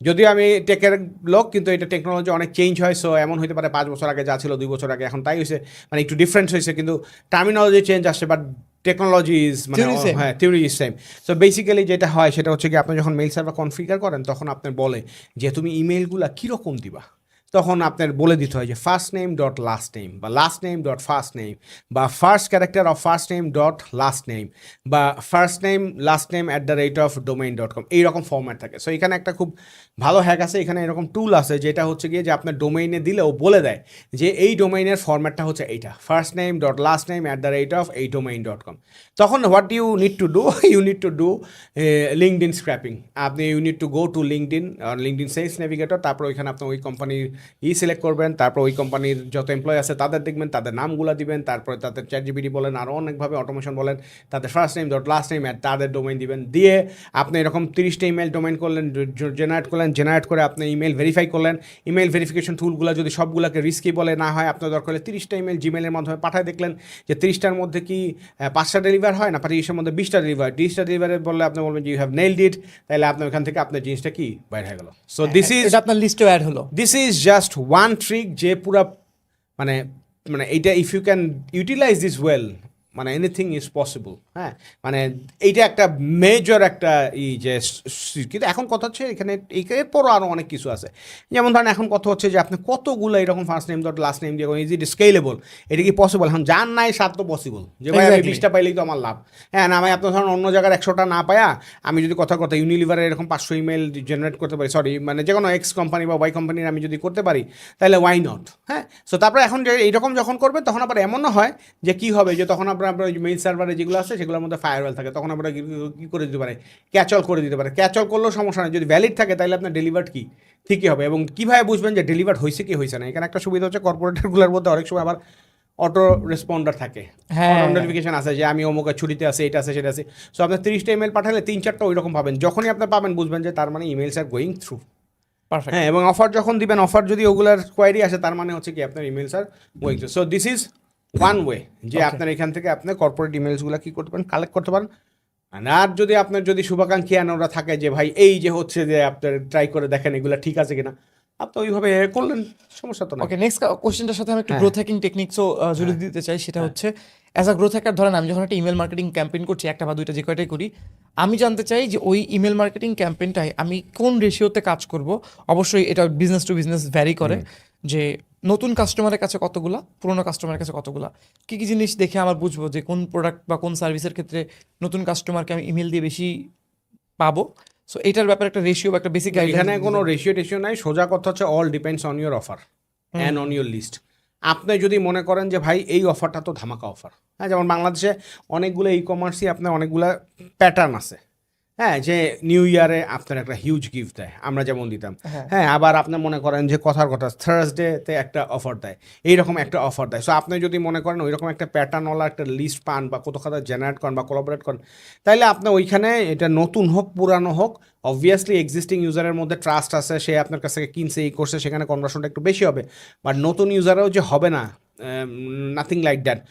যদিও আমি টেকের লোক, কিন্তু এটা টেকনোলজি অনেক চেঞ্জ হয়। সো এমন হতে পারে 5 বছর আগে যা ছিল 2 বছর আগে এখন তাই হয়েছে, মানে একটু ডিফারেন্স হয়েছে, কিন্তু টার্মিনোলজি চেঞ্জ আসছে, বাট টেকনোলজি ইজ মানে হ্যাঁ theory is same. So basically যেটা হয় সেটা হচ্ছে কি আপনি যখন মেইল সার্ভার কনফিগার করেন তখন আপনার বলে যে তুমি ইমেলগুলো কীরকম দিবা, তখন আপনার বলে দিতে হয় যে first name dot last name বা last name dot first name বা first character of first name dot last name বা first name last name @domain.com, এইরকম ফর্ম্যাট থাকে। সো এখানে একটা খুব ভালো হ্যাক আছে, এখানে এরকম টুল আছে যেটা হচ্ছে গিয়ে যে আপনার ডোমেইনে দিলে ও বলে দেয় যে এই ডোমেইনের ফর্ম্যাটটা হচ্ছে এইটা, first name dot last name @domain.com। তখন what you need to do, you need to do LinkedIn scraping. আপনি you need to go to LinkedIn sales navigator, তারপর ওইখানে আপনি ওই কোম্পানির সিলেক্ট করবেন, তারপর ওই কোম্পানির যত এমপ্লয় আছে তাদের দেখবেন, তাদের নামগুলো দিবেন, তারপরে তাদের চ্যাট জিপিটি বলেন আরও অনেকভাবে অটোমেশন বলেন, তাদের first name dot last name তাদের ডোমেইন দিবেন, দিয়ে আপনি এরকম 30টা ইমেল ডোমেইন করলেন, জেনারেট করে আপনি ইমেল ভেরিফাই করলেন। ইমেল ভেরিফিকেশন টুলগুলো যদি সবগুলোকে রিস্কি বলে না হয়, আপনার দরকার হলে 30টা ইমেল জিমেলের মাধ্যমে পাঠায় দেখলেন যে 30টার মধ্যে কি 5টা ডেলিভার হয় না 30টার মধ্যে 20টা ডেলিভার, 20টা ডেলিভারে বললে আপনি বলবেন যে ইউ হ্যাভ নেইলড ইট, তাহলে আপনি ওখান থেকে আপনার জিনিসটা কি বাইরে হয়ে গেল। সো দিস ইজ আপনার লিস্টেও অ্যাড হলো। This is just one trick যে পুরা মানে মানে এইটা if you can utilise this well, মানে এনিথিং ইজ পসিবল। হ্যাঁ, মানে এইটা একটা মেজর একটা যে কিন্তু এখন কথা হচ্ছে এখানে এরপরও আরও অনেক কিছু আছে। যেমন ধরেন এখন কথা হচ্ছে যে আপনি কতগুলো এরকম first name dot last name দিয়ে ইজ ইট স্কেলেবল, এটা কি পসিবল? এখন যার নাই সাত তো পসিবল, যে ভাই আমি 20টা পাইলেই তো আমার লাভ। হ্যাঁ না, আমি আপনার ধরেন অন্য জায়গার 100টা না পায়া আমি যদি কথা ইউনিলিভারের এরকম 500 ইমেল জেনারেট করতে পারি, সরি মানে যে কোনো এক্স কোম্পানি বা ওয়াই কোম্পানির আমি যদি করতে পারি, তাহলে ওয়াই নট। হ্যাঁ, সো তারপরে এখন যে এইরকম যখন করবে তখন আবার এমনও হয় যে কী হবে যে তখন আপনার মেইল সার্ভারে যেগুলো আছে সেগুলোর মধ্যে ফায়ারওয়েল থাকে, তখন আমরা কী করে দিতে পারে, ক্যাচল করে দিতে পারে। ক্যাচল করলেও সমস্যা নেই, যদি ভ্যালিড থাকে তাহলে আপনার ডেলিভার্ড কি ঠিকই হবে। এবং কীভাবে বুঝবেন যে ডেলিভার্ড হয়েছে কি হয়েছে না, এখানে একটা সুবিধা হচ্ছে কর্পোরেটরগুলোর মধ্যে অনেক সময় আবার অটো রেসপন্ডার থাকে, নোটিফিকেশন আছে যে আমি অমুকের ছুটিতে আছে, এটা আছে সেটা আছে। সো আপনার 30টা ইমেল পাঠালে 3-4টা ওই রকম পাবেন, যখনই আপনি পাবেন বুঝবেন যে তার মানে ইমেলস আর গোয়িং থ্রু। হ্যাঁ, এবং অফার যখন দিবেন, অফার যদি ওগুলার কোয়ারি আসে তার মানে হচ্ছে কি আপনার emails are going through. So this is one way যে আপনার এখান থেকে আপনার কর্পোরেট ইমেলসগুলো কী করতে পারেন, কালেক্ট করতে পারেন। আর যদি আপনার যদি শুভাকাঙ্ক্ষী আনোরা থাকে যে ভাই এই যে হচ্ছে যে আপনার ট্রাই করে দেখেন এগুলো ঠিক আছে কিনা, আপনি ওইভাবে করলেন, সমস্যা তো না। ওকে, নেক্সট কোশ্চেনটার সাথে আমি একটু হ্যাঁ। গ্রোথ হ্যাকিং টেকনিক্সও জুড়ে দিতে চাই। সেটা হচ্ছে অ্যাজ আ গ্রোথ হ্যাকার, ধরেন আমি যখন একটা ইমেল মার্কেটিং ক্যাম্পেইন করছি, একটা বা দুইটা যে কয়টাই করি, আমি জানতে চাই যে ওই ইমেল মার্কেটিং ক্যাম্পেইনটায় আমি কোন রেশিওতে কাজ করব। অবশ্যই এটা বিজনেস টু বিজনেস ভ্যারি করে, যে নতুন কাস্টমারের কাছে কতগুলা, পুরোনো কাস্টমারের কাছে কতগুলা, কী কী জিনিস দেখে আমার বুঝবো যে কোন প্রোডাক্ট বা কোন সার্ভিসের ক্ষেত্রে নতুন কাস্টমারকে আমি ইমেল দিয়ে বেশি পাবো। সো এটার ব্যাপারে একটা রেশিও বা একটা বেসিক এখানে গাইডলাইন। কোনো রেশিও টেশিও নাই, সোজা কথা হচ্ছে all depends on your offer and on your list. আপনি যদি মনে করেন যে ভাই এই অফারটা তো ধামাকা অফার, হ্যাঁ, যেমন বাংলাদেশে অনেকগুলো ই কমার্সই আপনার অনেকগুলো প্যাটার্ন আছে, হ্যাঁ, যে নিউ ইয়ারে আপনার একটা হিউজ গিফট দেয়, আমরা যেমন দিতাম, হ্যাঁ, আবার আপনি মনে করেন যে কথার কথা থার্সডেতে একটা অফার দেয়, এইরকম একটা অফার দেয়। সো আপনি যদি মনে করেন ওইরকম একটা প্যাটার্নওয়ালা একটা লিস্ট পান বা কোথাও কোথাও জেনারেট করেন বা কোলাবোরেট করেন, তাইলে আপনি ওইখানে এটা নতুন হোক পুরানো হোক, অবভিয়াসলি এক্সিস্টিং ইউজারের মধ্যে ট্রাস্ট আছে, সে আপনার কাছ থেকে কিনছে এই করছে, সেখানে কনভার্সনটা একটু বেশি হবে। বাট নতুন ইউজারও যে হবে না, nothing like that.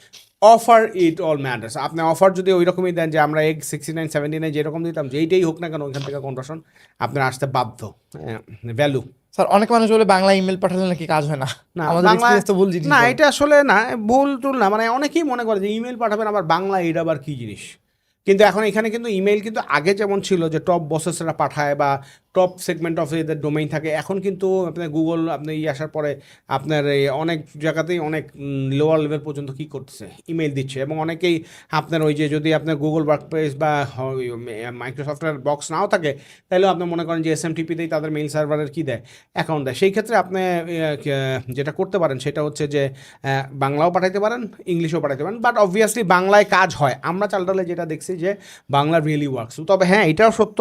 Offer it all matters. আপনি অফার যদি ওই রকমই দেন যে আমরা 69-79 যেরকম দিতাম, যেইটাই হোক না কেন ওইখান থেকে কনভার্সন আপনার আসতে বাধ্য, ভ্যালু। স্যার অনেক মানুষ বলে বাংলা ইমেল পাঠালে নাকি কাজ হয় না। না আমাদের বাংলা, এক্সপেরিয়েন্স তো ভুল জিনিস না বলে। এটা আসলে না ভুল টুল না, মানে অনেকেই মনে করে যে ইমেল পাঠাবেন আবার বাংলা, এটা আবার কী জিনিস। কিন্তু এখন এখানে কিন্তু ইমেল কিন্তু আগে যেমন ছিল যে টপ বসেসরা পাঠায় বা টপ সেগমেন্ট অফ এদের ডোমেইন থাকে, এখন কিন্তু আপনার গুগল আপনি আসার পরে আপনার এই অনেক জায়গাতেই অনেক লোয়ার লেভেল পর্যন্ত কী করতেছে, ইমেল দিচ্ছে। এবং অনেকেই আপনার ওই যে যদি আপনার গুগল ওয়ার্কপ্লেস বা মাইক্রোসফটের বক্স নাও থাকে, তাহলেও আপনি মনে করেন যে এসএমটিপিতেই তাদের মেইল সার্ভারের কী দেয়, অ্যাকাউন্ট দেয়। সেই ক্ষেত্রে আপনি যেটা করতে পারেন সেটা হচ্ছে যে বাংলাও পাঠাইতে পারেন, ইংলিশও পাঠাইতে পারেন। বাট অবভিয়াসলি বাংলায় কাজ হয়, আমরা চালটালে যেটা দেখছি যে বাংলা রিয়েলি ওয়ার্কস। তবে হ্যাঁ, এটাও সত্য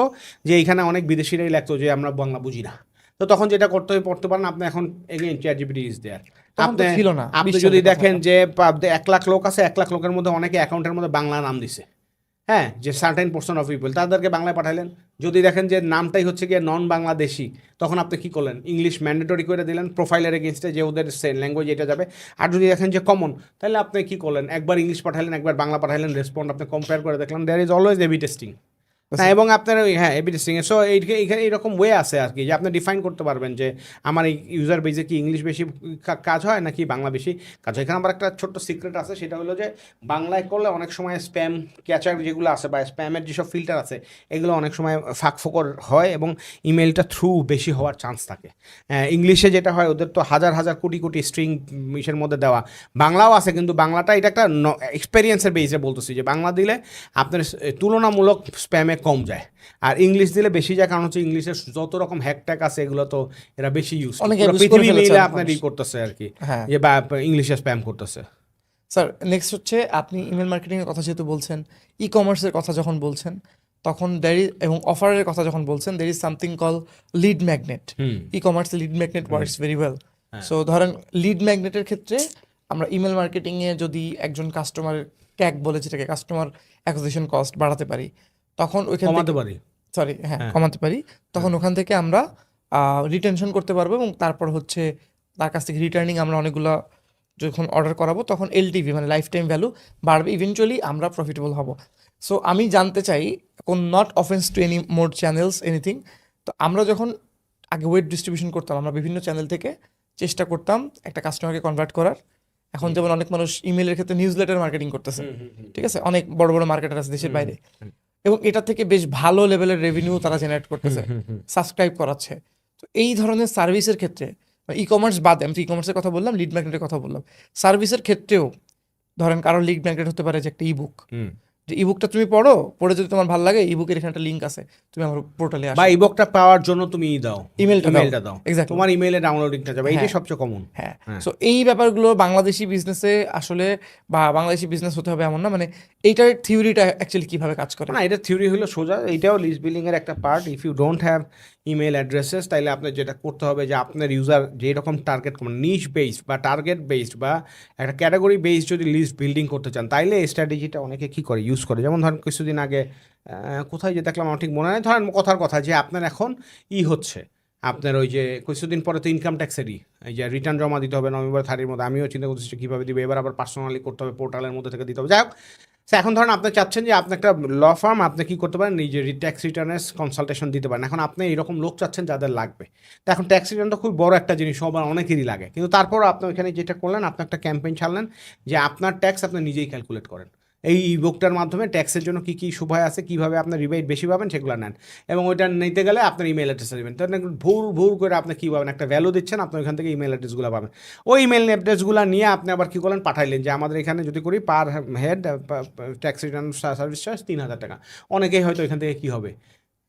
যে এইখানে অনেক বিদেশিরাই লাগতো যে আমরা বাংলা বুঝি না, তো তখন যেটা করতে পারেন আপনি এখন এগেইন চ্যাটজিপিটি ইজ দেয়ার। তখন তো আপনি ছিল না, আপনি 20 যদি সালের কথা। দেখেন যে 1 লাখ লোক আছে, 1 লাখ লোকের মধ্যে অনেকে অ্যাকাউন্টের মধ্যে বাংলা নাম দিছে, হ্যাঁ, যে সার্টেন পোর্শন অফ পিপল, তাদেরকে বাংলায় পাঠাইলেন। যদি দেখেন যে নামটাই হচ্ছে গিয়ে নন বাংলাদেশি, তখন আপনি কী করলেন, ইংলিশ ম্যান্ডেটরি করে দিলেন প্রোফাইলের এগেনস্টে যে ওদের ল্যাঙ্গুয়েজ এটা যাবে। আর যদি দেখেন যে কমন, তাহলে আপনি কী করলেন, একবার ইংলিশ পাঠাইলেন, একবার বাংলা পাঠাইলেন, রেসপন্ড আপনি কম্পেয়ার করে দেখলেন, there is always A B testing. হ্যাঁ, এবং আপনার ওই হ্যাঁ এবি টেস্টিং। সো এইখানে এইরকম ওয়ে আছে আর কি, যে আপনি ডিফাইন করতে পারবেন যে আমার এই ইউজার বেজে কি ইংলিশ বেশি কাজ হয় নাকি বাংলা বেশি কাজ হয়। এখানে আমার একটা ছোট্ট সিক্রেট আছে, সেটা হলো যে বাংলায় করলে অনেক সময় স্প্যাম ক্যাচার যেগুলো আছে বা স্প্যামের যেসব ফিল্টার আছে, এগুলো অনেক সময় ফাঁকফোকর হয় এবং ইমেলটা থ্রু বেশি হওয়ার চান্স থাকে। ইংলিশে যেটা হয়, ওদের তো হাজার হাজার কোটি কোটি স্ট্রিং ইসের মধ্যে দেওয়া, বাংলাও আছে, কিন্তু বাংলাটা এটা একটা এক্সপেরিয়েন্সের বেসে বলতেছি যে বাংলা দিলে আপনার তুলনামূলক স্প্যামে কম যায়, আর ইংলিশ দিলে বেশি যায়। কারণ হচ্ছে ইংলিশের যত রকম হ্যাকট্যাক আছে এগুলো তো এরা বেশি ইউজ অনেকে use করে পৃথিবী ফেলেছে মিলে অনেক আপনার মানুষ। করতেছে আর কি, হ্যাঁ যে বা ইংলিশে স্প্যাম করতেছে। স্যার, নেক্সট হচ্ছে আপনি ইমেল মার্কেটিংয়ের কথা যেহেতু বলছেন, ই কমার্সের কথা যখন বলছেন, তখন এবং অফারের কথা যখন বলছেন, there is something call lead magnet. ই কমার্সে lead magnet works very well. So ধরেন লিড ম্যাগনেটের ক্ষেত্রে আমরা ইমেল মার্কেটিংয়ে যদি একজন কাস্টমার ক্যাক বলে, যেটাকে কাস্টমার অ্যাকুইজিশন কস্ট বাড়াতে পারি, তখন ওইখান কমাতে থেকে পারি। কমাতে পারি, তখন ওখান থেকে আমরা রিটেনশন করতে পারবো, এবং তারপর হচ্ছে তার কাছ থেকে রিটার্নিং আমরা অনেকগুলো যখন অর্ডার করাবো, তখন এলটিভি মানে লাইফ টাইম ভ্যালু বাড়বে, ইভেনচুয়ালি আমরা প্রফিটেবল হব। সো আমি জানতে চাই, কোন not offence to any more channels anything, তো আমরা যখন আগে ওয়েব ডিস্ট্রিবিউশন করতাম, আমরা বিভিন্ন চ্যানেল থেকে চেষ্টা করতাম একটা কাস্টমারকে কনভার্ট করার। এখন যেমন অনেক মানুষ ইমেলের ক্ষেত্রে নিউজ লেটার মার্কেটিং করতেছে, ঠিক আছে, অনেক বড় বড় মার্কেটার আছে দেশের বাইরে, এবং এটা থেকে বেশ ভালো লেভেলের রেভিনিউ তারা জেনারেট করতেছে, সাবস্ক্রাইব করাচ্ছে। তো এই ধরনের সার্ভিসের ক্ষেত্রে, ই কমার্স বাদে, আমি তো ই কমার্সের কথা বললাম, লিড ম্যাগনেটের কথা বললাম, সার্ভিসের ক্ষেত্রেও ধরেন কারো লিড ম্যাগনেট হতে পারে যে একটা ইবুক, যে ইবুকটা তুমি পড়ে যদি তোমার ভালো লাগে, ইবুকের এখানে একটা লিঙ্ক আছে, তুমি আমার পোর্টালে আসো, বা ইবুকটা পাওয়ার জন্য তুমি দাও, ইমেলটা দাও, এক্স্যাক্টলি, তোমার ইমেইলে ডাউনলোডিংটা যাবে, এইটাই সবচেয়ে কমন। হ্যাঁ। সো এই ব্যাপারগুলো বাংলাদেশি বিজনেসে আসলে, বা বাংলাদেশি বিজনেস হতে হবে এমন না, মানে এইটার থিওরিটা অ্যাকচুয়ালি কিভাবে কাজ করে? না, এটা থিওরি হলো সোজা, এইটাও লিস্ট বিল্ডিং এর একটা part. If you don't have email addresses, তাইলে আপনার যেটা করতে হবে যে আপনার ইউজার যেরকম টার্গেট, মানে নিশ বেসড বা টার্গেট বেসড বা একটা ক্যাটাগরি বেসড যদি লিস্ট বিল্ডিং করতে চান, তাইলে এই স্ট্র্যাটেজিটা অনেকে কী করে ইউজ করে। যেমন ধরেন কিছুদিন আগে কোথায় যে দেখলাম, আমার ঠিক মনে নেই, ধরেন কথার কথা যে আপনার এখন হচ্ছে আপনার ওই যে কিছুদিন পরে তো ইনকাম ট্যাক্সেরই এই যে রিটার্ন জমা দিতে হবে নভেম্বর 30 মধ্যে। আমিও চিন্তা করতেছি কীভাবে দিবে, এবার আবার পার্সোনালি করতে হবে, পোর্টালের মধ্যে থেকে দিতে হবে। যাই হোক, So, এখন ধরেন আপনি চাচ্ছেন যে আপনি একটা ল ফার্ম আপনি কি করতে পারেন নিজের ট্যাক্স রিটার্নের কনসালটেশন দিতে পারেন। এখন আপনি এরকম লোক চাচ্ছেন যাদের লাগবে। তো এখন ট্যাক্স রিটার্ন তো খুব বড় একটা জিনিস, সবার অনেকেরই লাগে, কিন্তু তারপরও আপনি ওইখানে যেটা করলেন, আপনি একটা ক্যাম্পেইন ছাড়লেন যে আপনার ট্যাক্স আপনি নিজেই ক্যালকুলেট করেন। এই ইবুকটার মাধ্যমে ট্যাক্সের জন্য কী কী সুবিধা আছে, কীভাবে আপনার রিবেট বেশি পাবেন সেগুলো নেন, এবং ওইটা নিতে গেলে আপনার ইমেল অ্যাড্রেসে দেবেন। তো ভুল ভুল করে আপনি কী পাবেন, একটা ভ্যালু দিচ্ছেন, আপনি ওইখান থেকে ইমেল অ্যাড্রেসগুলো পাবেন। ওই ইমেল অ্যাড্রেসগুলো নিয়ে আপনি আবার কী করলেন, পাঠাইলেন যে আমাদের এখানে যদি করি per head tax return service charge 3,000 টাকা। অনেকেই হয়তো এখান থেকে কী হবে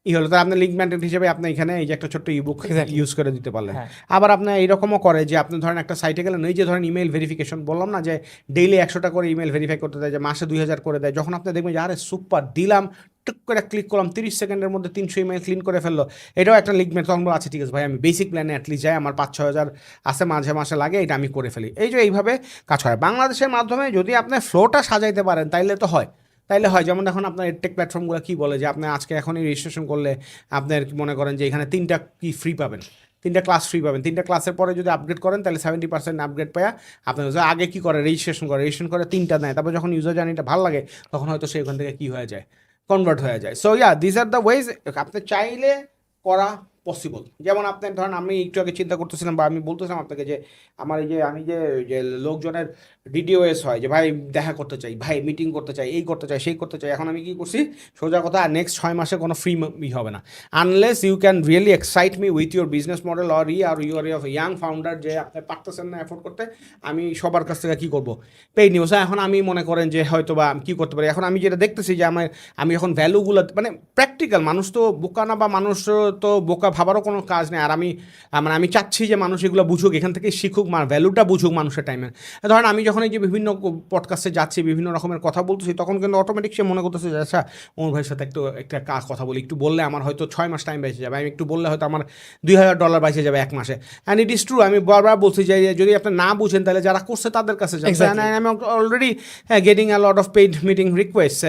হলো, তো আপনার লিঙ্ক ম্যান্টেন হিসেবে আপনি এখানে এই যে একটা ছোট্ট ইবুক ইউজ করে দিতে পারলেন। আবার আপনার এইরকমও করে যে আপনি ধরেন একটা সাইটে গেলেন, এই যে ধরেন ইমেল ভেরিফিকেশন বললাম না যে ডেইলি 100টা করে ইমেল ভেরিফাই করতে দেয়, যে মাসে 2,000 করে দেয়। যখন আপনি দেখবেন যে আরে সুপার দিলাম, টুক করে ক্লিক করলাম, 30 সেকেন্ডের মধ্যে 300 ইমেল ক্লিন করে ফেললো, এটাও একটা লিঙ্ক ম্যান, তখন আছে ঠিক আছে ভাই আমি বেসিক প্ল্যানে অ্যাটলিস্ট যাই, আমার 5-6 হাজার আছে মাঝে মাসে লাগে, এটা আমি করে ফেলি। এই যে এইভাবে কাজ হয় বাংলাদেশের মাধ্যমে। যদি আপনি ফ্লোটা সাজাইতে পারেন তাইলে তো হয়, যেমন এখন আপনার এডটেক প্ল্যাটফর্মগুলো কী বলে যে আপনি আজকে এখনই রেজিস্ট্রেশন করলে আপনার মনে করেন যে এখানে 3টা কি ফ্রি পাবেন, 3টা ক্লাস ফ্রি পাবেন। 3টা ক্লাসের পরে যদি আপগ্রেড করেন তাহলে 70% আপগ্রেড পাওয়া আপনার আগে কী করে রেজিস্ট্রেশন করে 3টা নেয়, তারপর যখন ইউজার জার্নিটা ভালো লাগে তখন হয়তো সে ওখান থেকে কী হয়ে যায়, কনভার্ট হয়ে যায়। So this are the ways আপনি চাইলে করা পসিবল। যেমন আপনার ধরেন আমি একটু আগে চিন্তা করতেছিলাম বা আমি বলতেছিলাম আপনাকে যে আমার এই যে আমি যে লোকজনের ডিডিওএস হয় যে ভাই দেখা করতে চাই, ভাই মিটিং করতে চাই, এই করতে চাই, সেই করতে চাই। এখন আমি কি করছি, সোজা কথা নেক্সট 6 মাসে কোনো ফ্রি হবে না, unless you can really excite me with your business model আর you are of young founder, যে আপনি পারতেছেন না অ্যাফোর্ড করতে, আমি সবার কাছ থেকে কী করবো, পেইড নিউজ। এখন আমি মনে করেন যে হয়তো বা কী করতে পারি, এখন আমি যেটা দেখতেছি যে আমি এখন ভ্যালুগুলো মানে প্র্যাকটিক্যাল, মানুষ তো বোকা না, বা মানুষ তো বোকা ভাবারও কোনো কাজ নেই। আর আমি চাচ্ছি যে মানুষ এগুলো বুঝুক, এখান থেকে শিখুক, ভ্যালুটা বুঝুক মানুষের টাইমে। ধরেন আমি যখন এই যে বিভিন্ন পডকাস্টে যাচ্ছি, বিভিন্ন রকমের কথা বলতেছি, তখন কিন্তু অটোমেটিক সে মনে করতেছে যে আচ্ছা ওর ভাইয়ের সাথে একটা কথা বলি, একটু বললে আমার হয়তো 6 মাস টাইম বেঁচে যাবে, আমি একটু বললে হয়তো আমার $2,000 বেঁচে যাবে 1 মাসে। And it is true. আমি বারবার বলছি যে যদি আপনি না বুঝেন তাহলে যারা করছে তাদের কাছে যান। আমি already getting a lot of paid meeting request,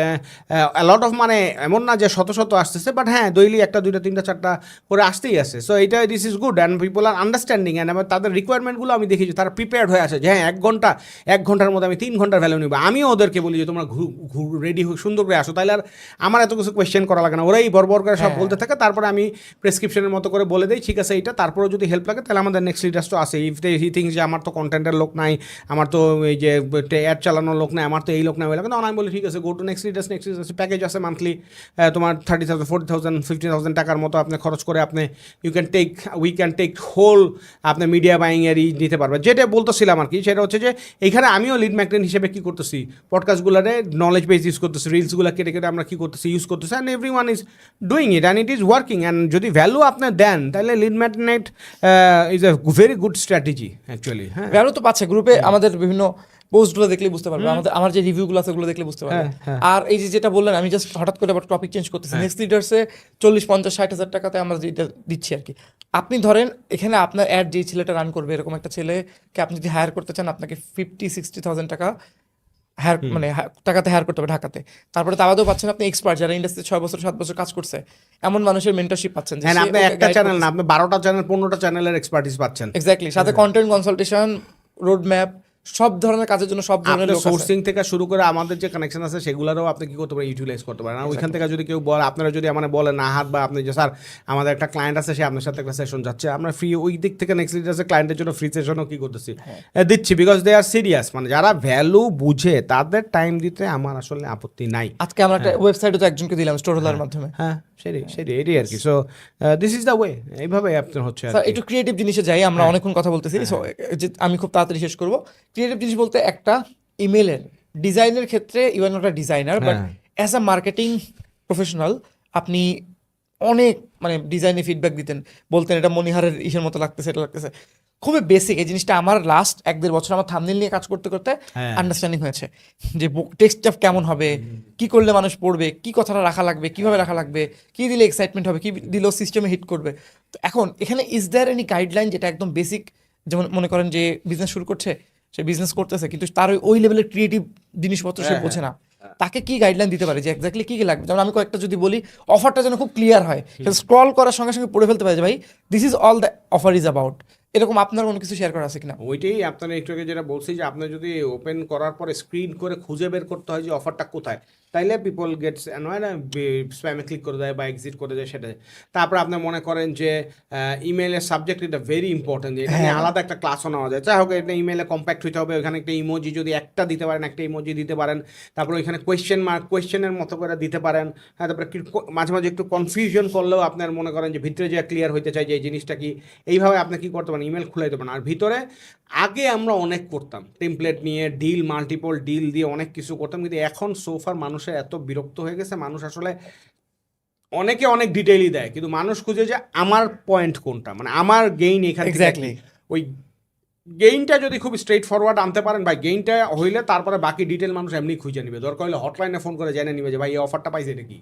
a lot of, মানে এমন না যে শত শত আসতেছে, বাট হ্যাঁ ডেইলি 1টা 2টা 3টা 4টা করে আসতেই আছে। সো এটা this is good and people are understanding, and আমার তাদের রিকোয়ারমেন্টগুলো আমি দেখি যে তারা প্রিপেয়ার্ড হয়ে আছে যে হ্যাঁ 1 ঘন্টার মধ্যে আমি 3 ঘন্টার ভ্যালু নিব। আমিও ওদেরকে বলি যে তোমরা রেডি হয়ে সুন্দর করে আসো, তাহলে আর আমার এত কিছু কোয়েশ্চেন করা লাগে না, ওরাই বরবর করে সব বলতে থাকে। তারপরে আমি প্রেসক্রিপশনের মতো করে বলে দিই ঠিক আছে এইটা, তারপরেও যদি হেল্প লাগে তাহলে আমাদের নেক্সট লিডার্স তো আছে। ইফ হি থিংস যে আমার তো কন্টেন্টের লোক নাই, আমার তো এই যে অ্যাড চালানোর লোক নাই, আমার তো এই লোক নাই, ওই লাগে, তখন আমি বলি ঠিক আছে go to next leaders package আছে মান্থলি, তোমার 30,000 40,000 50,000 টাকার মতো আপনি খরচ করে আপনি উই ক্যান টেক হোল আপনি মিডিয়া বাইংয়েরই নিতে পারবেন। যেটা বলতেছিলাম আর কি, সেটা হচ্ছে যে এইখানে আমিও লিড ম্যাগনেট হিসেবে কী করতেছি, পডকাস্টগুলোরে নলেজ বেস ইউজ করতেছি, রিলসগুলো কেটে কেটে আমরা কী করতেছি ইউজ করতেছি, and every one is doing it and it is working. And যদি ভ্যালু আপনি দেন তাহলে lead magnet is a very good strategy actually. হ্যাঁ, ভ্যালু তো পাচ্ছে গ্রুপে, আমাদের বিভিন্ন পোস্টগুলো দেখলে বুঝতে পারবে, আমার যে রিভিউগুলো আছে ওগুলো দেখলে বুঝতে পারবে। আর এই যে যেটা বললেন, আমি জাস্ট হঠাৎ করে আবার টপিক চেঞ্জ করতেছি, নেক্সট লিডার্সে 40-50-60 হাজার টাকাতে আমরা যেটা দিচ্ছি আর কি। আপনি ধরেন এখানে আপনার অ্যাড যে ছেলেটা রান করবে, এরকম একটা ছেলেকে আপনি যদি হায়ার করতে চান, আপনাকে 50-60,000 টাকা টাকাতে হায়ার করতে হবে ঢাকাতে। তারপরে তারাও পাচ্ছেন আপনি এক্সপার্ট, যারা ইন্ডাস্ট্রি 6 বছর 7 বছর কাজ করছে, এমন মানুষের মেন্টরশিপ পাচ্ছেন। আপনি একটা চ্যানেল না, আপনি 12টা চ্যানেল 15টা চ্যানেলের এক্সপার্টিস পাচ্ছেন। এক্স্যাক্টলি, সাথে কন্টেন্ট কনসালটেশন, রোড ম্যাপ, সব ধরনের কাজের জন্য সব ধরনের লোক আছে। সোর্সিং থেকে শুরু করে আমাদের যে কানেকশন আছে সেগুলোরও আপনি কি করতে পারেন, ইউটিলাইজ করতে পারেন। আর ওইখান থেকে যদি কেউ বলে, আপনারা যদি আমার বলেন না হাত, বা আপনি যে স্যার আমাদের একটা ক্লায়েন্ট আছে, সে আপনার সাথে একটা সেশন যাচ্ছে, আমরা ফ্রি ওই দিক থেকে নেক্সট লিডার্সের ক্লায়েন্টের জন্য ফ্রি সেশনও কি করতেছি দিচ্ছি, বিকজ দে আর সিরিয়াস। মানে যারা ভ্যালু বুঝে তাদের টাইম দিতে আমার আসলে আপত্তি নাই। আজকে আমরা একটা ওয়েবসাইটে তো একজনকে দিলাম স্টোর হোলার মাধ্যমে। হ্যাঁ সেটাই এটাই আর কি। So this is the way, এইভাবে আপনার হচ্ছে। স্যার একটু ক্রিয়েটিভ জিনিসে যাই, আমরা অনেকক্ষণ কথা বলতেছি, সো আমি খুব তাড়াতাড়ি শেষ করবো। ক্রিয়েটিভ জিনিস বলতে একটা ইমেলের ডিজাইনের ক্ষেত্রে, you are not a designer, but as a marketing professional আপনি অনেক মানে ডিজাইনে ফিডব্যাক দিতেন, বলতেন এটা মনিহারের ইসের মতো লাগতেছে, এটা লাগতেছে। খুবই বেসিক এই জিনিসটা আমার লাস্ট 1-1.5 বছর আমার থাম্বনেল নিয়ে কাজ করতে করতে আন্ডারস্ট্যান্ডিং হয়েছে যে টেক্সটটা কেমন হবে, কি করলে মানুষ পড়বে, কি কথাটা রাখা লাগবে, কিভাবে রাখা লাগবে, কি দিলে এক্সাইটমেন্ট হবে, কি দিলেও সিস্টেমে হিট করবে। তো এখন এখানে ইজ দেয়ার এনি গাইডলাইন যেটা একদম বেসিক, যেমন মনে করেন যে বিজনেস শুরু করছে, সে বিজনেস করতেছে কিন্তু তার ওই লেভেলের ক্রিয়েটিভ জিনিসপত্র সে বোঝে না, তাকে কি গাইডলাইন দিতে পারে যে এক্স্যাক্টলি কি কি লাগবে? যেমন আমি কয়েকটা যদি বলি, অফারটা যেন খুব ক্লিয়ার হয়, স্ক্রল করার সঙ্গে সঙ্গে পড়ে ফেলতে পারে যে ভাই this is all the offer is about, এরকম আপনার কোনো কিছু শেয়ার করা আছে কিনা? ওইটাই আপনার একটু আগে যেটা বলছি যে আপনার যদি ওপেন করার পরে স্ক্রিন করে খুঁজে বের করতে হয় যে অফারটা কোথায়, তাইলে পিপল গেটস হয় না, স্প্যামে ক্লিক করে দেয় বা এক্সিট করে দেয় সেটা। তারপর আপনি মনে করেন যে ইমেলের সাবজেক্ট এটা ভেরি ইম্পর্টেন্ট, এটা নিয়ে আলাদা একটা ক্লাসও নেওয়া যায়। যাই হোক, এটা ইমেলে কম্প্যাক্ট হইতে হবে, ওখানে একটা ইমোজি যদি একটা দিতে পারেন, একটা ইমোজি দিতে পারেন, তারপর ওইখানে কোয়েশ্চেন মার্ক কোয়েশ্চেনের মতো করে দিতে পারেন। হ্যাঁ, তারপরে মাঝে মাঝে একটু কনফিউশন করলেও আপনার মনে করেন যে ভিতরে যে ক্লিয়ার হইতে চাই যে এই জিনিসটা কি, এইভাবে আপনি কি করতে পারেন, ইমেল খুলে দিতে পারেন। আর ভিতরে আগে আমরা অনেক করতাম টেমপ্লেট নিয়ে ডিল, মাল্টিপল ডিল দিয়ে অনেক কিছু করতাম, কিন্তু এখন সোফার মানুষের এত বিরক্ত হয়ে গেছে, মানুষ আসলে অনেকে অনেক ডিটেইলই দেয়, কিন্তু মানুষ খুঁজে যে আমার পয়েন্ট কোনটা, মানে আমার গেইন এখানে এক্স্যাক্টলি। ওই গেইনটা যদি খুব স্ট্রেট ফরওয়ার্ড আনতে পারেন বা গেইনটা হইলে তারপরে বাকি ডিটেল মানুষ এমনি খুঁজে নিবে, দরকার হলে হটলাইনে ফোন করে জেনে নিবে যে ভাই এই অফারটা পাইছে এটা কি।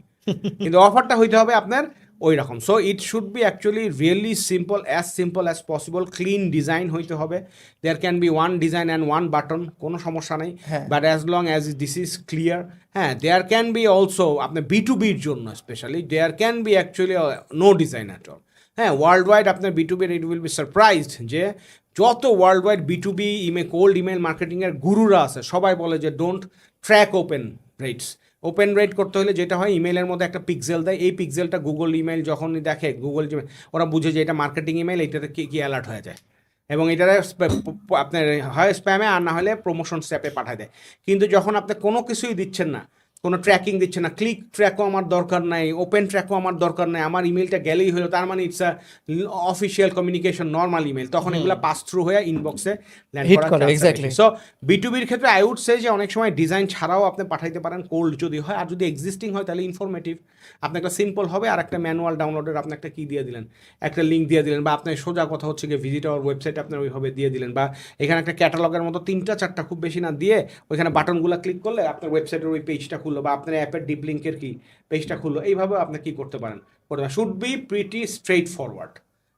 কিন্তু অফারটা হইতে হবে আপনার ওই রকম। So it should be actually really simple as possible. Clean design হইতে হবে, there can be one design and one button, কোনো সমস্যা নেই, হ্যাঁ। But as long as this is clear. হ্যাঁ, দেয়ার ক্যান বি অলসো আপনার B2B জন্য specially there can be actually no design at all. হ্যাঁ, ওয়ার্ল্ড ওয়াইড আপনার B2B it will be surprised যে যত world wide B2B cold email মার্কেটিংয়ের গুরুরা আছে সবাই বলে যে don't track open rates. Open rate করতে হলে যেটা হয়, ইমেলের মধ্যে একটা পিক্সেল দেয়, এই পিক্সেলটা গুগল ইমেল যখনই দেখে, গুগল ওরা বুঝে যে এটা মার্কেটিং ইমেল, এইটাতে কি অ্যালার্ট হয়ে যায় এবং এটারে আপনার হয় স্প্যামে আর না হলে প্রমোশন স্ট্যাপে পাঠায় দেয়। কিন্তু যখন আপনি কোনো কিছুই দিচ্ছেন না, কোনো ট্র্যাকিং দিচ্ছে না, ক্লিক ট্র্যাকও আমার দরকার নাই, ওপেন ট্র্যাকও আমার দরকার নাই, আমার ইমেলটা গেলেই হলো, তার মানে it's a official communication normal email, তখন এগুলো পাস থ্রু হয়ে ইনবক্সে ল্যান্ড Hit করার করে, চান্স exactly. থাকে। সো B2Bর ক্ষেত্রে আই উড সে যে অনেক সময় ডিজাইন ছাড়াও আপনি পাঠাইতে পারেন, কোল্ড যদি হয়, আর যদি এক্সিস্টিং হয় তাহলে ইনফরমেটিভ, আপনি একটা সিম্পল হবে, আর একটা ম্যানুয়াল ডাউনলোডের আপনি একটা কি দিয়ে দিলেন, একটা লিঙ্ক দিয়ে দিলেন, বা আপনার সোজা কথা হচ্ছে গিয়ে ভিজিট আওয়ার ওয়েবসাইট আপনার ওইভাবে দিয়ে দিলেন, বা এখানে একটা ক্যাটালগের মতো 3-4টা খুব বেশি না দিয়ে ওইখানে বাটনগুলো ক্লিক করলে আপনার ওয়েবসাইটের ওই পেজটা খুললো, বা আপনার অ্যাপের ডিপ লিঙ্কের কি পেজটা খুললো, এইভাবে আপনি কি করতে পারেন। Should be pretty straight forward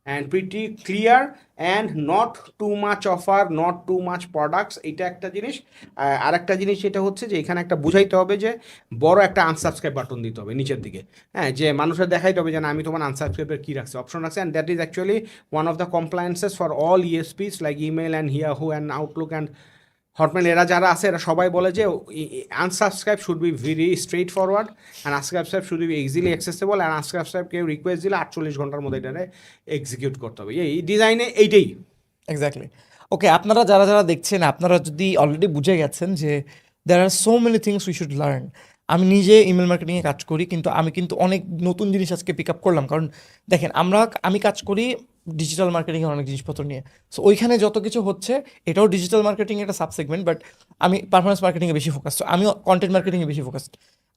and pretty clear and not too much offer, not too much products, এটা একটা জিনিস। আর একটা জিনিস যেটা হচ্ছে যে এখানে একটা বুঝাইতে হবে যে বড় একটা আনসাবস্ক্রাইব বাটন দিতে হবে নিচের দিকে। হ্যাঁ, যে মানুষের দেখাইতে হবে যে না, আমি তোমার আনসাবস্ক্রাইবের কী রাখছি, অপশন রাখছি, and that is actually one of the compliances for all ESPs like email and Yahoo and Outlook and Hotmail, এরা যারা আছে এরা সবাই বলে যে unsubscribe should be very straight forward and unsubscribe should be easily accessible, and unsubscribe কেউ request দিলে 48 ঘন্টার মধ্যে এটারে এক্সিকিউট করতে হবে। এই ডিজাইনে এইটাই এক্স্যাক্টলি। ওকে, আপনারা যারা যারা দেখছেন, আপনারা যদি অলরেডি বুঝে গেছেন যে there are so many things we should learn. আমি নিজে ইমেল মার্কেটিংয়ে কাজ করি, কিন্তু আমি কিন্তু অনেক নতুন জিনিস আজকে পিক আপ করলাম। কারণ দেখেন, আমি কাজ করি ডিজিটাল মার্কেটিংয়ের অনেক জিনিসপত্র নিয়ে। সো ওইখানে যত কিছু হচ্ছে, এটাও ডিজিটাল মার্কেটিং একটা সাবসেগমেন্ট, বাট আমি পারফরমেন্স মার্কেটিংয়ে বেশি ফোকাস, তো আমি কন্টেন্ট মার্কেটিংয়ে বেশি ফোকাসড।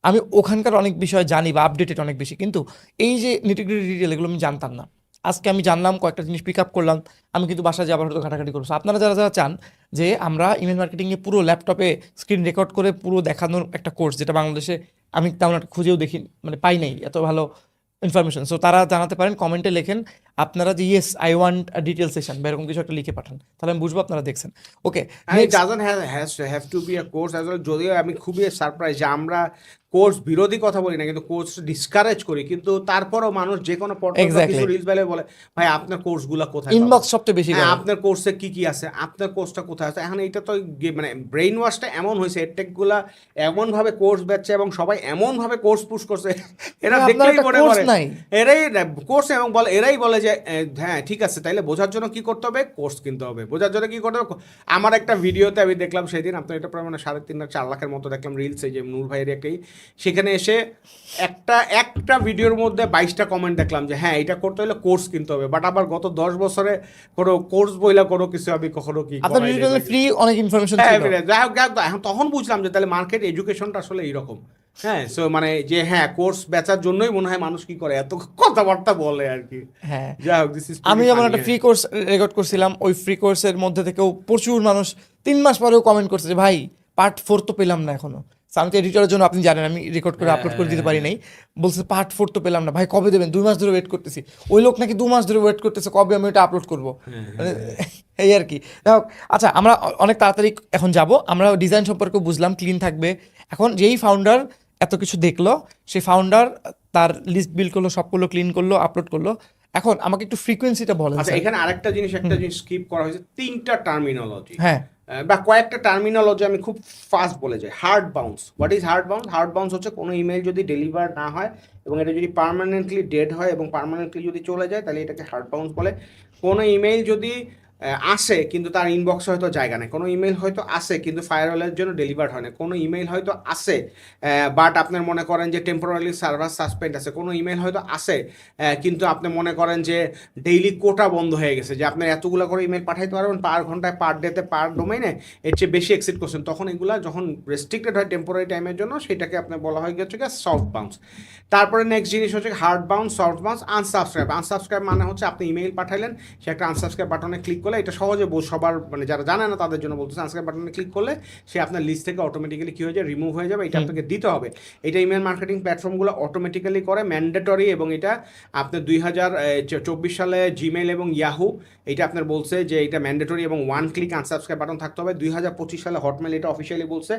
আমি ওখানকার অনেক বিষয় জানি বা আপডেটেড অনেক বেশি, কিন্তু এই যে নিটিগ্রিটি ডিটেল এগুলো আমি জানতাম না। আজকে আমি জানলাম, কয়েকটা জিনিস পিক আপ করলাম, আমি কিন্তু বাসায় যাবার হয়তো ঘাটাঘাটি করবো। আপনারা যারা যারা চান যে আমরা ইমেল মার্কেটিংয়ে পুরো ল্যাপটপে স্ক্রিন রেকর্ড করে পুরো দেখানোর একটা কোর্স, যেটা বাংলাদেশে আমি তেমন একটা খুঁজেও দেখি, মানে পাই নাই এত ভালো ইনফরমেশন, সো তারা জানাতে পারেন, কমেন্টে লেখেন আপনারা যে yes I want detail session বা এরকম কিছু একটা লিখে পাঠান, তাহলে আমি বুঝবো আপনারা দেখছেন। ওকে, it doesn't have to be a course as well. যদিও আমি খুবই সারপ্রাইজ যে আমরা কোর্স বিরোধী কথা বলি না, কিন্তু কোর্স ডিসকারেজ করি, কিন্তু তারপরও মানুষ যে কোনো Exactly. রিলস বেলে বলে ভাই আপনার কোর্সগুলো কোথায় পাবো? ইনবক্স সবচেয়ে বেশি হ্যাঁ, করে। আপনার কোর্সে কি কি আছে, আপনার কোর্সটা কোথায় আছে। এখন এইটা তো মানে ব্রেইন ওয়াশটা এমন হয়েছে, এডটেকগুলা এমনভাবে কোর্স বেচছে এবং সবাই এমনভাবে কোর্স পুশ করছে, এরা আপনার দেখলেই একটা মনে course করে নাই। এরাই কোর্স, এবং বলে এরাই বলে যে হ্যাঁ ঠিক আছে, তাইলে বোঝার জন্য কি করতে হবে, কোর্স কিনতে হবে। বোঝার জন্য কি করতে হবে, আমার একটা ভিডিওতে আমি দেখলাম সেদিন, আপনার এটা প্রায় মানে 3.5-4 লাখের মতো দেখলাম রিলসে, যে নূর ভাইয়ের একটাই, সেখানে এসে একটা ভিডিওর মধ্যে 22টা কমেন্ট দেখলাম যে হ্যাঁ এটা করতে হলে কোর্স কিনতে হবে। বাট আবার গত 10 বছরে কোনো কোর্স বইলা কোনো কিছু আমি কখনো কি আপনার করাই নাই। ভিডিওতে ফ্রি অনেক ইনফরমেশন হ্যাঁ, ছিল। যাই হোক, এখন তখন বুঝলাম যে তাহলে মার্কেট এডুকেশনটা আসলে এইরকম। হ্যাঁ, সো মানে যে হ্যাঁ কোর্স বেচার জন্যই মনে হয় মানুষ কি করে এত কথাবার্তা বলে আর কি। হ্যাঁ, যাই হোক, দিস ইজ আমি যেমন একটা ফ্রি কোর্স রেকর্ড করছিলাম, ওই ফ্রি কোর্সের মধ্যে থেকেও প্রচুর মানুষ 3 মাস পরেও কমেন্ট করছে যে ভাই পার্ট 4 তো পেলাম না এখনো। So, আমি তো এডিটরের জন্য, আপনি জানেন আমি রেকর্ড করে আপলোড করে দিতে পারি নাই, বলছে পার্ট 4 তো পেলাম না ভাই, কবে দেবেন? 2 মাস ধরে ওয়েট করতেছি। ওই লোক নাকি 2 মাস ধরে ওয়েট করতেছে কবে আমি এটা আপলোড করবো, মানে এই আর কি। যাই হোক, আচ্ছা আমরা অনেক তাড়াতাড়ি এখন যাব, আমরা ডিজাইন সম্পর্কে বুঝলাম, ক্লিন থাকবে। এখন যেই ফাউন্ডার এত কিছু দেখলো, সেই ফাউন্ডার তার লিস্ট বিল্ড করলো, সবগুলো ক্লিন করলো, আপলোড করলো। এখন আমাকে একটু ফ্রিকোয়েন্সিটা বলেন আচ্ছা স্যার। এখানে আরেকটা জিনিস, একটা জিনিস স্কিপ করা হয়েছে, 3টা টার্মিনোলজি হ্যাঁ বা কয়েকটা টার্মিনোলজি আমি খুব ফাস্ট বলে যাই। Hard bounce, what is hard bounce? Hard bounce হচ্ছে কোনো ইমেল যদি ডেলিভার না হয় এবং এটা যদি পার্মানেন্টলি ডেড হয় এবং পার্মানেন্টলি যদি চলে যায় তাহলে এটাকে হার্ড বাউন্স বলে। কোনো ইমেল যদি আসে কিন্তু তার ইনবক্সে হয়তো জায়গা নেই, কোনো ইমেল হয়তো আসে কিন্তু ফায়ারওয়ালের জন্য ডেলিভার হয় না, কোনো ইমেল হয়তো আসে বাট আপনার মনে করেন যে টেম্পোরারি সার্ভার সাসপেন্ড আছে, কোনো ইমেল হয়তো আসে কিন্তু আপনি মনে করেন যে ডেইলি কোটা বন্ধ হয়ে গেছে, যে আপনার এতগুলো করে ইমেল পাঠাইতে পারবেন পার ঘন্টায়, পার ডেতে, পার ডোমেইনে, এর চেয়ে বেশি এক্সিড করছেন, তখন এগুলা যখন রেস্ট্রিক্টেড হয় টেম্পোরারি টাইমের জন্য সেটাকে আপনার বলা হয় হচ্ছে সফট বাউন্স। তারপরে নেক্সট জিনিস হচ্ছে hard bounce, soft bounce, unsubscribe. Unsubscribe মানে হচ্ছে আপনি ইমেল পাঠাইলেন, সে একটা আনসাবস্ক্রাইব বাটনে ক্লিক করলে, এটা সহজে সবার মানে যারা জানে না তাদের জন্য বলতেছে, আনসাবস্ক্রাইব বাটনে ক্লিক করলে সে আপনার লিস্ট থেকে অটোমেটিক্যালি কী হয়ে যায়, রিমুভ হয়ে যাবে, এটা আপনাকে দিতে হবে। এটা ইমেল মার্কেটিং প্ল্যাটফর্মগুলো অটোমেটিক্যালি করে, ম্যান্ডেটরি, এবং এটা আপনার 2024 সালে জিমেল এবং ইয়াহু এটা আপনার বলছে যে এটা ম্যান্ডেটরি এবং ওয়ান ক্লিক আনসাবস্ক্রাইব বাটন থাকতে হবে। 2025 সালে হটমেল এটা অফিসিয়ালি বলছে।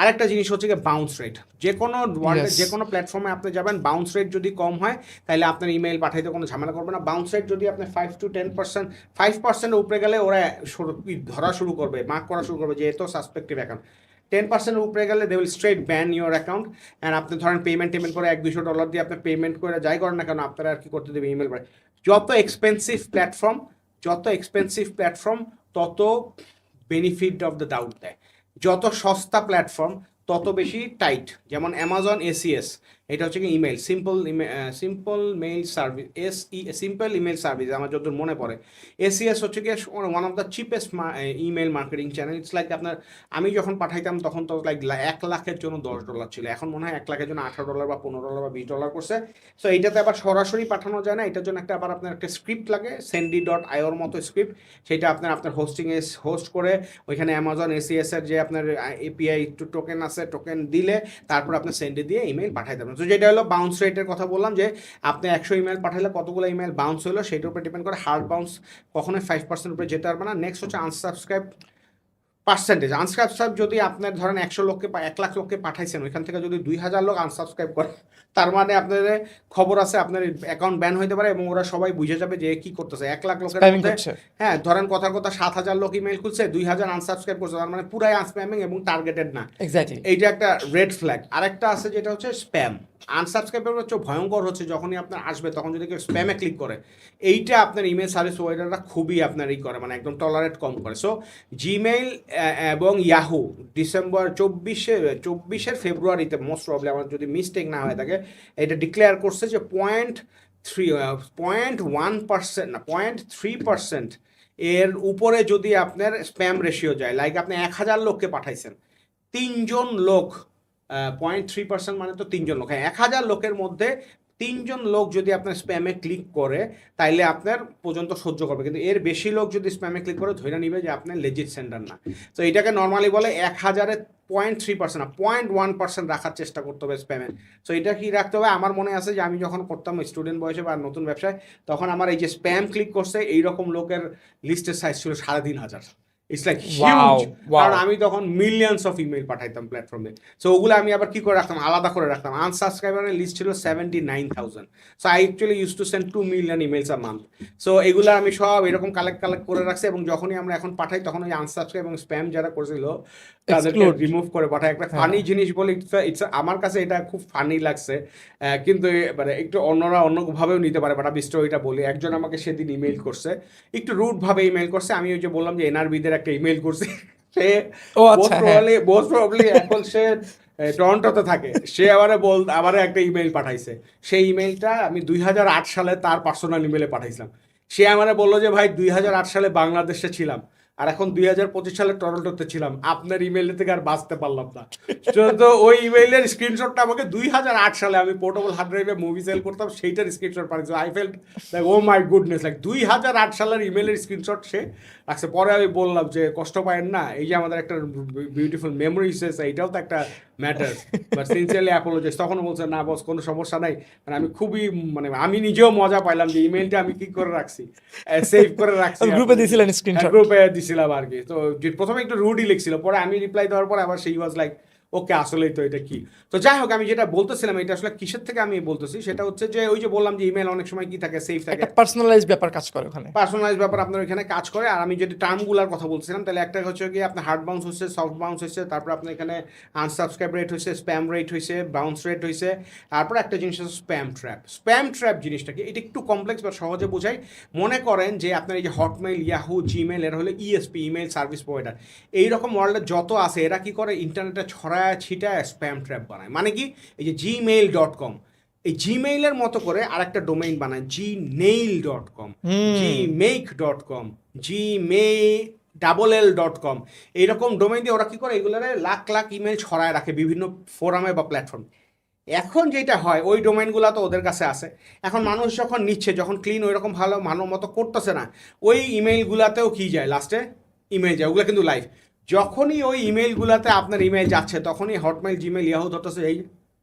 আরেকটা জিনিস হচ্ছে কি বাউন্স রেট, যে কোনো ওয়ার্ল্ডের যে কোনো প্ল্যাটফর্মে আপনি যাবেন, বাউন্স রেট যদি কম হয় তাহলে আপনার ইমেল পাঠাইতে কোনো ঝামেলা করবে না। বাউন্স রেট যদি আপনি 5 to 10%, 5% উপরে গেলে ওরা ধরা শুরু করবে, মার্ক করা শুরু করবে যে এত সাসপেক্টিভ অ্যাকাউন্ট। 10% উপরে গেলে they will straight ban your account. And আপনি ধরেন পেমেন্ট করে $100-200 দিয়ে আপনি পেমেন্ট করে যাই করেন না কেন, আপনারা আর কি করতে দেবে ইমেল করে। যত এক্সপেন্সিভ প্ল্যাটফর্ম তত বেনিফিট অফ দ্য ডাউট দেয়, যত সস্তা প্ল্যাটফর্ম তত বেশি টাইট। যেমন অ্যামাজন এসিএস, এটা হচ্ছে কি email simple mail service, simple email service আমার যতদূর মনে পড়ে। এসিএস হচ্ছে কি one of the cheapest email marketing channel. It's like আপনার, আমি যখন পাঠাইতাম তখন তো লাইক $1 লাখের জন্য $10 ছিল, এখন মনে হয় $1 লাখের জন্য $18 বা $15 বা $20 করছে। সো এইটাতে আবার সরাসরি পাঠানো যায় না, এটার জন্য আবার আপনার একটা স্ক্রিপ্ট লাগে, sendy.ioর মতো স্ক্রিপ্ট, সেটা আপনার হোস্টিংয়ে হোস্ট করে ওইখানে অ্যামাজন এসিএস এর যে আপনার এপিআই টোকেন আছে, টোকেন দিলে তারপর আপনি সেন্ডে দিয়ে ইমেল পাঠাইতে পারেন। তো যেটা হলো বাউন্স রেটের কথা বললাম, যে আপনি 100 ইমেল পাঠাইলে কতগুলো ইমেল বাউন্স হলো সেটার উপর ডিপেন্ড করে। হার্ড বাউন্স কখনোই 5% উপরে যেতে পারবে না। নেক্সট হচ্ছে আনসাবস্ক্রাইব পার্সেন্টেজ। আনসাবস্ক্রাইব যদি আপনার ধরেন 100 লোককে 1 লাখ লোককে পাঠাইছেন, ওইখান থেকে যদি 2000 লোক আনসাবস্ক্রাইব করে, তার মানে আপনার খবর আছে আপনার অ্যাকাউন্ট ব্যান হইতে পারে এবং ওরা সবাই বুঝে যাবে যে কি করতেছে। 1 লাখ লোকের মধ্যে, হ্যাঁ ধরেন কথার কথা 7000 লোক ইমেল খুলছে, 2000 আনসাবস্ক্রাইব করছে, তার মানে পুরাই আনস্প্যামিং এবং টার্গেটেড না। এক্স্যাক্টলি, এইটা একটা রেড ফ্ল্যাগ। আরেকটা আছে যেটা হচ্ছে স্প্যাম। আনসাবস্ক্রাইবের হচ্ছে ভয়ঙ্কর হচ্ছে যখনই আপনার আসবে তখন যদি কেউ স্প্যামে ক্লিক করে, এইটা আপনার ইমেল সার্ভিস প্রোভাইডাররা খুবই আপনার করে, মানে একদম টলারেট কম করে। সো জিমেইল এবং ইয়াহু ডিসেম্বর 24 ফেব্রুয়ারিতে মোস্ট প্রবলি, আমার যদি মিস্টেক না হয়ে থাকে, এটা ডিক্লেয়ার করছে যে 0.1% না 0.3% এর উপরে যদি আপনার স্প্যাম রেশিও যায়, লাইক আপনি 1000 লোককে পাঠাইছেন, 3 জন লোক, 0.3% মানে তো 3 জন লোক, হ্যাঁ 1000 লোকের মধ্যে 3 জন লোক যদি আপনার স্প্যামে ক্লিক করে তাইলে আপনার পর্যন্ত সহ্য করবে, কিন্তু এর বেশি লোক যদি স্প্যামে ক্লিক করে ধরে নিবে যে আপনার লেজিট সেন্ডার না। তো এটাকে নর্মালি বলে 1000-এ 0.3% না 0.1% রাখার চেষ্টা করতে হবে স্প্যামে। সো এটা কি রাখতে হবে, আমার মনে আছে যে আমি যখন করতাম স্টুডেন্ট বয়সে বা নতুন ব্যবসায়, তখন আমার এই যে স্প্যাম ক্লিক করছে এইরকম লোকের লিস্টের সাইজ ছিল 3500। ইটস লাইক হিউজ, কারণ আমি তখন মিলিয়নস অফ ইমেল পাঠাইতাম প্ল্যাটফর্মে। সো ওগুলো আমি আবার কি করে রাখতাম, আলাদা করে রাখতাম। আনসাবস্ক্রাইবারের লিস্ট ছিল 79,000। So I actually use to send 2 million emails a month. So এগুলো আমি সব এরকম কালেক্ট করে রাখছি, এবং যখনই আমরা এখন পাঠাই তখন ওই আনসাবস্ক্রাইব এবং স্প্যাম যারা করেছিল তাদেরকে রিমুভ করে পাঠাই। একটা ফানি জিনিস বলে, ইটস আমার কাছে এটা খুব ফানি লাগছে, কিন্তু মানে একটু অন্যরা অন্যভাবেও নিতে পারে, বাট আমি স্টোরিটা বলি। একজন আমাকে সেদিন ইমেল করছে, একটু রুড ভাবে ইমেল করছে। আমি ওই যে বললাম যে এনআরবিদের একটা ইমেল করছি, সে মোস্ট প্রবাবলি এখন সে টরন্টোতে থাকে, সে আবার একটা ইমেল পাঠাইছে। সেই ইমেলটা আমি 2008 সালে তার পার্সোনাল ইমেলে পাঠাইছিলাম। সে আমারে বললো যে ভাই 2008 সালে বাংলাদেশে ছিলাম আর এখন 2025 সালে টরন্টোতে ছিলাম, আপনার ইমেল থেকে আর বাঁচতে পারলাম না। তো ওই ইমেইলের স্ক্রিনশটটা আমাকে 2008 সালে আমি পোর্টেবল হার্ড ড্রাইভে মুভি সেল করতাম, সেইটার স্ক্রিনশট পাঠিয়েছে। I felt like oh my goodness, like 2008 সালের ইমেলের স্ক্রিনশট সে রাখছে। পরে আমি বললাম যে কষ্ট পায়েন না, এই যে আমাদের একটা বিউটিফুল মেমোরিজ আছে, এইটাও তো একটা ম্যাটার, বাট সিনসিয়ারলি অ্যাপোলজাইজ। তখনও বলছে না বস কোনো সমস্যা নাই। মানে আমি খুবই আমি নিজেও মজা পাইলাম যে ইমেলটা আমি কি করে রাখছি, সেভ করে রাখছি, গ্রুপে দিছিলেন স্ক্রিনশট, গ্রুপে দিছিলাম আর কি। তো প্রথমে একটু রুডই লিখছিল, পরে আমি রিপ্লাই দেওয়ার পর আবার সেই ওয়াজ লাইক ওকে আসলেই তো এটা কি। তো যাই হোক, আমি যেটা বলতেছিলাম এটা আসলে কিসের থেকে আমি বলতেছি সেটা হচ্ছে যে ওই যে বললাম যে ইমেল অনেক সময় কি থাকে, সেফ থাকে, একটা পার্সোনালাইজ ব্যাপার কাজ করে ওখানে। পার্সোনালাইজ ব্যাপার আপনার এখানে কাজ করে। আর আমি যদি টার্মগুলোর কথা বলছিলাম, তাহলে একটা হচ্ছে কি আপনার হার্ড বাউন্স হচ্ছে, সফট বাউন্স হচ্ছে, তারপর আপনার এখানে আনসাবস্ক্রাইব রেট হয়েছে, স্প্যাম রেট হয়েছে, বাউন্স রেট হয়েছে, তারপর একটা জিনিস হচ্ছে স্প্যাম ট্র্যাপ। স্প্যাম ট্র্যাপ জিনিসটা কি, এটা একটু কমপ্লেক্স বা সহজে বোঝাই। মনে করেন যে আপনার এই যে হটমেইল, ইয়াহু, জিমেল, এরা হলো ইএসপি, ইমেল সার্ভিস প্রোভাইডার। এইরকম ওয়ার্ল্ডে যত আছে এরা কি করে, ইন্টারনেটে ছড়ায় ছিটায় স্প্যাম ট্র্যাপ বানায়। মানে কি, এই যে gmail.com, এই জিমেইলের মতো করে আরেকটা ডোমেইন বানায় gmail.com, gmake.com, gmail.com, এইরকম ডোমেইন দিয়ে ওরা কি করে, এগুলোরে লাখ লাখ ইমেল ছড়ায় রাখে বিভিন্ন ফোরামে বা প্ল্যাটফর্মে। এখন যেটা হয়, ওই ডোমেইনগুলো তো ওদের কাছে আছে। এখন মানুষ যখন নিচ্ছে, যখন ক্লিন ওই রকম ভালো মানো মতো করতেছে না, ওই ইমেইলগুলাতেও কি যায়, লাস্টে ইমেল যায়। ওগুলো কিন্তু লাইভ। যখনই ওই ইমেইলগুলাতে আপনার ইমেল যাচ্ছে, তখনই হটমেইল, জিমেল, ইয়াহু ধরতেছে, এই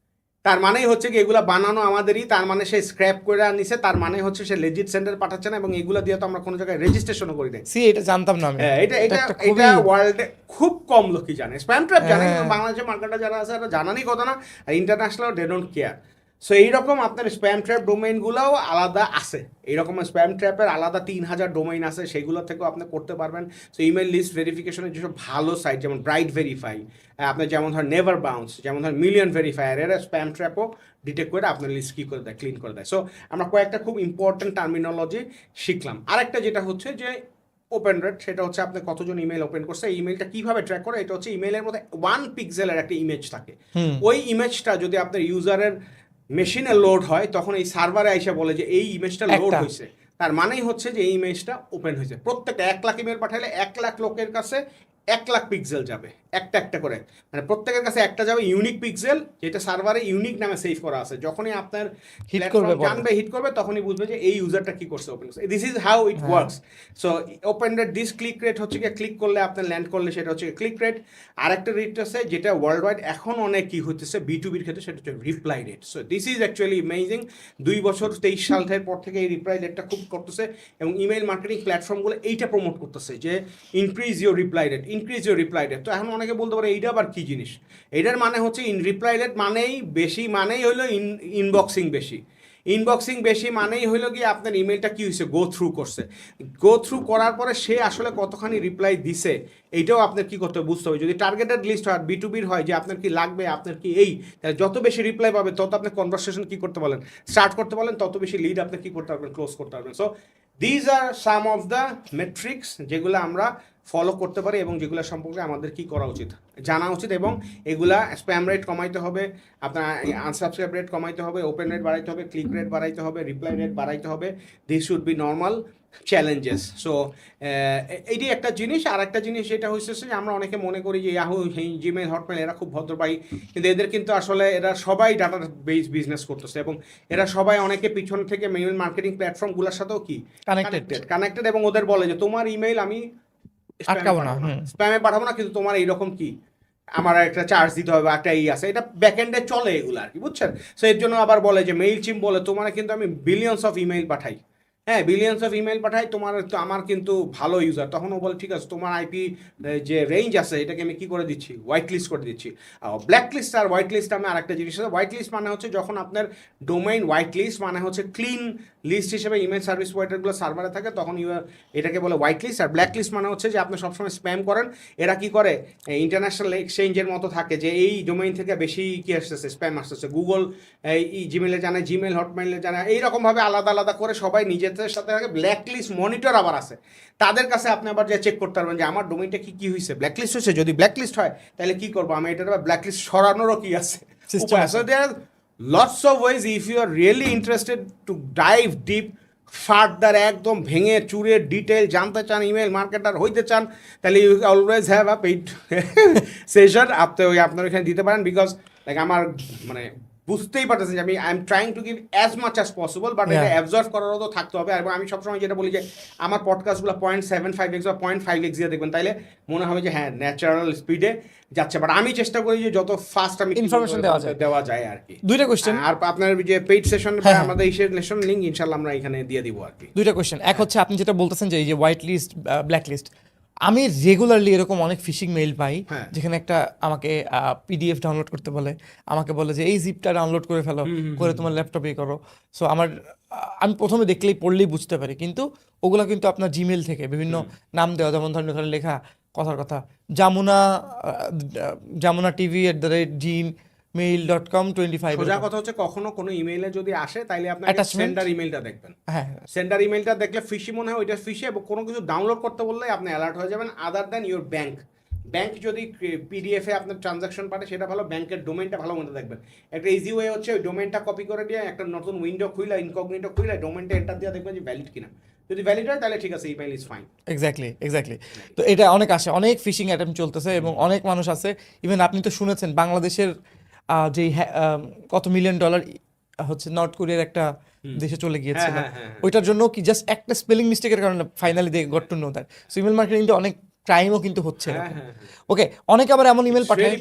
তার মানেই হচ্ছে কি এগুলা বানানো আমাদেরই, তার মানে সে স্ক্র্যাপ করে নিছে, তার মানে হচ্ছে সে লেজিট সেন্টার পাঠাচ্ছে না, এবং এগুলা দিয়ে তো আমরা কোনো জায়গায় রেজিস্ট্রেশনও করি না। এটা জানতাম না আমি। হ্যাঁ, এটা এটা একটা এটা খুবই ওয়ার্ল্ডে খুব কম লোকই জানে। স্প্যাম ট্র্যাপ জানে, হ্যাঁ। কিন্তু বাংলাদেশের মার্কেটে যারা আছে তারা জানারই কথা না, আর international they don't care. So এইরকম আপনার স্প্যাম ট্র্যাপ ডোমেইনগুলোও আলাদা আছে। এইরকম স্প্যাম ট্র্যাপের আলাদা 3000 ডোমেইন আছে, সেগুলো থেকেও আপনি করতে পারবেন। সো ইমেল লিস্ট ভেরিফিকেশনের যেসব ভালো সাইট, যেমন ব্রাইট ভেরিফাই, আপনার যেমন ধর নেভার বাউন্স, যেমন ধর মিলিয়ন ভেরিফায়ার, এরা স্প্যাম ট্র্যাপও ডিটেক্ট করে আপনার লিস্ট কী করে দেয়, ক্লিন করে দেয়। সো আমরা কয়েকটা খুব ইম্পর্টেন্ট টার্মিনোলজি শিখলাম। আরেকটা যেটা হচ্ছে যে ওপেন রেট, সেটা হচ্ছে আপনি কতজন ইমেল ওপেন করছে, এই ইমেলটা কিভাবে ট্র্যাক করে। এটা হচ্ছে ইমেলের মধ্যে 1 পিক্সেলের একটা ইমেজ থাকে। ওই ইমেজটা যদি আপনার ইউজারের মেশিনে লোড হয়, তখন এই সার্ভারে এসে বলে যে এই ইমেজটা লোড একটা হয়েছে, তার মানেই হচ্ছে যে এই ইমেজটা ওপেন হয়েছে। প্রত্যেকটা 1 লাখ ইমেল পাঠালে 1 লাখ লোকের কাছে 1 লাখ পিক্সেল যাবে, একটা একটা করে। মানে প্রত্যেকের কাছে একটা যাবে ইউনিক পিক্সেল, যেটা সার্ভারে ইউনিক নামে সেভ করা আছে। যখনই আপনার হিট করবে প্ল্যাটফর্ম জানবে, হিট করবে, তখনই বুঝবে যে এই ইউজারটা কি করছে, ওপেন করছে। দিস ইজ হাউ ইট হ্যাঁ। Works. So open rate, this click rate হচ্ছে কি, ক্লিক করলে আপনার ল্যান্ড করলে সেটা হচ্ছে ক্লিক রেট। আরেকটা রেট আছে যেটা ওয়ার্ল্ড ওয়াইড এখন অনেক কি হচ্ছে B2Bর ক্ষেত্রে, সেটা হচ্ছে reply rate. So this is actually amazing. 2 বছর 23 সালের পর থেকে এই রিপ্লাই রেটটা খুব করতেছে, এবং ইমেল মার্কেটিং প্ল্যাটফর্মগুলো এইটা প্রমোট করতেছে যে increase your reply rate, increase your reply rate. তো এখন অনেকে বলতে পারে এইটা আবার কি জিনিস। এটার মানে হচ্ছে রিপ্লাই রেট মানেই বেশি, মানেই হলো ইনবক্সিং বেশি। ইনবক্সিং বেশি মানেই হইলো কি আপনার ইমেলটা কি হয়েছে, গো থ্রু করছে। গো থ্রু করার পরে সে আসলে কতখানি রিপ্লাই দিছে, এইটাও আপনার কি করতে হবে, বুঝতে হবে। যদি টার্গেটেড লিস্ট হয়, B2Bর হয়, যে আপনার কি লাগবে, আপনার কি এই, তাহলে যত বেশি রিপ্লাই পাবে তত আপনি কনভারসেশন কি করতে পারলেন, স্টার্ট করতে পারলেন, তত বেশি লিড আপনি কি করতে পারবেন, ক্লোজ করতে পারবেন। So these are some of the metrics যেগুলো আমরা ফলো করতে পারি, এবং যেগুলো সম্পর্কে আমাদের কি করা উচিত, জানা উচিত। এবং এগুলা স্প্যাম রেট কমাইতে হবে, আপনার আনসাবস্ক্রাইব রেট কমাইতে হবে, ওপেন রেট বাড়াইতে হবে, ক্লিক রেট বাড়াইতে হবে, রিপ্লাই রেট বাড়াইতে হবে। This should be normal challenges. So এইটি একটা জিনিস। আর একটা জিনিস যেটা হচ্ছে যে আমরা অনেকে মনে করি যে ইয়াহু, জিমেল, হটমেল এরা খুব ভদ্রবাহী, কিন্তু এদের কিন্তু আসলে এরা সবাই ডাটা বেস বিজনেস করতেছে, এবং এরা সবাই অনেকে পিছন থেকে মেইল মার্কেটিং প্ল্যাটফর্মগুলোর সাথেও কি কানেক্টেড, এবং ওদের বলে যে তোমার ইমেল আমি আটকাবো না, স্প্যামে পাঠাবো না, কিন্তু তোমার এইরকম কি আমার একটা চার্জ দিতে হবে, একটা আছে, এটা ব্যাকএন্ডে চলে এগুলো আর কি, বুঝছেন। সো এর জন্য আবার বলে যে মেইল চিম বলে তোমার কিন্তু আমি বিলিয়নস অফ ইমেইল পাঠাই, হ্যাঁ বিলিয়নস অফ ইমেল পাঠাই, তোমার তো আমার কিন্তু ভালো ইউজার। তখন ও বলে ঠিক আছে, তোমার আইপি যে রেঞ্জ আছে এটাকে আমি কি করে দিচ্ছি, হোয়াইট লিস্ট করে দিচ্ছি। ব্ল্যাক লিস্ট আর হোয়াইট লিস্ট আমি আরেকটা জিনিস আছে। হোয়াইট লিস্ট মানে হচ্ছে যখন আপনার ডোমেইন, হোয়াইট লিস্ট মানে হচ্ছে ক্লিন লিস্ট হিসেবে ইমেল সার্ভিস প্রোভাইডারগুলো সার্ভারে থাকে, তখন এটাকে বলে হোয়াইট লিস্ট। আর ব্ল্যাক লিস্ট মানে হচ্ছে যে আপনি সবসময় স্প্যাম করেন। এরা কি করে, ইন্টারন্যাশনাল এক্সচেঞ্জের মতো থাকে, যে এই ডোমেইন থেকে বেশি কি আসতেছে, স্প্যাম আসতেছে। গুগল এই জিমেলে জানে, জিমেল হটমেইলে জানে, এইরকমভাবে আলাদা আলাদা করে সবাই নিজেদের সাথে থাকে। ব্ল্যাক লিস্ট মনিটর আবার আছে, তাদের কাছে আপনি আবার যা চেক করতে পারবেন যে আমার ডোমেইনটা কি হয়েছে, ব্ল্যাক লিস্ট হয়েছে। যদি ব্ল্যাক লিস্ট হয় তাহলে কি করবো, আমি এটার ব্ল্যাক লিস্ট সরানোরও কি আছে, so there are lots of ways. If you are really interested to dive deep further, একদম ভেঙে চুরে ডিটেল জানতে চান, ইমেল মার্কেটার হইতে চান, তাহলে you always have a paid session. আপনি আপনার এখানে দিতে পারেন, বিকজ লাইক আমার মানে বুঝতেই পারতেছেন যে আমি I am trying to give as much as possible, but এটা অ্যাবজর্ভ করারও তো থাকতে হবে। এবং আমি সবসময় যেটা বলি যে আমার পডকাস্টগুলো 0.75x বা 0.5x দিয়ে দেখবেন, তাইলে মনে হবে যে হ্যাঁ ন্যাচারাল স্পিডে যাচ্ছে। বাট আমি চেষ্টা করি যে যত ফাস্ট আমি ইনফরমেশন দেওয়া যায় আর কি। দুইটা কোশ্চেন, আর আপনার যে পেইড সেশন আমাদের এই সেশন লিংক ইনশাআল্লাহ আমরা এখানে দিয়ে দিব আর কি। দুইটা কোশ্চেন। এক হচ্ছে আপনি যেটা বলতেছেন যে এই যে হোয়াইট লিস্ট, ব্ল্যাক লিস্ট, আমি রেগুলারলি এরকম অনেক ফিশিং মেইল পাই হ্যাঁ। যেখানে একটা আমাকে পিডিএফ ডাউনলোড করতে বলে, আমাকে বলে যে এই জিপটা ডাউনলোড করে ফেলো, করে তোমার ল্যাপটপে করো। সো আমি প্রথমে দেখলেই পড়লেই বুঝতে পারি, কিন্তু ওগুলা কিন্তু আপনার জিমেল থেকে বিভিন্ন নাম দেওয়া, যেমন ধরেন ওখানে লেখা কথার কথা জামুনা tv@gmail.com 25 সোজা কথা হচ্ছে কখনো কোনো ইমেইলে যদি আসে তাইলে আপনাকে Attachment? সেন্ডার ইমেইলটা দেখবেন। হ্যাঁ সেন্ডার ইমেইলটা দেখলে ফিশি মনে হয় ওইটা ফিশি, এবং কোনো কিছু ডাউনলোড করতে বললে আপনি অ্যালার্ট হয়ে যাবেন। আদার দ্যান ইউর ব্যাংক যদি পিডিএফে আপনার ট্রানজাকশন পাঠে সেটা ভালো, ব্যাংকের ডোমেনটা ভালো মনে দেখবেন। একটা ইজি ওয়ে হচ্ছে ওই ডোমেনটা কপি করে দিয়ে একটা নতুন উইন্ডো খুলে, ইনকগনিটো খুলে ডোমেনটা এন্টার দিয়ে দেখবেন যে ভ্যালিড কিনা। যদি ভ্যালিড হয় তাহলে ঠিক আছে, ইমেইল ইজ ফাইন। এক্স্যাক্টলি। তো এটা অনেক আসে, অনেক ফিশিং অ্যাটেম্প চলতেছে এবং অনেক মানুষ আছে। ইভেন আপনি তো শুনেছেন বাংলাদেশের যে কত $1 মিলিয়ন হচ্ছে নর্থ কোরিয়ার একটা দেশে চলে গিয়েছিল, ওইটার জন্য কি জাস্ট একটা স্পেলিং মিস্টেকের কারণে finally they got to know that. So email মার্কেটিংটা অনেক ক্রাইমও কিন্তু হচ্ছে। ওকে, অনেকে আবার এমন ইমেল পাঠায়,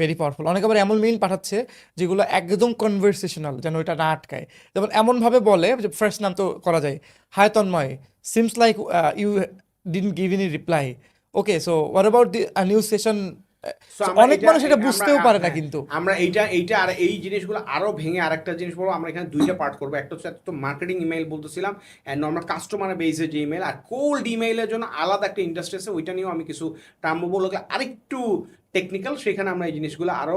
ভেরি পাওয়ারফুল, অনেকে আবার এমন মেইল পাঠাচ্ছে যেগুলো একদম কনভারসেশনাল, যেন ওইটা না আটকায়। যেমন এমনভাবে বলে যে ফার্স্ট নাম তো করা যায়, hi Tanmay, seems like you didn't give any reply, okay so what about the new session. অনেক মানুষ এটা বুঝতেও পারে না, কিন্তু আমরা এইটা আর এই জিনিসগুলো আরো ভেঙে আরেকটা জিনিস বলবো। আমরা এখানে দুইটা পার্ট করবো, একটা হচ্ছে তো মার্কেটিং ইমেইল বলতেছিলাম, অ্যান্ড নর্মাল কাস্টমার বেসের যে ইমেল, আর কোল্ড ইমেইলের জন্য আলাদা একটা ইন্ডাস্ট্রি আছে, ওইটা নিয়েও আমি কিছু টার্ম বলবো আরেকটু টেকনিক্যাল, সেখানে আমরা এই জিনিসগুলো আরো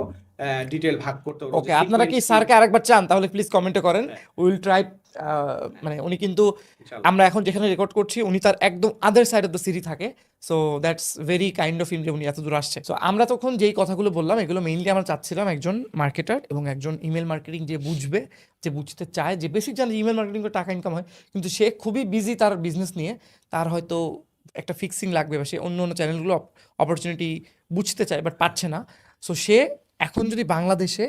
ডিটেল ভাগ করতে পারবো। ওকে, আপনারা কি স্যারকে আরেকবার চান তাহলে প্লিজ কমেন্টে করেন, উইল ট্রাই। মানে উনি কিন্তু আমরা এখন যেখানে রেকর্ড করছি উনি তার একদম other side of the city থাকে, so that's very kind of um যে উনি এত দূর আসছে। সো আমরা তখন যেই কথাগুলো বললাম এগুলো মেইনলি আমরা চাচ্ছিলাম একজন মার্কেটার এবং একজন ইমেল মার্কেটিং যে বুঝবে, যে বুঝতে চায়, যে বেসিক জানে ইমেল মার্কেটিং করে টাকা ইনকাম হয়, কিন্তু সে খুবই বিজি তার বিজনেস নিয়ে, তার হয়তো একটা ফিক্সিং লাগবে বা সে অন্য অন্য চ্যানেলগুলো অপরচুনিটি বুঝতে চায় বাট পাচ্ছে না। সো সে এখন যদি বাংলাদেশে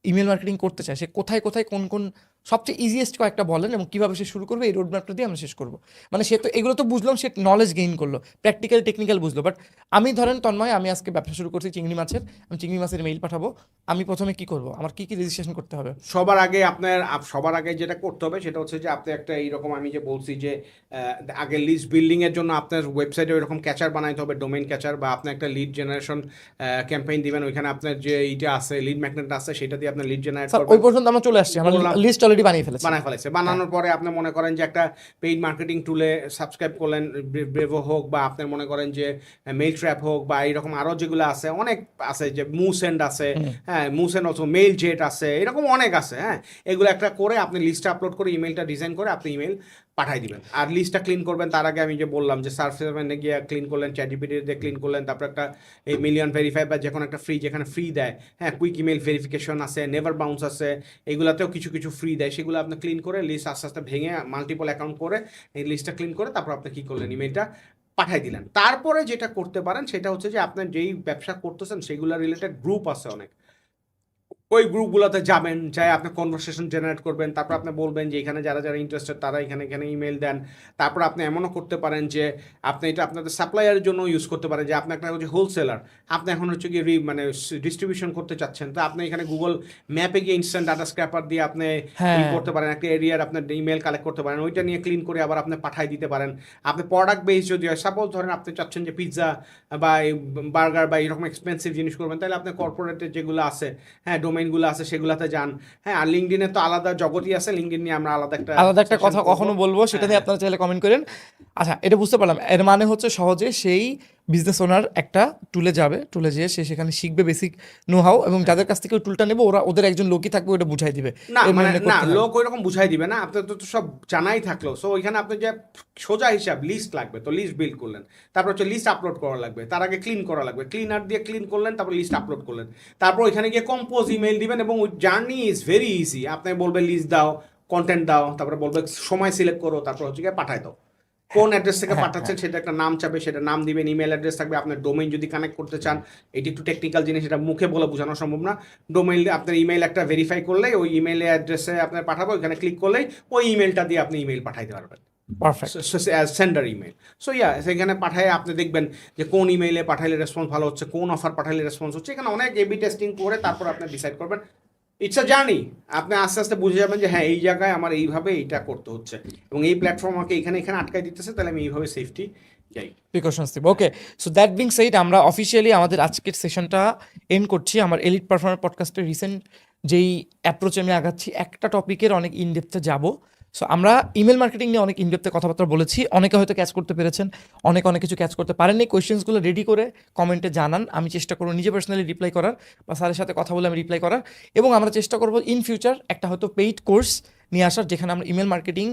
ইমেল মার্কেটিং করতে চায়, সে কোথায় কোথায় কোন কোন সবচেয়ে ইজিয়েস্ট কয়েকটা বলেন এবং কীভাবে সে শুরু করবে, এই রোড ম্যাপটা দিয়ে আমরা শেষ করবো। মানে সে তো এগুলো তো বুঝলাম, সে নলেজ গেইন করলো, প্র্যাকটিক্যাল টেকনিক্যাল বুঝলো। বাট আমি ধরেন তন্ময়, আমি আজকে ব্যবসা শুরু করছি চিংড়ি মাছের, আমি চিংড়ি মাছের মেইল পাঠাবো, আমি প্রথমে কি করব, আমার কি কি রেজিস্ট্রেশন করতে হবে? সবার আগে যেটা করতে হবে সেটা হচ্ছে যে আপনি একটা এইরকম, আমি যে বলছি যে আগে লিস্ট বিল্ডিং এর জন্য আপনার ওয়েবসাইটে ওইরকম ক্যাচার বানাইতে হবে, ডোমেইন ক্যাচার, বা আপনি একটা লিড জেনারেশন ক্যাম্পেইন দিবেন, ওইখানে আপনার যে এইটা আছে লিড ম্যাগনেট আছে সেটা দিয়ে আপনার লিড জেনারেট করবেন। ওই পর্যন্ত আমরা চলে আসছি, আমরা লিস্ট অলরেডি বানিয়ে ফেলেছি। বানানোর পরে আপনি মনে করেন যে একটা পেইড মার্কেটিং টুলে সাবস্ক্রাইব করলেন, ব্রেভো হোক বা আপনি মনে করেন যে মেইল ট্র্যাপ হোক বা এরকম আরো যেগুলো আছে, অনেক আছে, যে মুসেন্ড আছে, হ্যাঁ মুসেন্ড অথবা মেইল জেট আছে, এরকম অনেক আছে। হ্যাঁ, এগুলো একটা করে আপনি লিস্টটা আপলোড করে ইমেলটা ডিজাইন করে আপনি ইমেল পাঠাই দিবেন। আর লিস্টটা ক্লিন করবেন তার আগে আমি যে বললাম যে সার্চ সেভেনে গিয়ে ক্লিন করলেন, চ্যাটজিপিটি দিয়ে ক্লিন করলেন, তারপর একটা এই মিলিয়ন ভেরিফাই বা যে কোনো একটা ফ্রি, যেখানে ফ্রি দেয়, হ্যাঁ কুইক ইমেল ভেরিফিকেশন আছে, নেভার বাউন্স আছে, এগুলাতেও কিছু কিছু ফ্রি দেয়, সেগুলো আপনি ক্লিন করে লিস্ট আস্তে আস্তে ভেঙে মাল্টিপল অ্যাকাউন্ট করে এই লিস্টটা ক্লিন করে তারপর আপনি কী করলেন, ইমেলটা পাঠাই দিলেন। তারপরে যেটা করতে পারেন সেটা হচ্ছে যে আপনার যেই ব্যবসা করতেছেন সেগুলো রিলেটেড গ্রুপ আছে অনেক, ওই গ্রুপগুলোতে যাবেন, যাই আপনি কনভারসেশন জেনারেট করবেন, তারপর আপনি বলবেন যে এখানে যারা যারা ইন্টারেস্টেড তারা এখানে ইমেল দেন। তারপর আপনি এমনও করতে পারেন যে আপনি এটা আপনাদের সাপ্লাইয়ারের জন্য ইউজ করতে পারেন, যে আপনি একটা হচ্ছে হোলসেলার, আপনি এখন হচ্ছে কি মানে ডিস্ট্রিবিউশন করতে চাচ্ছেন, তো আপনি এখানে গুগল ম্যাপে গিয়ে ইনস্ট্যান্ট ডাটা স্ক্র্যাপার দিয়ে আপনি করতে পারেন, একটা এরিয়ার আপনার ইমেল কালেক্ট করতে পারেন, ওইটা নিয়ে ক্লিন করে আবার আপনি পাঠাই দিতে পারেন। আপনি প্রোডাক্ট বেস যদি হয়, সাপোজ ধরেন আপনি চাচ্ছেন যে পিৎজা বা বার্গার বা এরকম এক্সপেন্সিভ জিনিস করবেন, তাহলে আপনার কর্পোরেটের যেগুলো আছে, হ্যাঁ ডোমেইনগুলো আছে, সেগুলোতে যান। হ্যাঁ, আর লিঙ্কডিনে তো আলাদা জগতই আছে, লিঙ্কডিন নিয়ে আমরা আলাদা একটা কথা কখনো বলবো, সেটা নিয়ে আপনারা চাইলে কমেন্ট করেন। আচ্ছা, এটা বুঝতে পারলাম, এর মানে হচ্ছে সহজে সেই বিজনেস ওনার একটা টুলে যাবে, টুলে যেয়ে সে সেখানে শিখবে বেসিক নো হাউ, এবং যাদের কাছ থেকে ওই টুলটা নেবে ওদের একজন লোকই থাকবে, ওটা বুঝাই দিবে। না লোক ওইরকম বুঝাই দিবে না, আপনার তো সব জানাই থাকলো। সো ওইখানে আপনার যে সোজা হিসাব লিস্ট লাগবে, তো লিস্ট বিল্ড করলেন, তারপর হচ্ছে লিস্ট আপলোড করা লাগবে, তার আগে ক্লিন করা লাগবে, ক্লিনার দিয়ে ক্লিন করলেন, তারপর লিস্ট আপলোড করলেন, তারপর ওইখানে গিয়ে কম্পোজ ইমেল দিবেন, এবং ওই জার্নি ইজ ভেরি ইজি। আপনি বলবে লিস্ট দাও, কন্টেন্ট দাও, তারপরে বলবে সময় সিলেক্ট করো, তারপর হচ্ছে গিয়ে পাঠাই দাও। কোন অ্যাড্রেস থেকে পাঠাচ্ছেন সেটা একটা নাম চাবে, সেটা নাম দিবেন, ইমেল অ্যাড্রেস থাকবে, আপনার ডোমেইন যদি কানেক্ট করতে চান, এটি একটু টেকনিক্যাল জিনিস, এটা মুখে বলে বোঝানো সম্ভব না। ডোমেইন আপনার ইমেল একটা ভেরিফাই করলেই ওই ইমেল অ্যাড্রেসে আপনার পাঠাবো, এখানে ক্লিক করলেই ওই ইমেলটা দিয়ে আপনি ইমেল পাঠাইতে পারবেন, সেন্ডার ইমেল। সো সেখানে পাঠায় আপনি দেখবেন যে কোন ইমেইলে পাঠাইলে রেসপন্স ভালো হচ্ছে, কোন অফার পাঠাইলে রেসপন্স হচ্ছে, এখানে অনেক এবি টেস্টিং করে তারপর আপনি ডিসাইড করবেন। ইটস আ জার্নি, আপনি আস্তে আস্তে বুঝে যাবেন যে হ্যাঁ এই জায়গায় আমার এইভাবে এইটা করতে হচ্ছে, এবং এই প্ল্যাটফর্ম আমাকে এখানে আটকাই দিতেছে, তাহলে আমি এইভাবে সেফটি প্রিকশনস দিব। ওকে, সো দ্যাট বিং সেইড আমরা অফিসিয়ালি আমাদের আজকের সেশনটা এন্ড করছি। আমার এলিট পারফর্মার পডকাস্টের রিসেন্ট যেই অ্যাপ্রোচে আমি আগাচ্ছি, একটা টপিকের অনেক ইনডেপথে যাব। সো আমরা ইমেল মার্কেটিং নিয়ে অনেক ইনডেপথে কথাবার্তা বলেছি, অনেকে হয়তো ক্যাচ করতে পেরেছেন, অনেক কিছু ক্যাচ করতে পারেননি। কোয়েশ্চেন্সগুলো রেডি করে কমেন্টে জানান, আমি চেষ্টা করবো নিজে পার্সোনালি রিপ্লাই করার, বা স্যারের সাথে কথা বলে আমি রিপ্লাই করার। এবং আমরা চেষ্টা করবো ইন ফিউচার একটা হয়তো পেইড কোর্স নিয়ে আসার, যেখানে আমরা ইমেল মার্কেটিং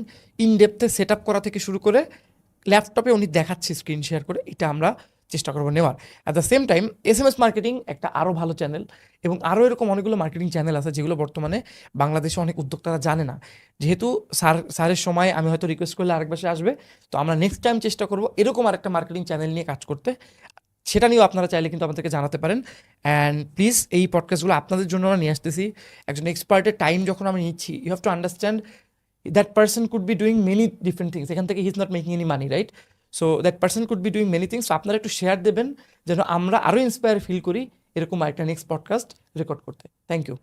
ইনডেপথে সেট আপ করা থেকে শুরু করে ল্যাপটপে উনি দেখাচ্ছি স্ক্রিন শেয়ার করে, এটা আমরা চেষ্টা করবো নেওয়ার। At the same time SMS marketing একটা আরও ভালো চ্যানেল, এবং আরও এরকম অনেকগুলো মার্কেটিং চ্যানেল আছে যেগুলো বর্তমানে বাংলাদেশে অনেক উদ্যোক্তারা জানে না। যেহেতু স্যারের সময় আমি হয়তো রিকোয়েস্ট করলে আরেক বাসে আসবে, তো আমরা নেক্সট টাইম চেষ্টা করবো এরকম আরেকটা মার্কেটিং চ্যানেল নিয়ে কাজ করতে। সেটা নিয়েও আপনারা চাইলে কিন্তু আমাদেরকে জানাতে পারেন। অ্যান্ড প্লিজ এই পডকাস্টগুলো আপনাদের জন্য আমরা নিয়ে আসতেছি। একজন এক্সপার্টের টাইম যখন আমি নিচ্ছি, you have to understand that person could be doing many different things. এখান থেকে he's not making any money, right? So that person could be doing many things. So আপনারা একটু শেয়ার দেবেন যেন আমরা আরও ইন্সপায়ার ফিল করি এরকম একটা নেক্সট পডকাস্ট রেকর্ড করতে। Thank you.